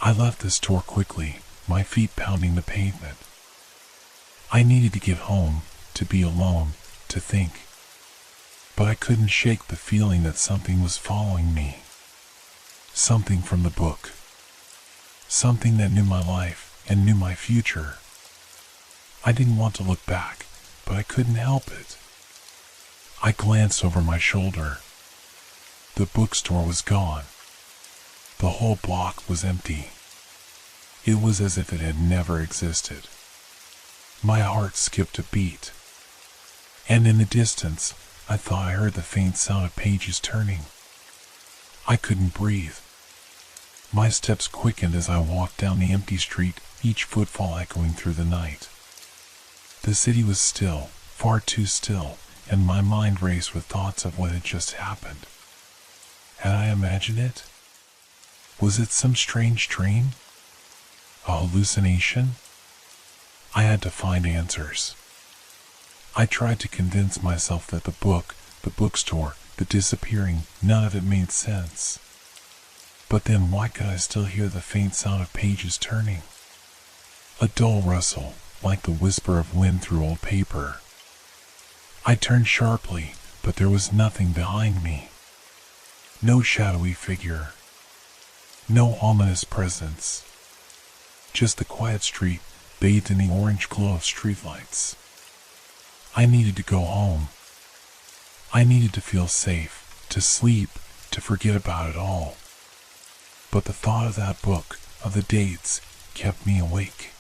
I left the store quickly, my feet pounding the pavement. I needed to get home, to be alone, to think. But I couldn't shake the feeling that something was following me. Something from the book. Something that knew my life and knew my future. I didn't want to look back, but I couldn't help it. I glanced over my shoulder. The bookstore was gone. The whole block was empty. It was as if it had never existed. My heart skipped a beat. And in the distance, I thought I heard the faint sound of pages turning. I couldn't breathe. My steps quickened as I walked down the empty street, each footfall echoing through the night. The city was still, far too still, and my mind raced with thoughts of what had just happened. Had I imagined it? Was it some strange dream? A hallucination? I had to find answers. I tried to convince myself that the book, the bookstore, the disappearing, none of it made sense. But then why could I still hear the faint sound of pages turning? A dull rustle, like the whisper of wind through old paper. I turned sharply, but there was nothing behind me. No shadowy figure. No ominous presence. Just the quiet street, bathed in the orange glow of streetlights. I needed to go home. I needed to feel safe, to sleep, to forget about it all. But the thought of that book, of the dates, kept me awake.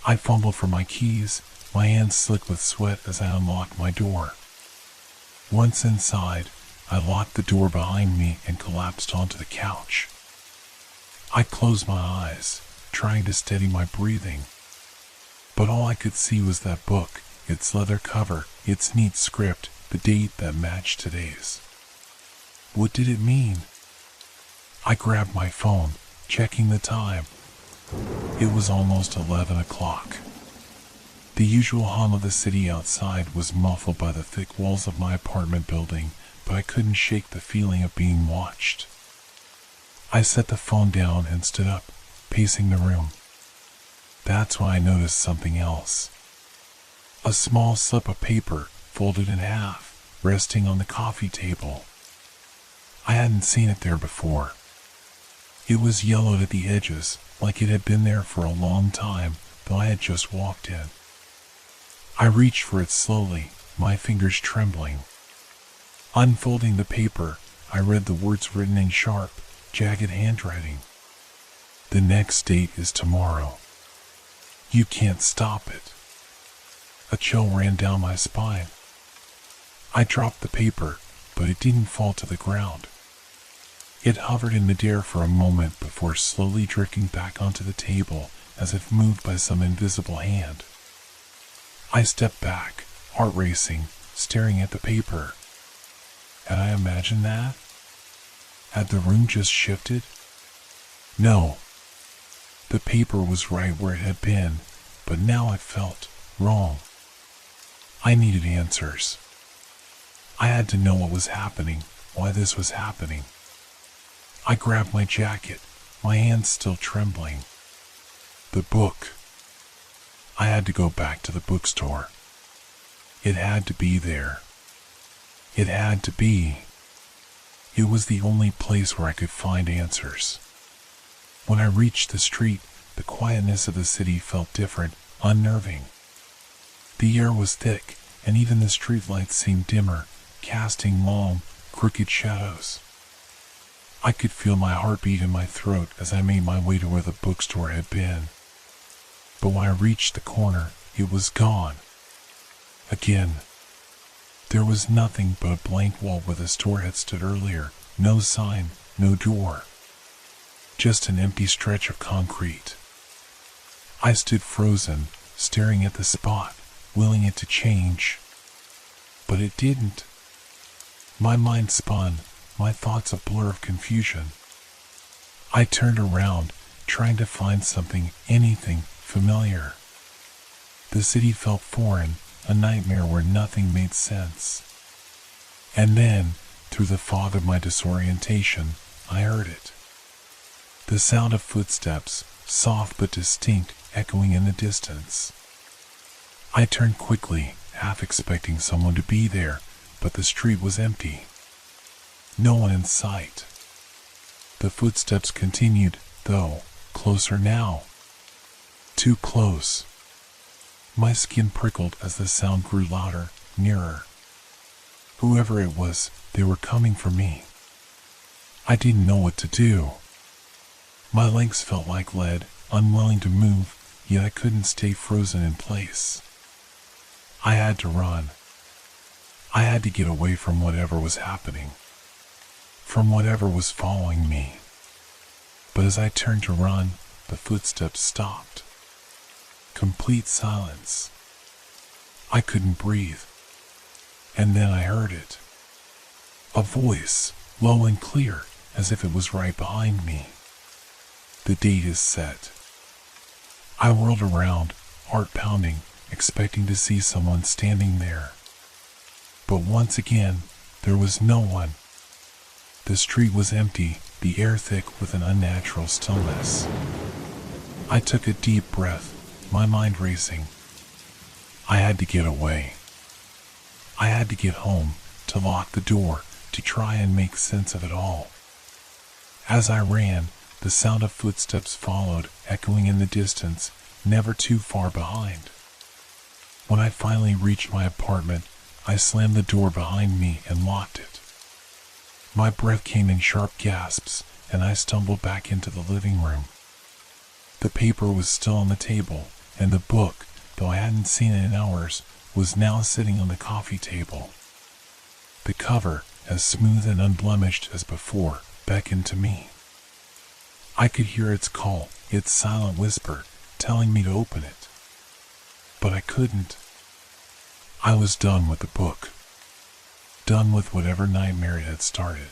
I fumbled for my keys, my hands slick with sweat as I unlocked my door. Once inside, I locked the door behind me and collapsed onto the couch. I closed my eyes, trying to steady my breathing. But all I could see was that book, its leather cover, its neat script, the date that matched today's. What did it mean? I grabbed my phone, checking the time. It was almost 11 o'clock. The usual hum of the city outside was muffled by the thick walls of my apartment building, but I couldn't shake the feeling of being watched. I set the phone down and stood up, pacing the room. That's when I noticed something else. A small slip of paper, folded in half, resting on the coffee table. I hadn't seen it there before. It was yellowed at the edges, like it had been there for a long time, though I had just walked in. I reached for it slowly, my fingers trembling. Unfolding the paper, I read the words written in sharp, jagged handwriting. The next date is tomorrow. You can't stop it. A chill ran down my spine. I dropped the paper, but it didn't fall to the ground. It hovered in midair for a moment before slowly drifting back onto the table as if moved by some invisible hand. I stepped back, heart racing, staring at the paper. Had I imagined that? Had the room just shifted? No. The paper was right where it had been, but now I felt wrong. I needed answers. I had to know what was happening, why this was happening. I grabbed my jacket, my hands still trembling. The book. I had to go back to the bookstore. It had to be there. It had to be. It was the only place where I could find answers. When I reached the street, the quietness of the city felt different, unnerving. The air was thick, and even the streetlights seemed dimmer, casting long, crooked shadows. I could feel my heartbeat in my throat as I made my way to where the bookstore had been. But when I reached the corner, it was gone. Again, there was nothing but a blank wall where the store had stood earlier. No sign, no door. Just an empty stretch of concrete. I stood frozen, staring at the spot, willing it to change. But it didn't. My mind spun, my thoughts a blur of confusion. I turned around, trying to find something, anything, familiar. The city felt foreign, a nightmare where nothing made sense. And then, through the fog of my disorientation, I heard it. The sound of footsteps, soft but distinct, echoing in the distance. I turned quickly, half expecting someone to be there, but the street was empty. No one in sight. The footsteps continued, though, closer now. Too close. My skin prickled as the sound grew louder, nearer. Whoever it was, they were coming for me. I didn't know what to do. My legs felt like lead, unwilling to move, yet I couldn't stay frozen in place. I had to run. I had to get away from whatever was happening, from whatever was following me. But as I turned to run, the footsteps stopped. Complete silence. I couldn't breathe. And then I heard it. A voice, low and clear, as if it was right behind me. The date is set. I whirled around, heart pounding, expecting to see someone standing there. But once again, there was no one. The street was empty, the air thick with an unnatural stillness. I took a deep breath, my mind racing. I had to get away. I had to get home, to lock the door, to try and make sense of it all. As I ran, the sound of footsteps followed, echoing in the distance, never too far behind. When I finally reached my apartment, I slammed the door behind me and locked it. My breath came in sharp gasps, and I stumbled back into the living room. The paper was still on the table, and the book, though I hadn't seen it in hours, was now sitting on the coffee table. The cover, as smooth and unblemished as before, beckoned to me. I could hear its call, its silent whisper, telling me to open it. But I couldn't. I was done with the book. Done with whatever nightmare it had started.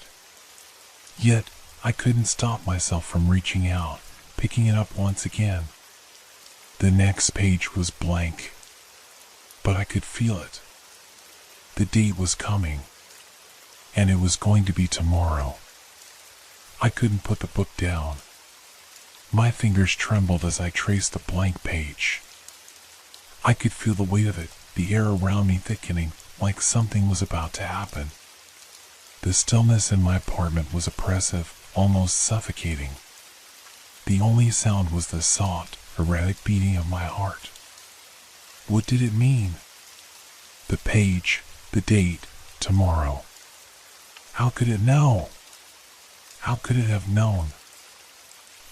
Yet, I couldn't stop myself from reaching out, picking it up once again. The next page was blank. But I could feel it. The date was coming. And it was going to be tomorrow. I couldn't put the book down. My fingers trembled as I traced the blank page. I could feel the weight of it, the air around me thickening, like something was about to happen. The stillness in my apartment was oppressive, almost suffocating. The only sound was the soft, erratic beating of my heart. What did it mean? The page, the date, tomorrow. How could it know? How could it have known?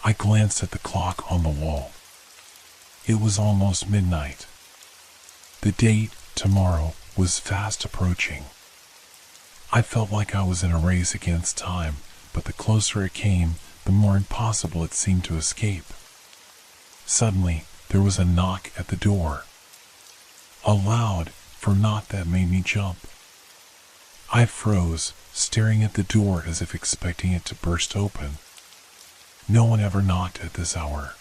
I glanced at the clock on the wall. It was almost midnight. The date, tomorrow, was fast approaching. I felt like I was in a race against time, but the closer it came, the more impossible it seemed to escape. Suddenly, there was a knock at the door. A loud, for knock that made me jump. I froze, staring at the door as if expecting it to burst open. No one ever knocked at this hour.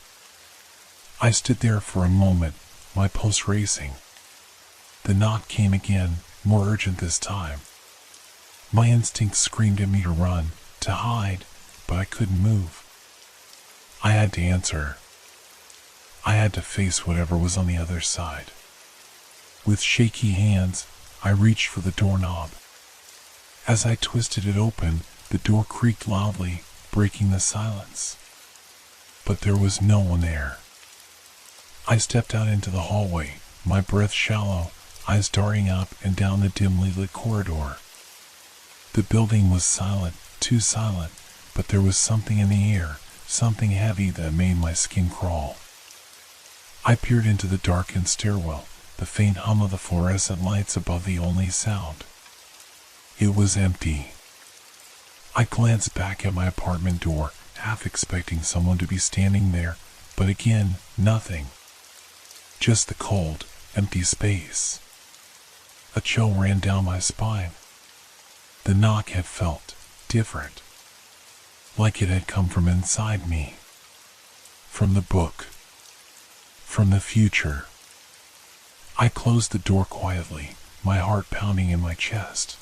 I stood there for a moment, my pulse racing. The knock came again, more urgent this time. My instinct screamed at me to run, to hide, but I couldn't move. I had to answer. I had to face whatever was on the other side. With shaky hands, I reached for the doorknob. As I twisted it open, the door creaked loudly, breaking the silence. But there was no one there. I stepped out into the hallway, my breath shallow, eyes darting up and down the dimly lit corridor. The building was silent, too silent, but there was something in the air, something heavy that made my skin crawl. I peered into the darkened stairwell, the faint hum of the fluorescent lights above the only sound. It was empty. I glanced back at my apartment door, half expecting someone to be standing there, but again, nothing. Just the cold, empty space. A chill ran down my spine. The knock had felt different, like it had come from inside me. From the book. From the future. I closed the door quietly, my heart pounding in my chest.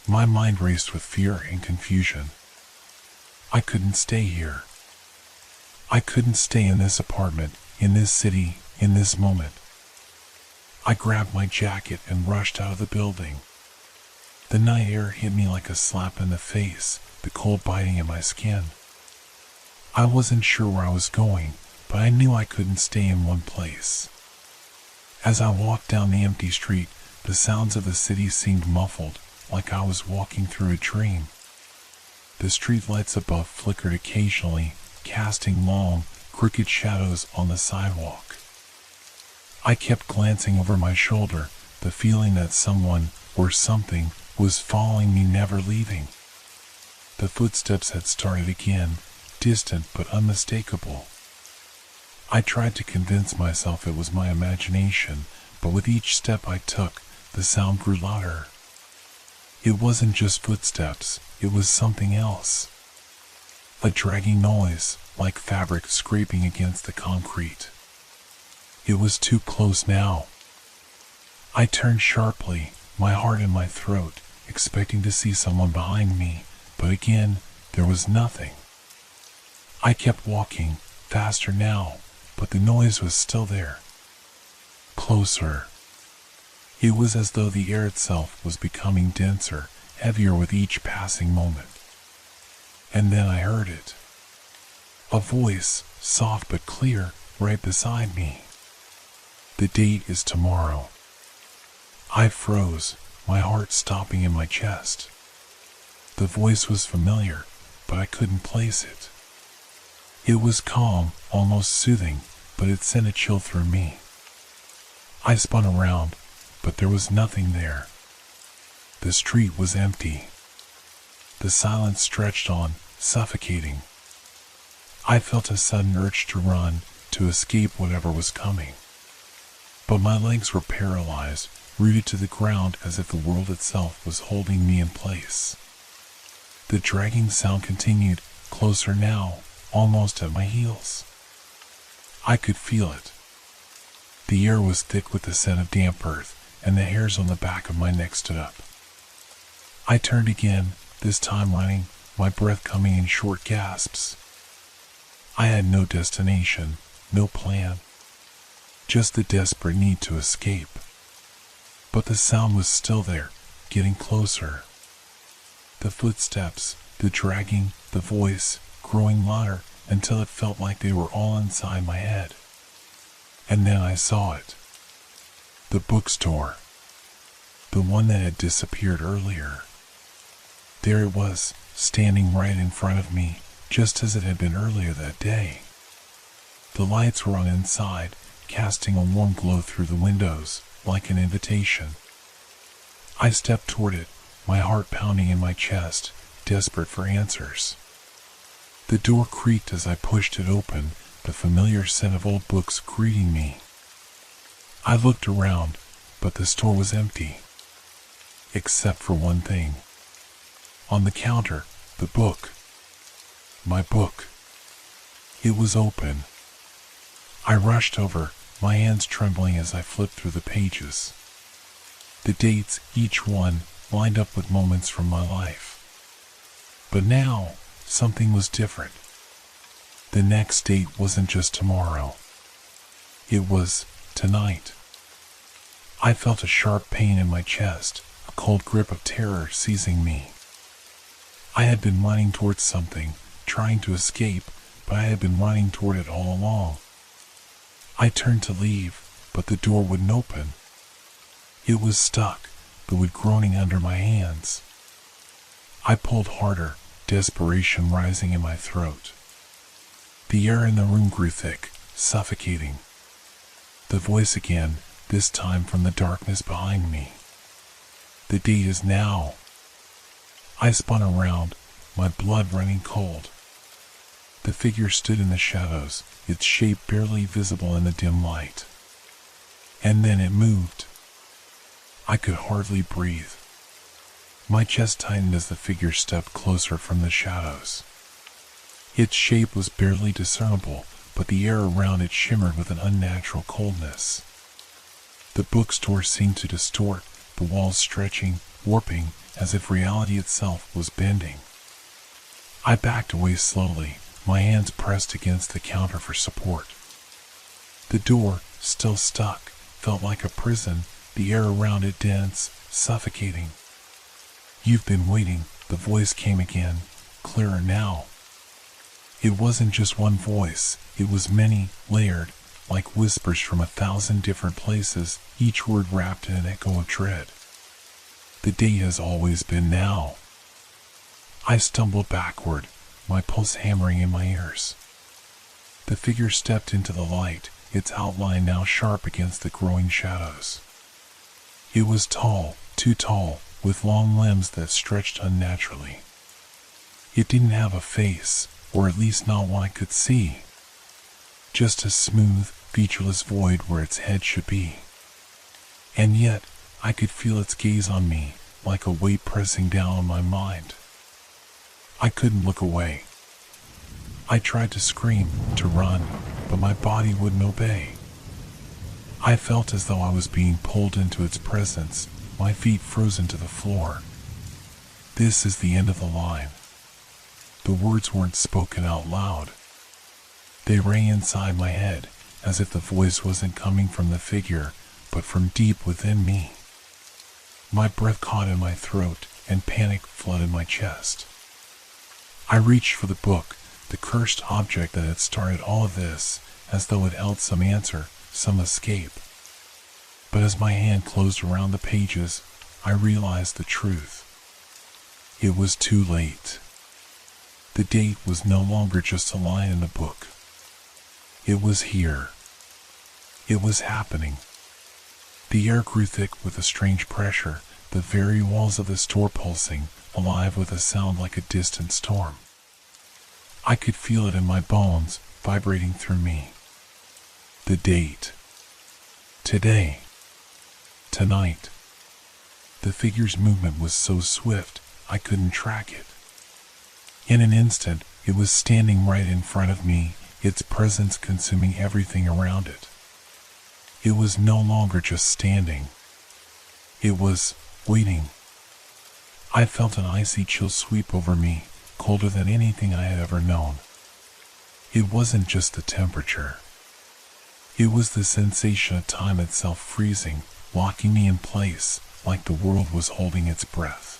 My mind raced with fear and confusion. I couldn't stay here. I couldn't stay in this apartment, in this city, in this moment. I grabbed my jacket and rushed out of the building. The night air hit me like a slap in the face, the cold biting at my skin. I wasn't sure where I was going, but I knew I couldn't stay in one place. As I walked down the empty street, the sounds of the city seemed muffled, like I was walking through a dream. The street lights above flickered occasionally, casting long, crooked shadows on the sidewalk. I kept glancing over my shoulder, the feeling that someone, or something, was following me, never leaving. The footsteps had started again, distant but unmistakable. I tried to convince myself it was my imagination, but with each step I took, the sound grew louder. It wasn't just footsteps, it was something else. A dragging noise, like fabric scraping against the concrete. It was too close now. I turned sharply, my heart in my throat, expecting to see someone behind me, but again, there was nothing. I kept walking, faster now, but the noise was still there. Closer. It was as though the air itself was becoming denser, heavier with each passing moment. And then I heard it. A voice, soft but clear, right beside me. The date is tomorrow. I froze, my heart stopping in my chest. The voice was familiar, but I couldn't place it. It was calm, almost soothing, but it sent a chill through me. I spun around, but there was nothing there. The street was empty. The silence stretched on, suffocating. I felt a sudden urge to run, to escape whatever was coming. But my legs were paralyzed, rooted to the ground as if the world itself was holding me in place. The dragging sound continued, closer now, almost at my heels. I could feel it. The air was thick with the scent of damp earth, and the hairs on the back of my neck stood up. I turned again, this time running, my breath coming in short gasps. I had no destination, no plan. Just the desperate need to escape. But the sound was still there, getting closer. The footsteps, the dragging, the voice, growing louder until it felt like they were all inside my head. And then I saw it. The bookstore. The one that had disappeared earlier. There it was, standing right in front of me, just as it had been earlier that day. The lights were on inside, casting a warm glow through the windows, like an invitation. I stepped toward it, my heart pounding in my chest, desperate for answers. The door creaked as I pushed it open, the familiar scent of old books greeting me. I looked around, but the store was empty. Except for one thing. On the counter, the book. My book. It was open. I rushed over, my hands trembling as I flipped through the pages. The dates, each one, lined up with moments from my life. But now, something was different. The next date wasn't just tomorrow. It was tonight. I felt a sharp pain in my chest, a cold grip of terror seizing me. I had been running towards something, trying to escape, but I had been running toward it all along. I turned to leave, but the door wouldn't open. It was stuck, the wood groaning under my hands. I pulled harder, desperation rising in my throat. The air in the room grew thick, suffocating. The voice again, this time from the darkness behind me. The date is now. I spun around, my blood running cold. The figure stood in the shadows, its shape barely visible in the dim light. And then it moved. I could hardly breathe. My chest tightened as the figure stepped closer from the shadows. Its shape was barely discernible, but the air around it shimmered with an unnatural coldness. The bookstore seemed to distort, the walls stretching, warping, as if reality itself was bending. I backed away slowly, my hands pressed against the counter for support. The door, still stuck, felt like a prison, the air around it dense, suffocating. "You've been waiting," the voice came again, clearer now. It wasn't just one voice, it was many, layered, like whispers from 1,000 different places, each word wrapped in an echo of dread. "The day has always been now." I stumbled backward, my pulse hammering in my ears. The figure stepped into the light, its outline now sharp against the growing shadows. It was tall, too tall, with long limbs that stretched unnaturally. It didn't have a face, or at least not one I could see. Just a smooth, featureless void where its head should be. And yet, I could feel its gaze on me, like a weight pressing down on my mind. I couldn't look away. I tried to scream, to run, but my body wouldn't obey. I felt as though I was being pulled into its presence, my feet frozen to the floor. "This is the end of the line." The words weren't spoken out loud. They rang inside my head, as if the voice wasn't coming from the figure, but from deep within me. My breath caught in my throat, and panic flooded my chest. I reached for the book, the cursed object that had started all of this, as though it held some answer, some escape. But as my hand closed around the pages, I realized the truth. It was too late. The date was no longer just a line in a book. It was here. It was happening. The air grew thick with a strange pressure, the very walls of the store pulsing, alive with a sound like a distant storm. I could feel it in my bones, vibrating through me. The date. Today. Tonight. The figure's movement was so swift, I couldn't track it. In an instant, it was standing right in front of me, its presence consuming everything around it. It was no longer just standing. It was waiting. I felt an icy chill sweep over me, colder than anything I had ever known. It wasn't just the temperature. It was the sensation of time itself freezing, locking me in place, like the world was holding its breath.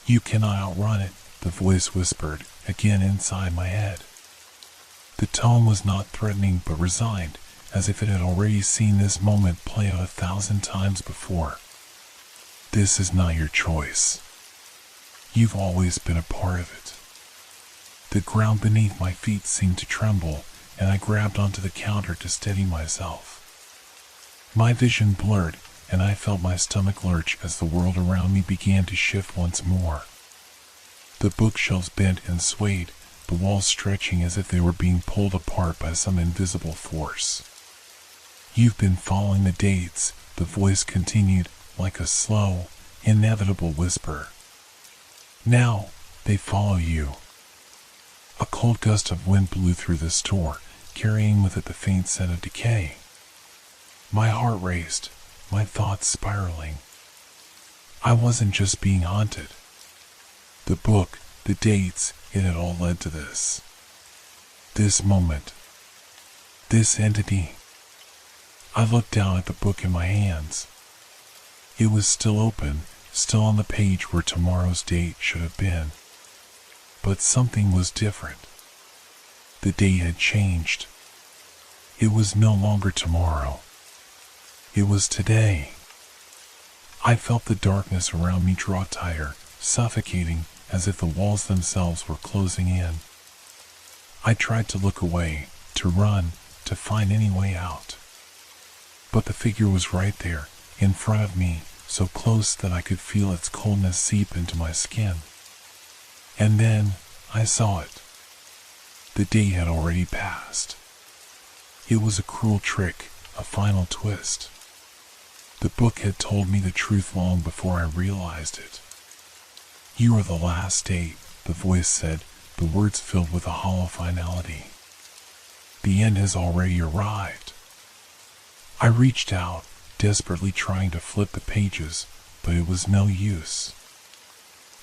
"You cannot outrun it," the voice whispered, again inside my head. The tone was not threatening but resigned, as if it had already seen this moment play out 1,000 times before. "This is not your choice. You've always been a part of it." The ground beneath my feet seemed to tremble, and I grabbed onto the counter to steady myself. My vision blurred, and I felt my stomach lurch as the world around me began to shift once more. The bookshelves bent and swayed, the walls stretching as if they were being pulled apart by some invisible force. "You've been following the dates," the voice continued, like a slow, inevitable whisper. "Now, they follow you." A cold gust of wind blew through the store, carrying with it the faint scent of decay. My heart raced, my thoughts spiraling. I wasn't just being haunted. The book, the dates, it had all led to this. This moment. This entity. I looked down at the book in my hands. It was still open, still on the page where tomorrow's date should have been. But something was different. The date had changed. It was no longer tomorrow. It was today. I felt the darkness around me draw tighter, suffocating, as if the walls themselves were closing in. I tried to look away, to run, to find any way out. But the figure was right there, in front of me, so close that I could feel its coldness seep into my skin. And then, I saw it. The day had already passed. It was a cruel trick, a final twist. The book had told me the truth long before I realized it. "You are the last date," the voice said, the words filled with a hollow finality. "The end has already arrived." I reached out, desperately trying to flip the pages, but it was no use.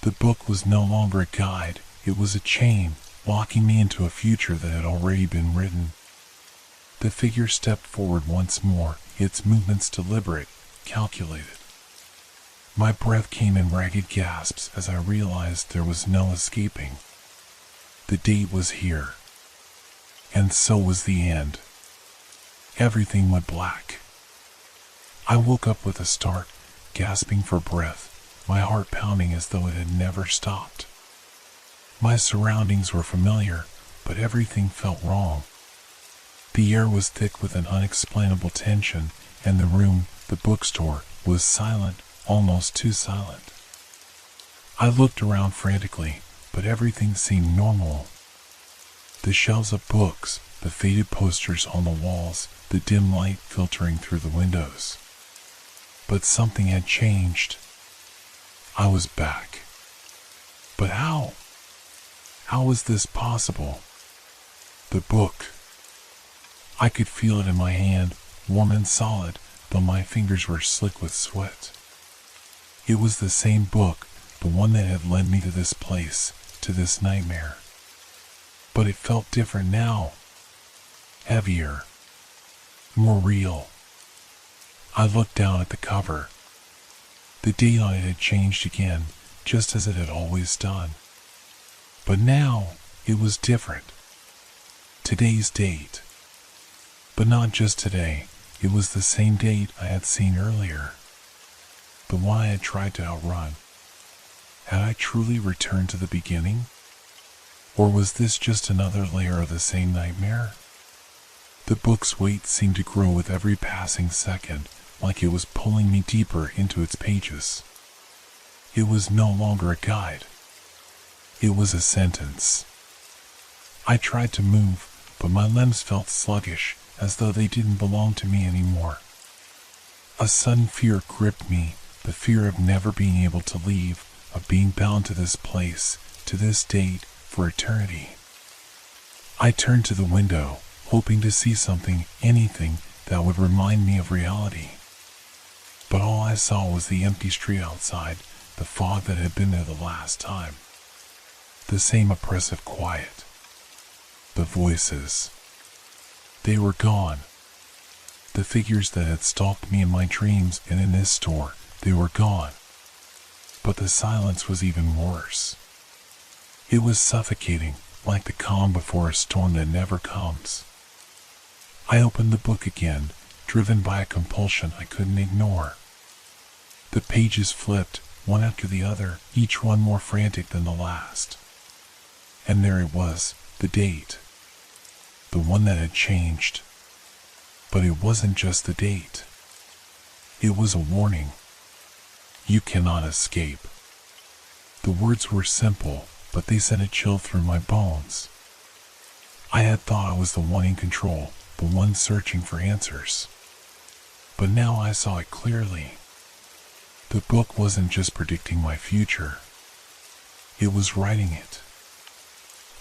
The book was no longer a guide, it was a chain, locking me into a future that had already been written. The figure stepped forward once more, its movements deliberate, calculated. My breath came in ragged gasps as I realized there was no escaping. The date was here. And so was the end. Everything went black. I woke up with a start, gasping for breath, my heart pounding as though it had never stopped. My surroundings were familiar, but everything felt wrong. The air was thick with an unexplainable tension, and the room, the bookstore, was silent, almost too silent. I looked around frantically, but everything seemed normal. The shelves of books, the faded posters on the walls, the dim light filtering through the windows. But something had changed. I was back. But how? How was this possible? The book. I could feel it in my hand, warm and solid, though my fingers were slick with sweat. It was the same book, the one that had led me to this place, to this nightmare. But it felt different now. Heavier. More real. I looked down at the cover. The date on it had changed again, just as it had always done. But now, it was different. Today's date. But not just today, it was the same date I had seen earlier. The one I had tried to outrun. Had I truly returned to the beginning? Or was this just another layer of the same nightmare? The book's weight seemed to grow with every passing second, like it was pulling me deeper into its pages. It was no longer a guide. It was a sentence. I tried to move, but my limbs felt sluggish, as though they didn't belong to me anymore. A sudden fear gripped me, the fear of never being able to leave, of being bound to this place, to this date, for eternity. I turned to the window, hoping to see something, anything, that would remind me of reality. But all I saw was the empty street outside, the fog that had been there the last time. The same oppressive quiet. The voices. They were gone. The figures that had stalked me in my dreams and in this store, they were gone. But the silence was even worse. It was suffocating, like the calm before a storm that never comes. I opened the book again, driven by a compulsion I couldn't ignore. The pages flipped, one after the other, each one more frantic than the last. And there it was, the date. The one that had changed. But it wasn't just the date. It was a warning. You cannot escape. The words were simple, but they sent a chill through my bones. I had thought I was the one in control, the one searching for answers. But now I saw it clearly. The book wasn't just predicting my future. It was writing it.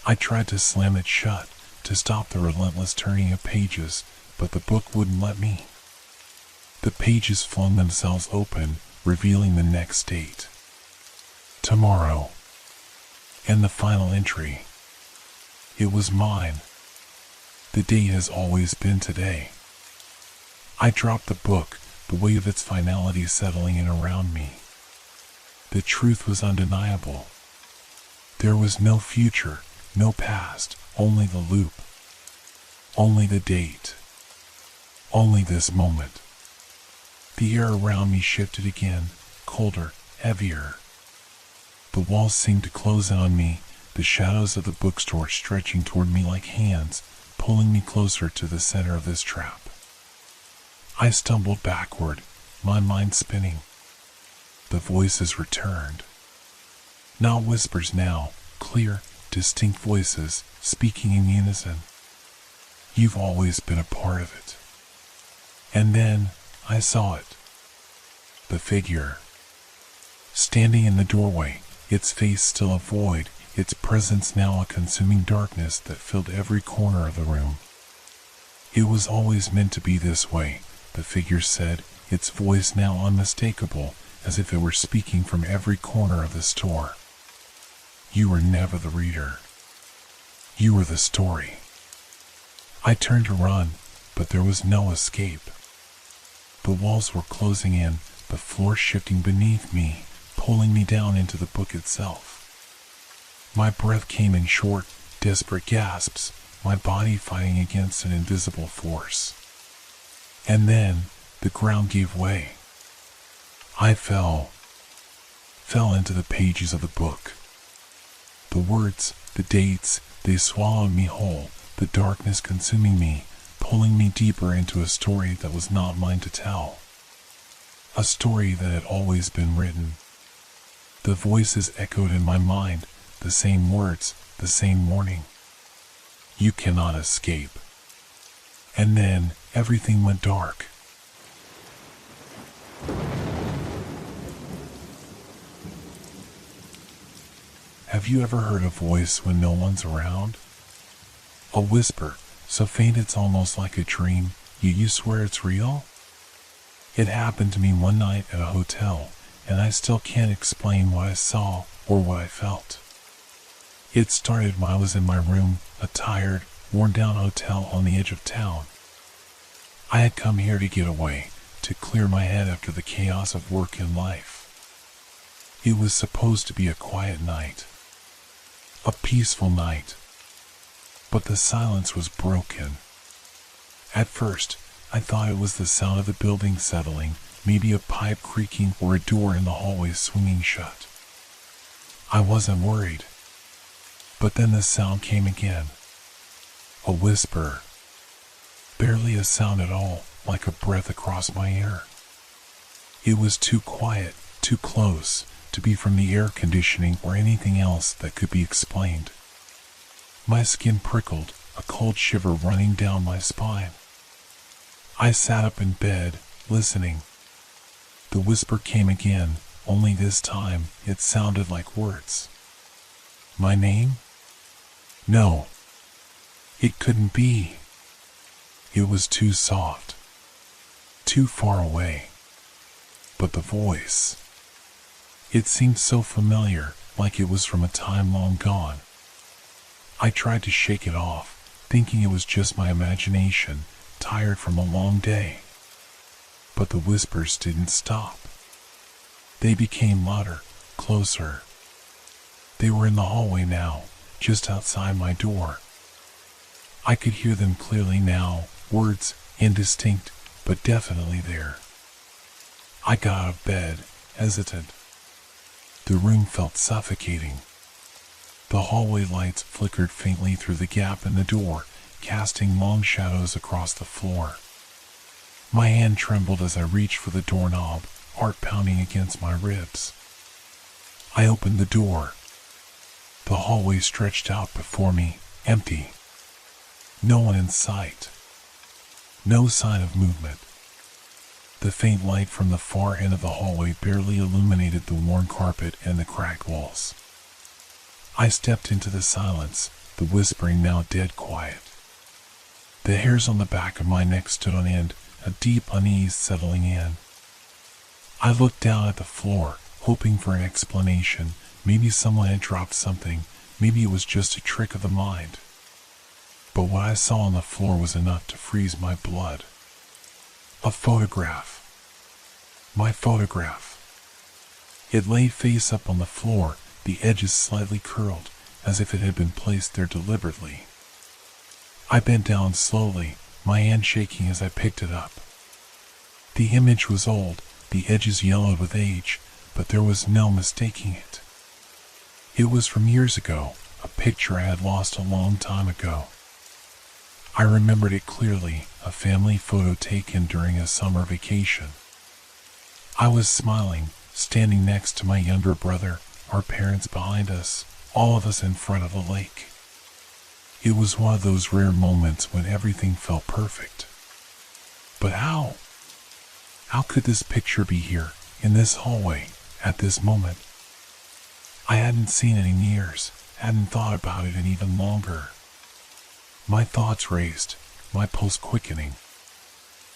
I tried to slam it shut, to stop the relentless turning of pages, but the book wouldn't let me. The pages flung themselves open, revealing the next date. Tomorrow. And the final entry. It was mine. The date has always been today. I dropped the book, the weight of its finality settling in around me. The truth was undeniable. There was no future, no past, only the loop. Only the date. Only this moment. The air around me shifted again, colder, heavier. The walls seemed to close in on me, the shadows of the bookstore stretching toward me like hands, pulling me closer to the center of this trap. I stumbled backward, my mind spinning. The voices returned. Not whispers now, clear, distinct voices, speaking in unison. You've always been a part of it. And then, I saw it. The figure. Standing in the doorway, its face still a void, its presence now a consuming darkness that filled every corner of the room. It was always meant to be this way, the figure said, its voice now unmistakable, as if it were speaking from every corner of the store. You were never the reader. You were the story. I turned to run, but there was no escape. The walls were closing in, the floor shifting beneath me, pulling me down into the book itself. My breath came in short, desperate gasps, my body fighting against an invisible force. And then, the ground gave way. I fell into the pages of the book. The words, the dates, they swallowed me whole, the darkness consuming me, pulling me deeper into a story that was not mine to tell. A story that had always been written. The voices echoed in my mind, the same words, the same warning. You cannot escape. And then, everything went dark. Have you ever heard a voice when no one's around? A whisper, so faint it's almost like a dream, yet you swear it's real? It happened to me one night at a hotel, and I still can't explain what I saw or what I felt. It started when I was in my room, a tired, worn-down hotel on the edge of town. I had come here to get away, to clear my head after the chaos of work and life. It was supposed to be a quiet night. A peaceful night. But the silence was broken. At first, I thought it was the sound of the building settling, maybe a pipe creaking or a door in the hallway swinging shut. I wasn't worried. But then the sound came again. A whisper. Barely a sound at all, like a breath across my ear. It was too quiet, too close, to be from the air conditioning or anything else that could be explained. My skin prickled, a cold shiver running down my spine. I sat up in bed, listening. The whisper came again, only this time it sounded like words. My name? No. It couldn't be. It was too soft. Too far away. But the voice. It seemed so familiar, like it was from a time long gone. I tried to shake it off, thinking it was just my imagination, tired from a long day. But the whispers didn't stop. They became louder, closer. They were in the hallway now, just outside my door. I could hear them clearly now, words, indistinct, but definitely there. I got out of bed, hesitant. The room felt suffocating. The hallway lights flickered faintly through the gap in the door, casting long shadows across the floor. My hand trembled as I reached for the doorknob, heart pounding against my ribs. I opened the door. The hallway stretched out before me, empty. No one in sight. No sign of movement. The faint light from the far end of the hallway barely illuminated the worn carpet and the cracked walls. I stepped into the silence, the whispering now dead quiet. The hairs on the back of my neck stood on end, a deep unease settling in. I looked down at the floor, hoping for an explanation. Maybe someone had dropped something, maybe it was just a trick of the mind. But what I saw on the floor was enough to freeze my blood. A photograph. My photograph. It lay face up on the floor, the edges slightly curled, as if it had been placed there deliberately. I bent down slowly, my hand shaking as I picked it up. The image was old, the edges yellowed with age, but there was no mistaking it. It was from years ago, a picture I had lost a long time ago. I remembered it clearly, a family photo taken during a summer vacation. I was smiling, standing next to my younger brother, our parents behind us, all of us in front of the lake. It was one of those rare moments when everything felt perfect. But how? How could this picture be here, in this hallway, at this moment? I hadn't seen it in years, hadn't thought about it in even longer. My thoughts raced, my pulse quickening.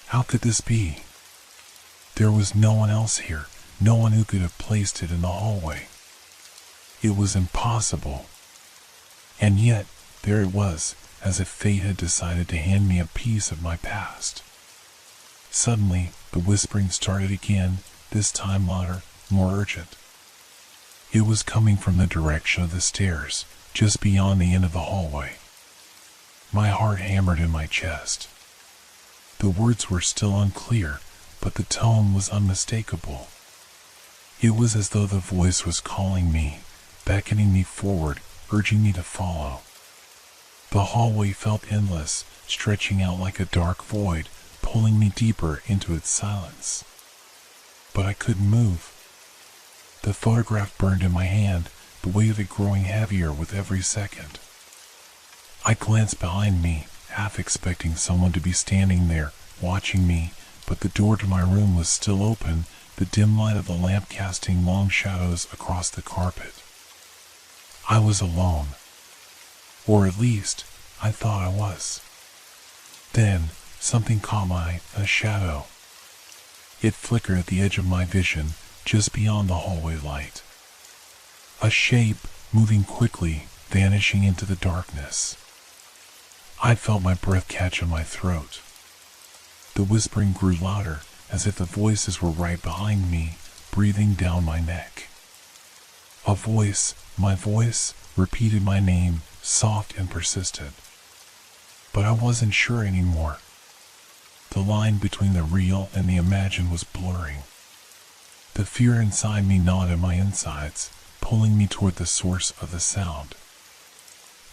How could this be? There was no one else here, no one who could have placed it in the hallway. It was impossible. And yet, there it was, as if fate had decided to hand me a piece of my past. Suddenly, the whispering started again, this time louder, more urgent. It was coming from the direction of the stairs, just beyond the end of the hallway. My heart hammered in my chest. The words were still unclear, but the tone was unmistakable. It was as though the voice was calling me, beckoning me forward, urging me to follow. The hallway felt endless, stretching out like a dark void, pulling me deeper into its silence. But I couldn't move. The photograph burned in my hand, the weight of it growing heavier with every second. I glanced behind me, half expecting someone to be standing there, watching me, but the door to my room was still open, the dim light of the lamp casting long shadows across the carpet. I was alone. Or at least, I thought I was. Then, something caught my eye, a shadow. It flickered at the edge of my vision, just beyond the hallway light. A shape, moving quickly, vanishing into the darkness. I felt my breath catch in my throat. The whispering grew louder, as if the voices were right behind me, breathing down my neck. A voice, my voice, repeated my name, soft and persistent. But I wasn't sure anymore. The line between the real and the imagined was blurring. The fear inside me gnawed at my insides, pulling me toward the source of the sound.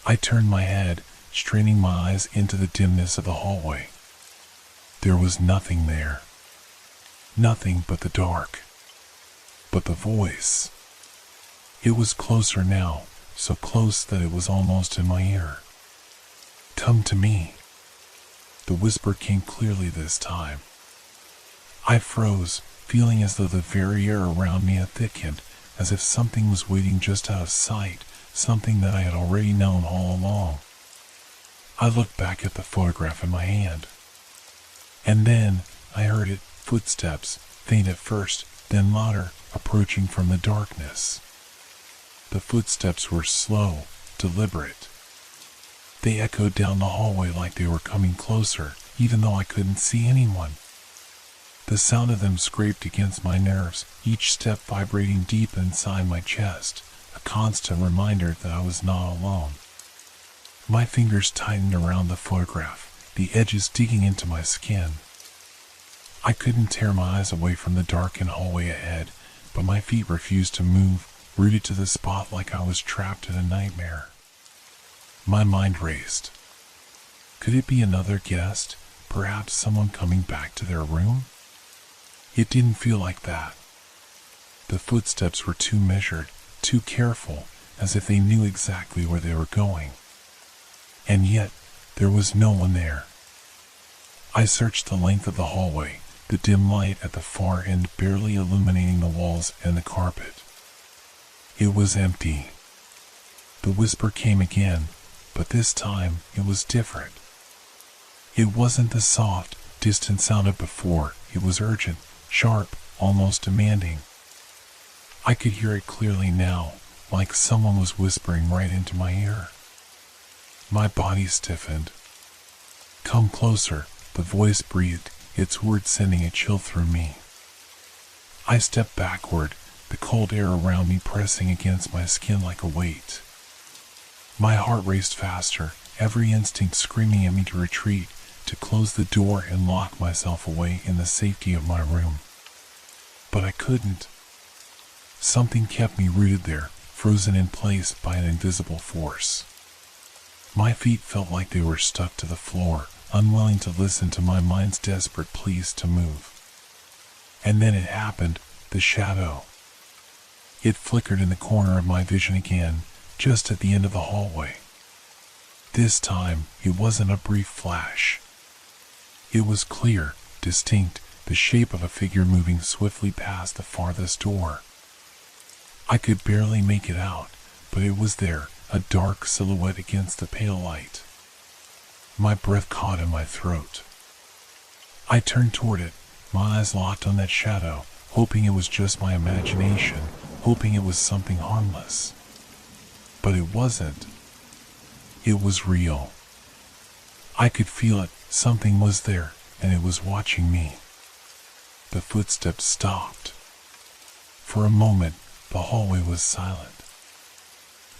I turned my head, straining my eyes into the dimness of the hallway. There was nothing there. Nothing but the dark. But the voice. It was closer now, so close that it was almost in my ear. Come to me. The whisper came clearly this time. I froze, feeling as though the very air around me had thickened, as if something was waiting just out of sight, something that I had already known all along. I looked back at the photograph in my hand. And then, I heard it, footsteps, faint at first, then louder, approaching from the darkness. The footsteps were slow, deliberate. They echoed down the hallway like they were coming closer, even though I couldn't see anyone. The sound of them scraped against my nerves, each step vibrating deep inside my chest, a constant reminder that I was not alone. My fingers tightened around the photograph, the edges digging into my skin. I couldn't tear my eyes away from the darkened hallway ahead, but my feet refused to move, rooted to the spot like I was trapped in a nightmare. My mind raced. Could it be another guest, perhaps someone coming back to their room? It didn't feel like that. The footsteps were too measured, too careful, as if they knew exactly where they were going. And yet, there was no one there. I searched the length of the hallway, the dim light at the far end barely illuminating the walls and the carpet. It was empty. The whisper came again, but this time it was different. It wasn't the soft, distant sound of before. It was urgent, sharp, almost demanding. I could hear it clearly now, like someone was whispering right into my ear. My body stiffened. Come closer, the voice breathed, its words sending a chill through me. I stepped backward, the cold air around me pressing against my skin like a weight. My heart raced faster, every instinct screaming at me to retreat, to close the door and lock myself away in the safety of my room. But I couldn't. Something kept me rooted there, frozen in place by an invisible force. My feet felt like they were stuck to the floor, unwilling to listen to my mind's desperate pleas to move. And then it happened, the shadow. It flickered in the corner of my vision again, just at the end of the hallway. This time, it wasn't a brief flash. It was clear, distinct, the shape of a figure moving swiftly past the farthest door. I could barely make it out, but it was there, a dark silhouette against the pale light. My breath caught in my throat. I turned toward it, my eyes locked on that shadow, hoping it was just my imagination, hoping it was something harmless. But it wasn't. It was real. I could feel it, something was there, and it was watching me. The footsteps stopped. For a moment, the hallway was silent.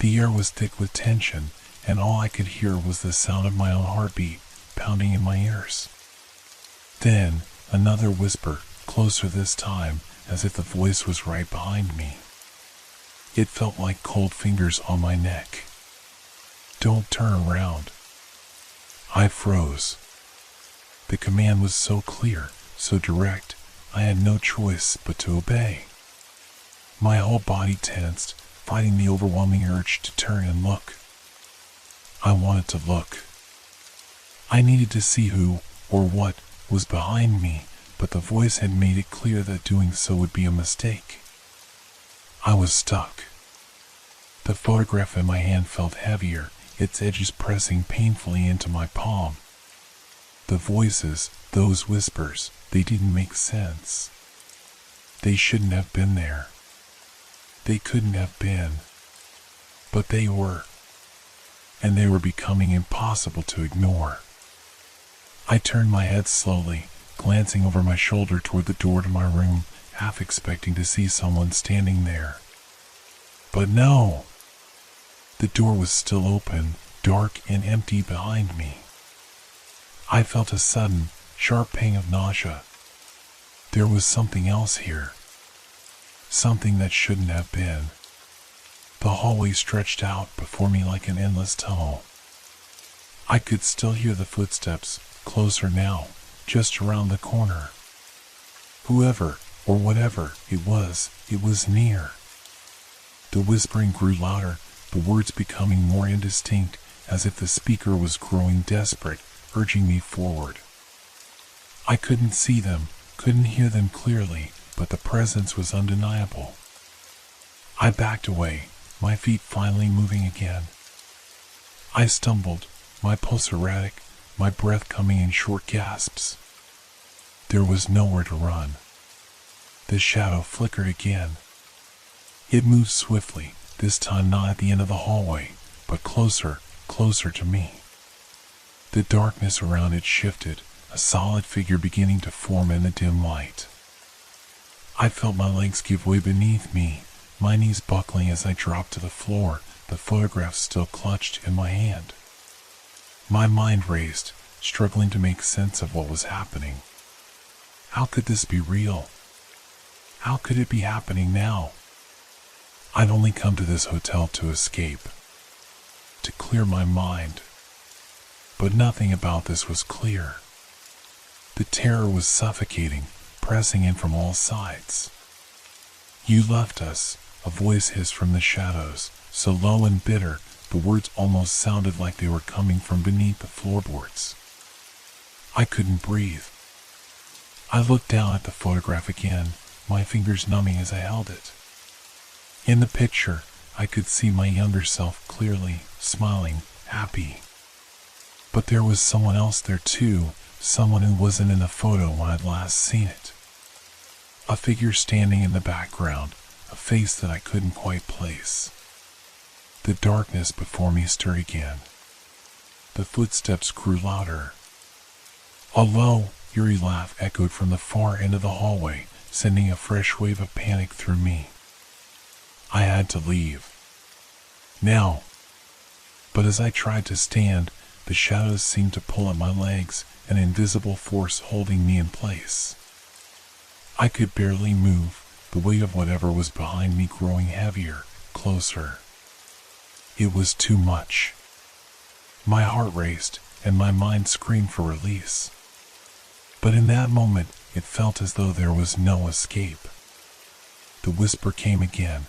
The air was thick with tension, and all I could hear was the sound of my own heartbeat pounding in my ears. Then, another whisper, closer this time, as if the voice was right behind me. It felt like cold fingers on my neck. "Don't turn around." I froze. The command was so clear, so direct, I had no choice but to obey. My whole body tensed, fighting the overwhelming urge to turn and look. I wanted to look. I needed to see who, or what, was behind me, but the voice had made it clear that doing so would be a mistake. I was stuck. The photograph in my hand felt heavier, its edges pressing painfully into my palm. The voices, those whispers, they didn't make sense. They shouldn't have been there. They couldn't have been. But they were. And they were becoming impossible to ignore. I turned my head slowly, glancing over my shoulder toward the door to my room, half expecting to see someone standing there. But no! The door was still open, dark and empty behind me. I felt a sudden, sharp pang of nausea. There was something else here. Something that shouldn't have been. The hallway stretched out before me like an endless tunnel. I could still hear the footsteps, closer now, just around the corner. Whoever, or whatever it was near. The whispering grew louder, the words becoming more indistinct, as if the speaker was growing desperate, urging me forward. I couldn't see them, couldn't hear them clearly, but the presence was undeniable. I backed away, my feet finally moving again. I stumbled, my pulse erratic, my breath coming in short gasps. There was nowhere to run. The shadow flickered again. It moved swiftly, this time not at the end of the hallway, but closer, closer to me. The darkness around it shifted, a solid figure beginning to form in the dim light. I felt my legs give way beneath me, my knees buckling as I dropped to the floor, the photograph still clutched in my hand. My mind raced, struggling to make sense of what was happening. How could this be real? How could it be happening now? I'd only come to this hotel to escape, to clear my mind. But nothing about this was clear. The terror was suffocating, pressing in from all sides. "You left us," a voice hissed from the shadows, so low and bitter, the words almost sounded like they were coming from beneath the floorboards. I couldn't breathe. I looked down at the photograph again, my fingers numbing as I held it. In the picture, I could see my younger self clearly, smiling, happy. But there was someone else there too, someone who wasn't in the photo when I'd last seen it. A figure standing in the background, a face that I couldn't quite place. The darkness before me stirred again. The footsteps grew louder. A low, eerie laugh echoed from the far end of the hallway, sending a fresh wave of panic through me. I had to leave. Now. But as I tried to stand, the shadows seemed to pull at my legs, an invisible force holding me in place. I could barely move, the weight of whatever was behind me growing heavier, closer. It was too much. My heart raced, and my mind screamed for release. But in that moment, it felt as though there was no escape. The whisper came again.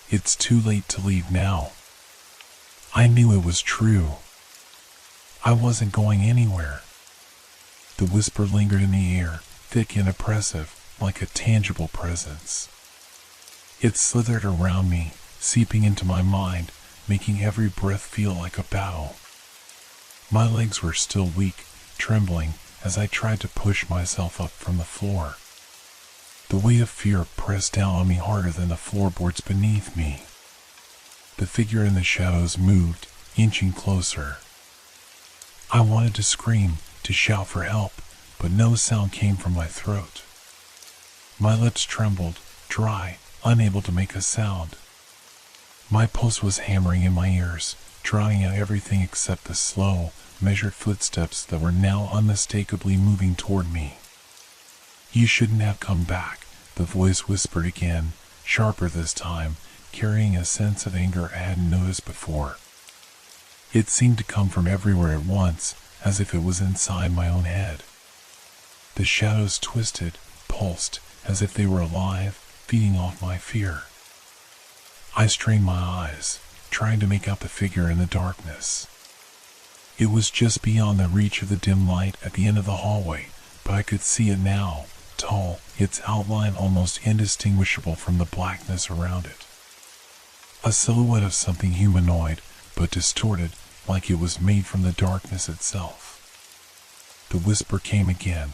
"It's too late to leave now." I knew it was true. I wasn't going anywhere. The whisper lingered in the air, thick and oppressive, like a tangible presence. It slithered around me, seeping into my mind, making every breath feel like a battle. My legs were still weak, trembling, as I tried to push myself up from the floor. The weight of fear pressed down on me harder than the floorboards beneath me. The figure in the shadows moved, inching closer. I wanted to scream, to shout for help, but no sound came from my throat. My lips trembled, dry, unable to make a sound. My pulse was hammering in my ears, drowning out everything except the slow, measured footsteps that were now unmistakably moving toward me. "You shouldn't have come back," the voice whispered again, sharper this time, carrying a sense of anger I hadn't noticed before. It seemed to come from everywhere at once, as if it was inside my own head. The shadows twisted, pulsed, as if they were alive, feeding off my fear. I strained my eyes, trying to make out the figure in the darkness. It was just beyond the reach of the dim light at the end of the hallway, but I could see it now, tall, its outline almost indistinguishable from the blackness around it. A silhouette of something humanoid, but distorted, like it was made from the darkness itself. The whisper came again.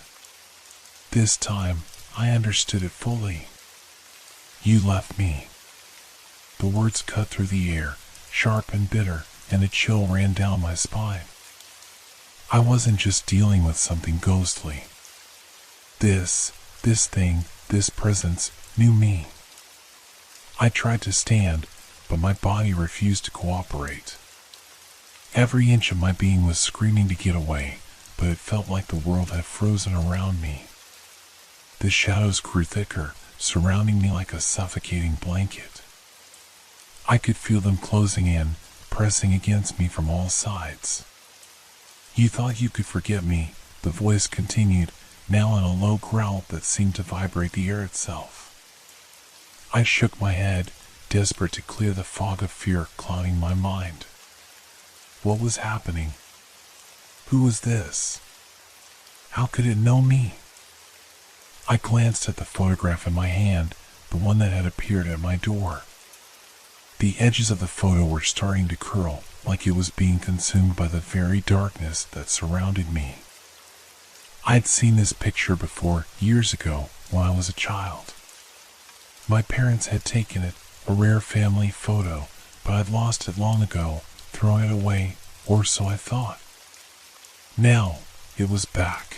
This time, I understood it fully. "You left me." The words cut through the air, sharp and bitter, and a chill ran down my spine. I wasn't just dealing with something ghostly. This thing, this presence, knew me. I tried to stand, but my body refused to cooperate. Every inch of my being was screaming to get away, but it felt like the world had frozen around me. The shadows grew thicker, surrounding me like a suffocating blanket. I could feel them closing in, pressing against me from all sides. "You thought you could forget me," the voice continued, now in a low growl that seemed to vibrate the air itself. I shook my head, desperate to clear the fog of fear clouding my mind. What was happening? Who was this? How could it know me? I glanced at the photograph in my hand, the one that had appeared at my door. The edges of the photo were starting to curl, like it was being consumed by the very darkness that surrounded me. I'd seen this picture before, years ago, when I was a child. My parents had taken it, a rare family photo, but I'd lost it long ago, throwing it away, or so I thought. Now, it was back.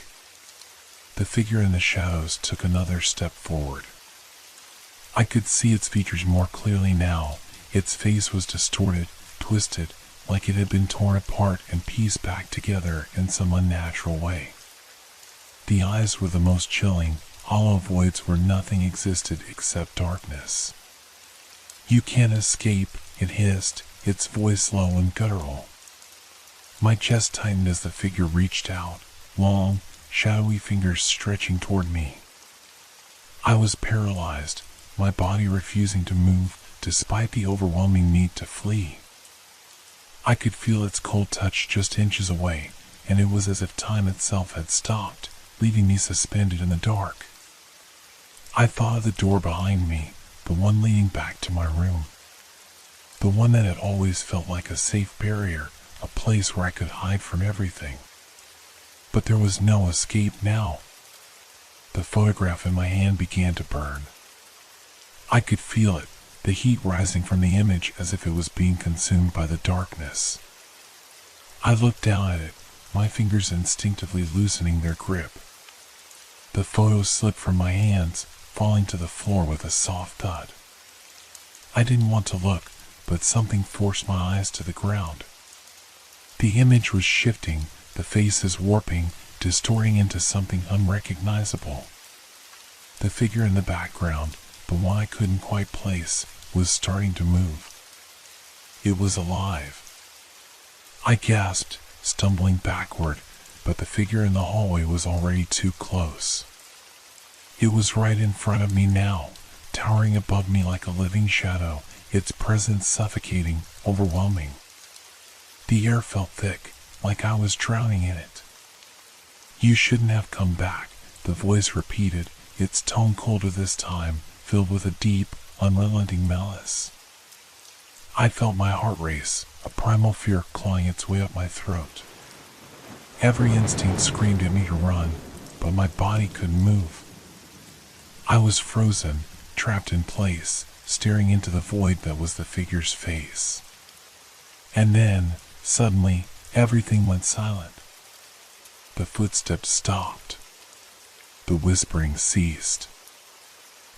The figure in the shadows took another step forward. I could see its features more clearly now. Its face was distorted, twisted, like it had been torn apart and pieced back together in some unnatural way. The eyes were the most chilling, hollow voids where nothing existed except darkness. "You can't escape," it hissed, its voice low and guttural. My chest tightened as the figure reached out, long, shadowy fingers stretching toward me. I was paralyzed, my body refusing to move despite the overwhelming need to flee. I could feel its cold touch just inches away, and it was as if time itself had stopped, leaving me suspended in the dark. I thought of the door behind me, the one leading back to my room. The one that had always felt like a safe barrier, a place where I could hide from everything. But there was no escape now. The photograph in my hand began to burn. I could feel it, the heat rising from the image as if it was being consumed by the darkness. I looked down at it, my fingers instinctively loosening their grip. The photo slipped from my hands, falling to the floor with a soft thud. I didn't want to look, but something forced my eyes to the ground. The image was shifting, the faces warping, distorting into something unrecognizable. The figure in the background, the one I couldn't quite place, was starting to move. It was alive. I gasped, stumbling backward, but the figure in the hallway was already too close. It was right in front of me now, towering above me like a living shadow, its presence suffocating, overwhelming. The air felt thick, like I was drowning in it. "You shouldn't have come back," the voice repeated, its tone colder this time, filled with a deep, unrelenting malice. I felt my heart race, a primal fear clawing its way up my throat. Every instinct screamed at me to run, but my body couldn't move. I was frozen, trapped in place, staring into the void that was the figure's face. And then, suddenly, everything went silent. The footsteps stopped. The whispering ceased.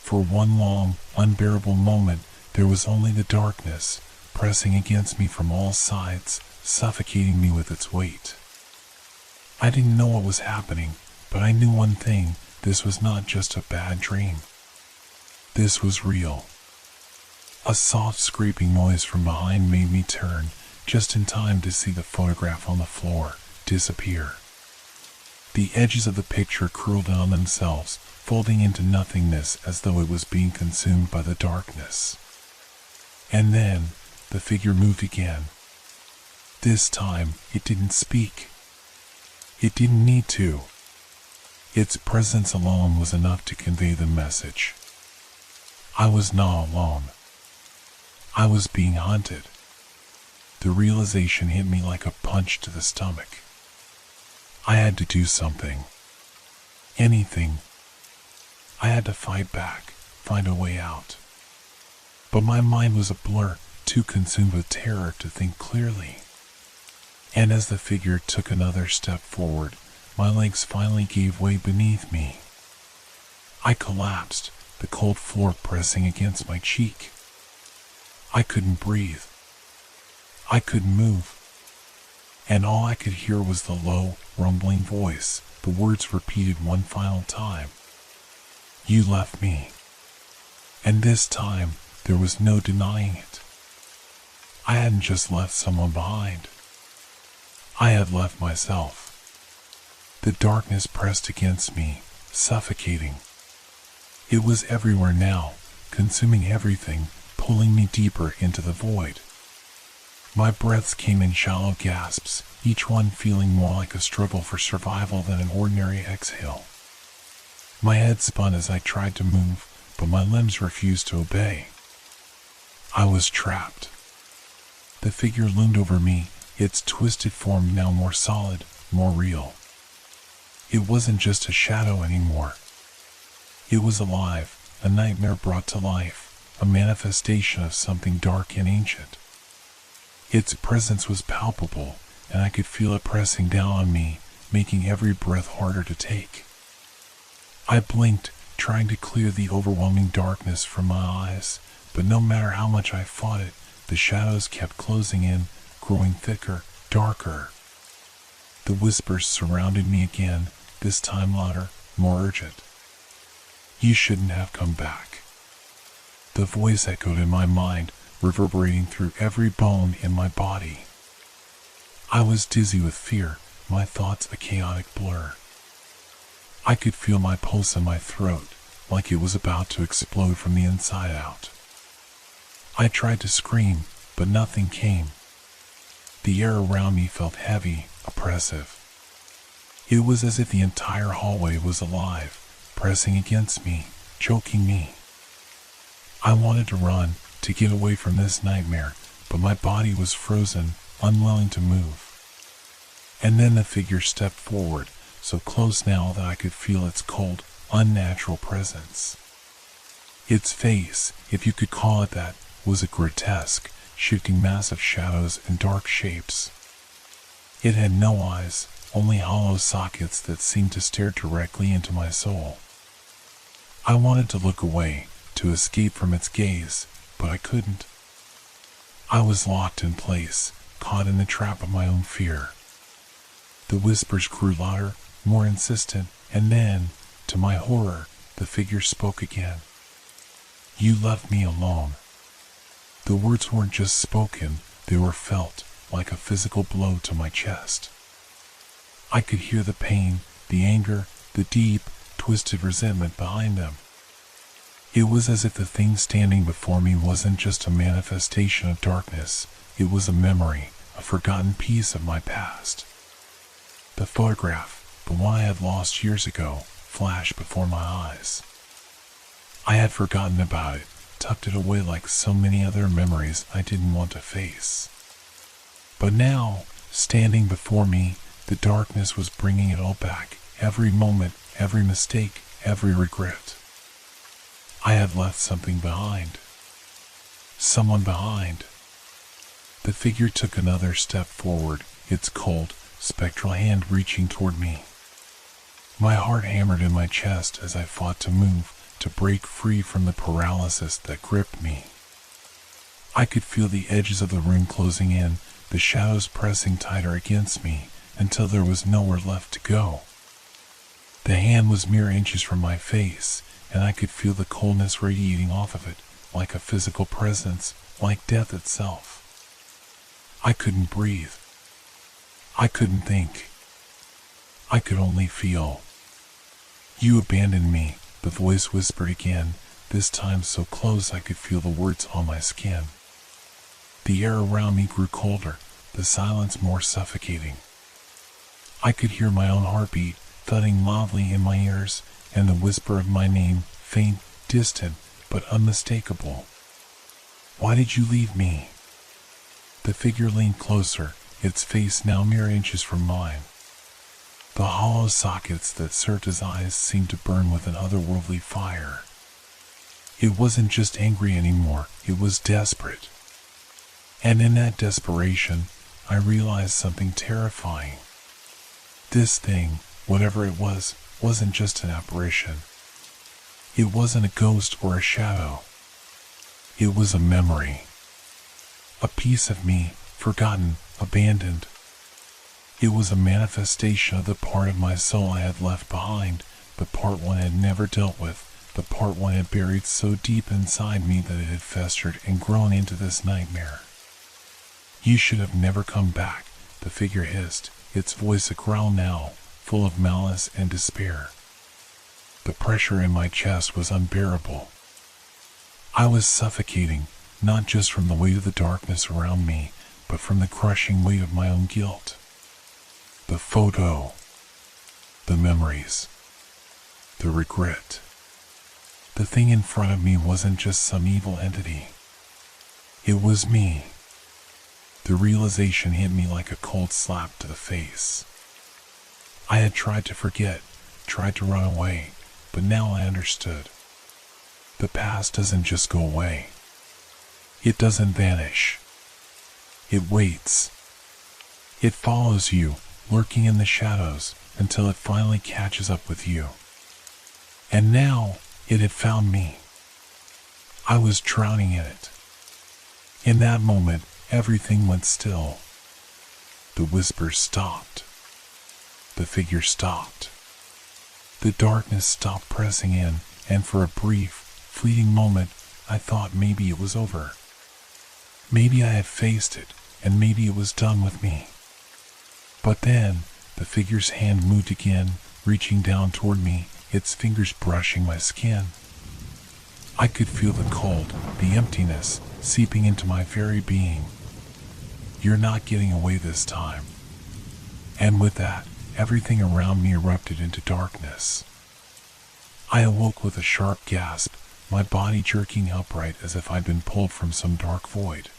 For one long, unbearable moment, there was only the darkness, pressing against me from all sides, suffocating me with its weight. I didn't know what was happening, but I knew one thing: this was not just a bad dream. This was real. A soft scraping noise from behind made me turn, just in time to see the photograph on the floor disappear. The edges of the picture curled in on themselves, folding into nothingness as though it was being consumed by the darkness. And then, the figure moved again. This time, it didn't speak. It didn't need to. Its presence alone was enough to convey the message. I was not alone. I was being hunted. The realization hit me like a punch to the stomach. I had to do something. Anything. I had to fight back, find a way out. But my mind was a blur, too consumed with terror to think clearly. And as the figure took another step forward, my legs finally gave way beneath me. I collapsed, the cold floor pressing against my cheek. I couldn't breathe. I couldn't move. And all I could hear was the low, rumbling voice, the words repeated one final time. "You left me." And this time, there was no denying it. I hadn't just left someone behind. I had left myself. The darkness pressed against me, suffocating. It was everywhere now, consuming everything, pulling me deeper into the void. My breaths came in shallow gasps, each one feeling more like a struggle for survival than an ordinary exhale. My head spun as I tried to move, but my limbs refused to obey. I was trapped. The figure loomed over me, its twisted form now more solid, more real. It wasn't just a shadow anymore. It was alive, a nightmare brought to life, a manifestation of something dark and ancient. Its presence was palpable, and I could feel it pressing down on me, making every breath harder to take. I blinked, trying to clear the overwhelming darkness from my eyes, but no matter how much I fought it, the shadows kept closing in, growing thicker, darker. The whispers surrounded me again, this time louder, more urgent. "You shouldn't have come back." The voice echoed in my mind, reverberating through every bone in my body. I was dizzy with fear, my thoughts a chaotic blur. I could feel my pulse in my throat, like it was about to explode from the inside out. I tried to scream, but nothing came. The air around me felt heavy, oppressive. It was as if the entire hallway was alive, pressing against me, choking me. I wanted to run, to get away from this nightmare, but my body was frozen, unwilling to move. And then the figure stepped forward, so close now that I could feel its cold, unnatural presence. Its face, if you could call it that, was a grotesque, shifting mass of shadows and dark shapes. It had no eyes, only hollow sockets that seemed to stare directly into my soul. I wanted to look away, to escape from its gaze, but I couldn't. I was locked in place, caught in the trap of my own fear. The whispers grew louder, more insistent, and then, to my horror, the figure spoke again. "You left me alone." The words weren't just spoken, they were felt, like a physical blow to my chest. I could hear the pain, the anger, the deep, twisted resentment behind them. It was as if the thing standing before me wasn't just a manifestation of darkness, it was a memory, a forgotten piece of my past. The photograph, the one I had lost years ago, flashed before my eyes. I had forgotten about it, tucked it away like so many other memories I didn't want to face. But now, standing before me, the darkness was bringing it all back, every moment, every mistake, every regret. I had left something behind. Someone behind. The figure took another step forward, its cold, spectral hand reaching toward me. My heart hammered in my chest as I fought to move, to break free from the paralysis that gripped me. I could feel the edges of the room closing in, the shadows pressing tighter against me, until there was nowhere left to go. The hand was mere inches from my face, and I could feel the coldness radiating off of it, like a physical presence, like death itself. I couldn't breathe. I couldn't think. I could only feel. "You abandoned me," the voice whispered again, this time so close I could feel the words on my skin. The air around me grew colder, the silence more suffocating. I could hear my own heartbeat thudding loudly in my ears, and the whisper of my name, faint, distant, but unmistakable. "Why did you leave me?" The figure leaned closer, its face now mere inches from mine. The hollow sockets that served as eyes seemed to burn with an otherworldly fire. It wasn't just angry anymore, it was desperate. And in that desperation, I realized something terrifying. This thing, whatever it was, wasn't just an apparition. It wasn't a ghost or a shadow. It was a memory. A piece of me, forgotten, abandoned. It was a manifestation of the part of my soul I had left behind, the part one had never dealt with, the part one had buried so deep inside me that it had festered and grown into this nightmare. "You should have never come back," the figure hissed, its voice a growl now, full of malice and despair. The pressure in my chest was unbearable. I was suffocating, not just from the weight of the darkness around me, but from the crushing weight of my own guilt. The photo, the memories, the regret. The thing in front of me wasn't just some evil entity. It was me. The realization hit me like a cold slap to the face. I had tried to forget, tried to run away, but now I understood. The past doesn't just go away. It doesn't vanish. It waits. It follows you, lurking in the shadows, until it finally catches up with you. And now, it had found me. I was drowning in it. In that moment, everything went still. The whispers stopped. The figure stopped. The darkness stopped pressing in, and for a brief, fleeting moment, I thought maybe it was over. Maybe I had faced it, and maybe it was done with me. But then, the figure's hand moved again, reaching down toward me, its fingers brushing my skin. I could feel the cold, the emptiness, seeping into my very being. "You're not getting away this time." And with that, everything around me erupted into darkness. I awoke with a sharp gasp, my body jerking upright as if I'd been pulled from some dark void.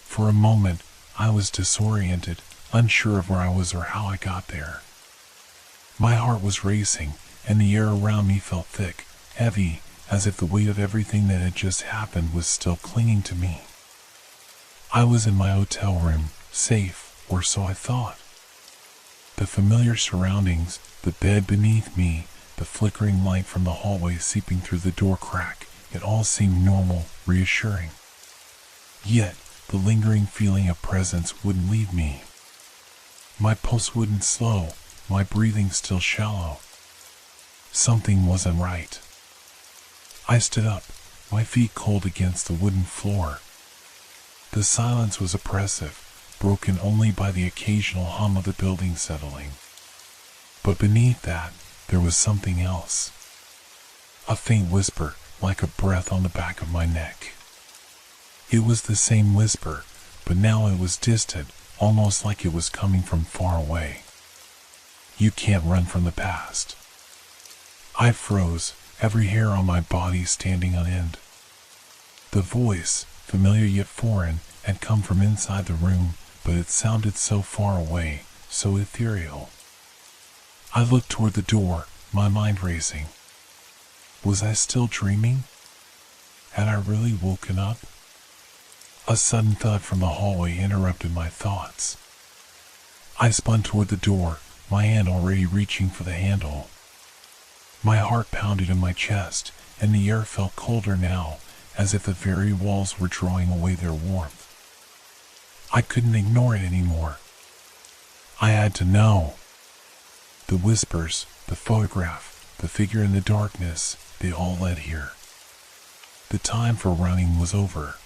For a moment, I was disoriented, unsure of where I was or how I got there. My heart was racing, and the air around me felt thick, heavy, as if the weight of everything that had just happened was still clinging to me. I was in my hotel room, safe, or so I thought. The familiar surroundings, the bed beneath me, the flickering light from the hallway seeping through the door crack, it all seemed normal, reassuring. Yet, the lingering feeling of presence wouldn't leave me. My pulse wouldn't slow, my breathing still shallow. Something wasn't right. I stood up, my feet cold against the wooden floor. The silence was oppressive, broken only by the occasional hum of the building settling. But beneath that, there was something else. A faint whisper, like a breath on the back of my neck. It was the same whisper, but now it was distant, almost like it was coming from far away. You can't run from the past. I froze, every hair on my body standing on end. The voice, familiar yet foreign, had come from inside the room, but it sounded so far away, so ethereal. I looked toward the door, my mind racing. Was I still dreaming? Had I really woken up? A sudden thud from the hallway interrupted my thoughts. I spun toward the door, my hand already reaching for the handle. My heart pounded in my chest, and the air felt colder now, as if the very walls were drawing away their warmth. I couldn't ignore it anymore. I had to know. The whispers, the photograph, the figure in the darkness, they all led here. The time for running was over.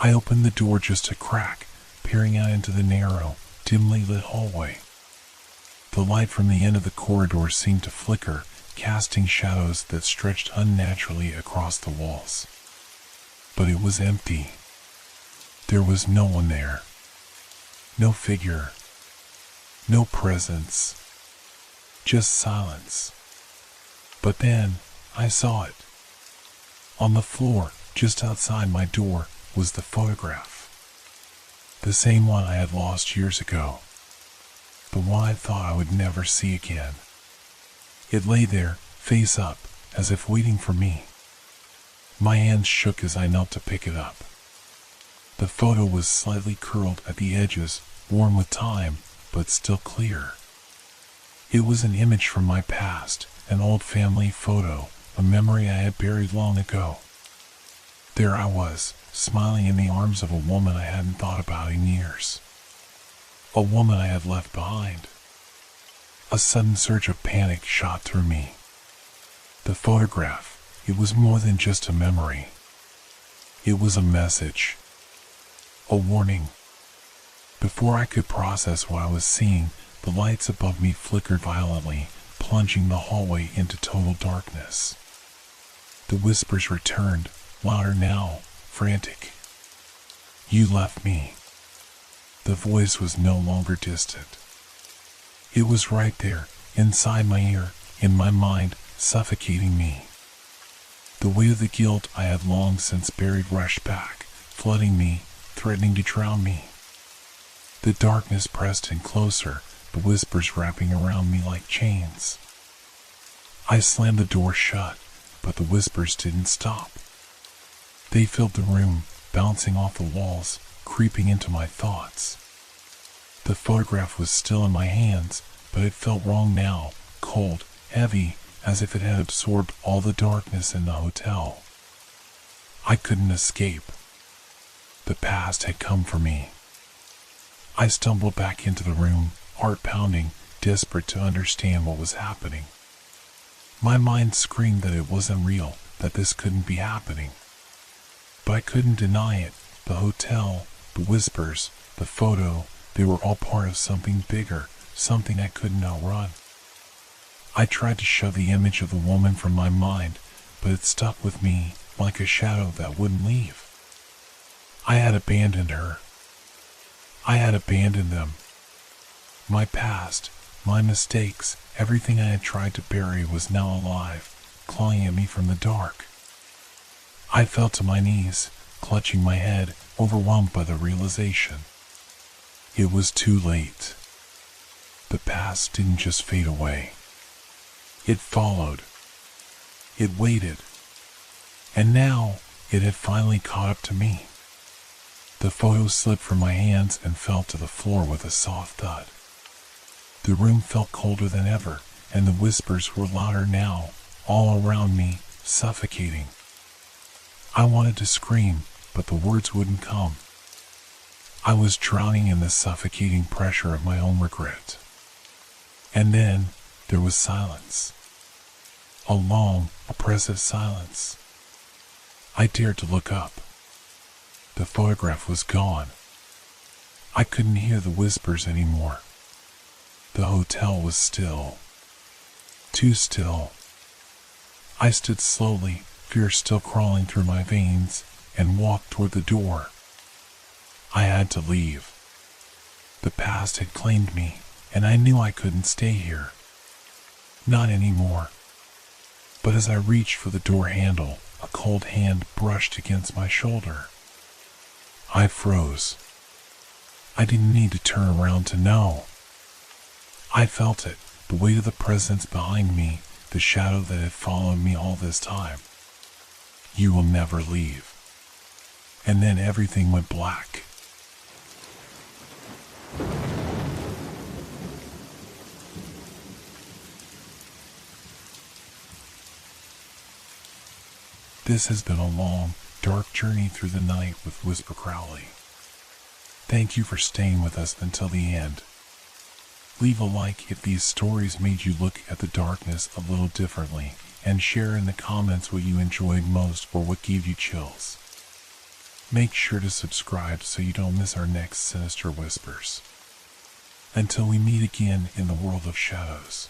I opened the door just a crack, peering out into the narrow, dimly lit hallway. The light from the end of the corridor seemed to flicker, casting shadows that stretched unnaturally across the walls. But it was empty. There was no one there. No figure. No presence. Just silence. But then, I saw it. On the floor, just outside my door, was the photograph. The same one I had lost years ago. The one I thought I would never see again. It lay there, face up, as if waiting for me. My hands shook as I knelt to pick it up. The photo was slightly curled at the edges, worn with time, but still clear. It was an image from my past, an old family photo, a memory I had buried long ago. There I was, smiling in the arms of a woman I hadn't thought about in years. A woman I had left behind. A sudden surge of panic shot through me. The photograph, it was more than just a memory. It was a message. A warning. Before I could process what I was seeing, the lights above me flickered violently, plunging the hallway into total darkness. The whispers returned, louder now, frantic. You left me. The voice was no longer distant. It was right there, inside my ear, in my mind, suffocating me. The weight of the guilt I had long since buried rushed back, flooding me, threatening to drown me. The darkness pressed in closer, the whispers wrapping around me like chains. I slammed the door shut, but the whispers didn't stop. They filled the room, bouncing off the walls, creeping into my thoughts. The photograph was still in my hands, but it felt wrong now, cold, heavy, as if it had absorbed all the darkness in the hotel. I couldn't escape. The past had come for me. I stumbled back into the room, heart pounding, desperate to understand what was happening. My mind screamed that it wasn't real, that this couldn't be happening. But I couldn't deny it. The hotel, the whispers, the photo, they were all part of something bigger, something I couldn't outrun. I tried to shove the image of the woman from my mind, but it stuck with me like a shadow that wouldn't leave. I had abandoned her. I had abandoned them. My past, my mistakes, everything I had tried to bury was now alive, clawing at me from the dark. I fell to my knees, clutching my head, overwhelmed by the realization. It was too late. The past didn't just fade away. It followed. It waited. And now, it had finally caught up to me. The photo slipped from my hands and fell to the floor with a soft thud. The room felt colder than ever, and the whispers were louder now, all around me, suffocating. I wanted to scream, but the words wouldn't come. I was drowning in the suffocating pressure of my own regret. And then, there was silence. A long, oppressive silence. I dared to look up. The photograph was gone. I couldn't hear the whispers anymore. The hotel was still. Too still. I stood slowly, fear still crawling through my veins, and walked toward the door. I had to leave. The past had claimed me, and I knew I couldn't stay here. Not anymore. But as I reached for the door handle, a cold hand brushed against my shoulder. I froze. I didn't need to turn around to know. I felt it, the weight of the presence behind me, the shadow that had followed me all this time. You will never leave. And then everything went black. This has been a long, dark journey through the night with Whisper Crowley. Thank you for staying with us until the end. Leave a like if these stories made you look at the darkness a little differently, and share in the comments what you enjoyed most or what gave you chills. Make sure to subscribe so you don't miss our next Sinister Whispers. Until we meet again in the world of shadows.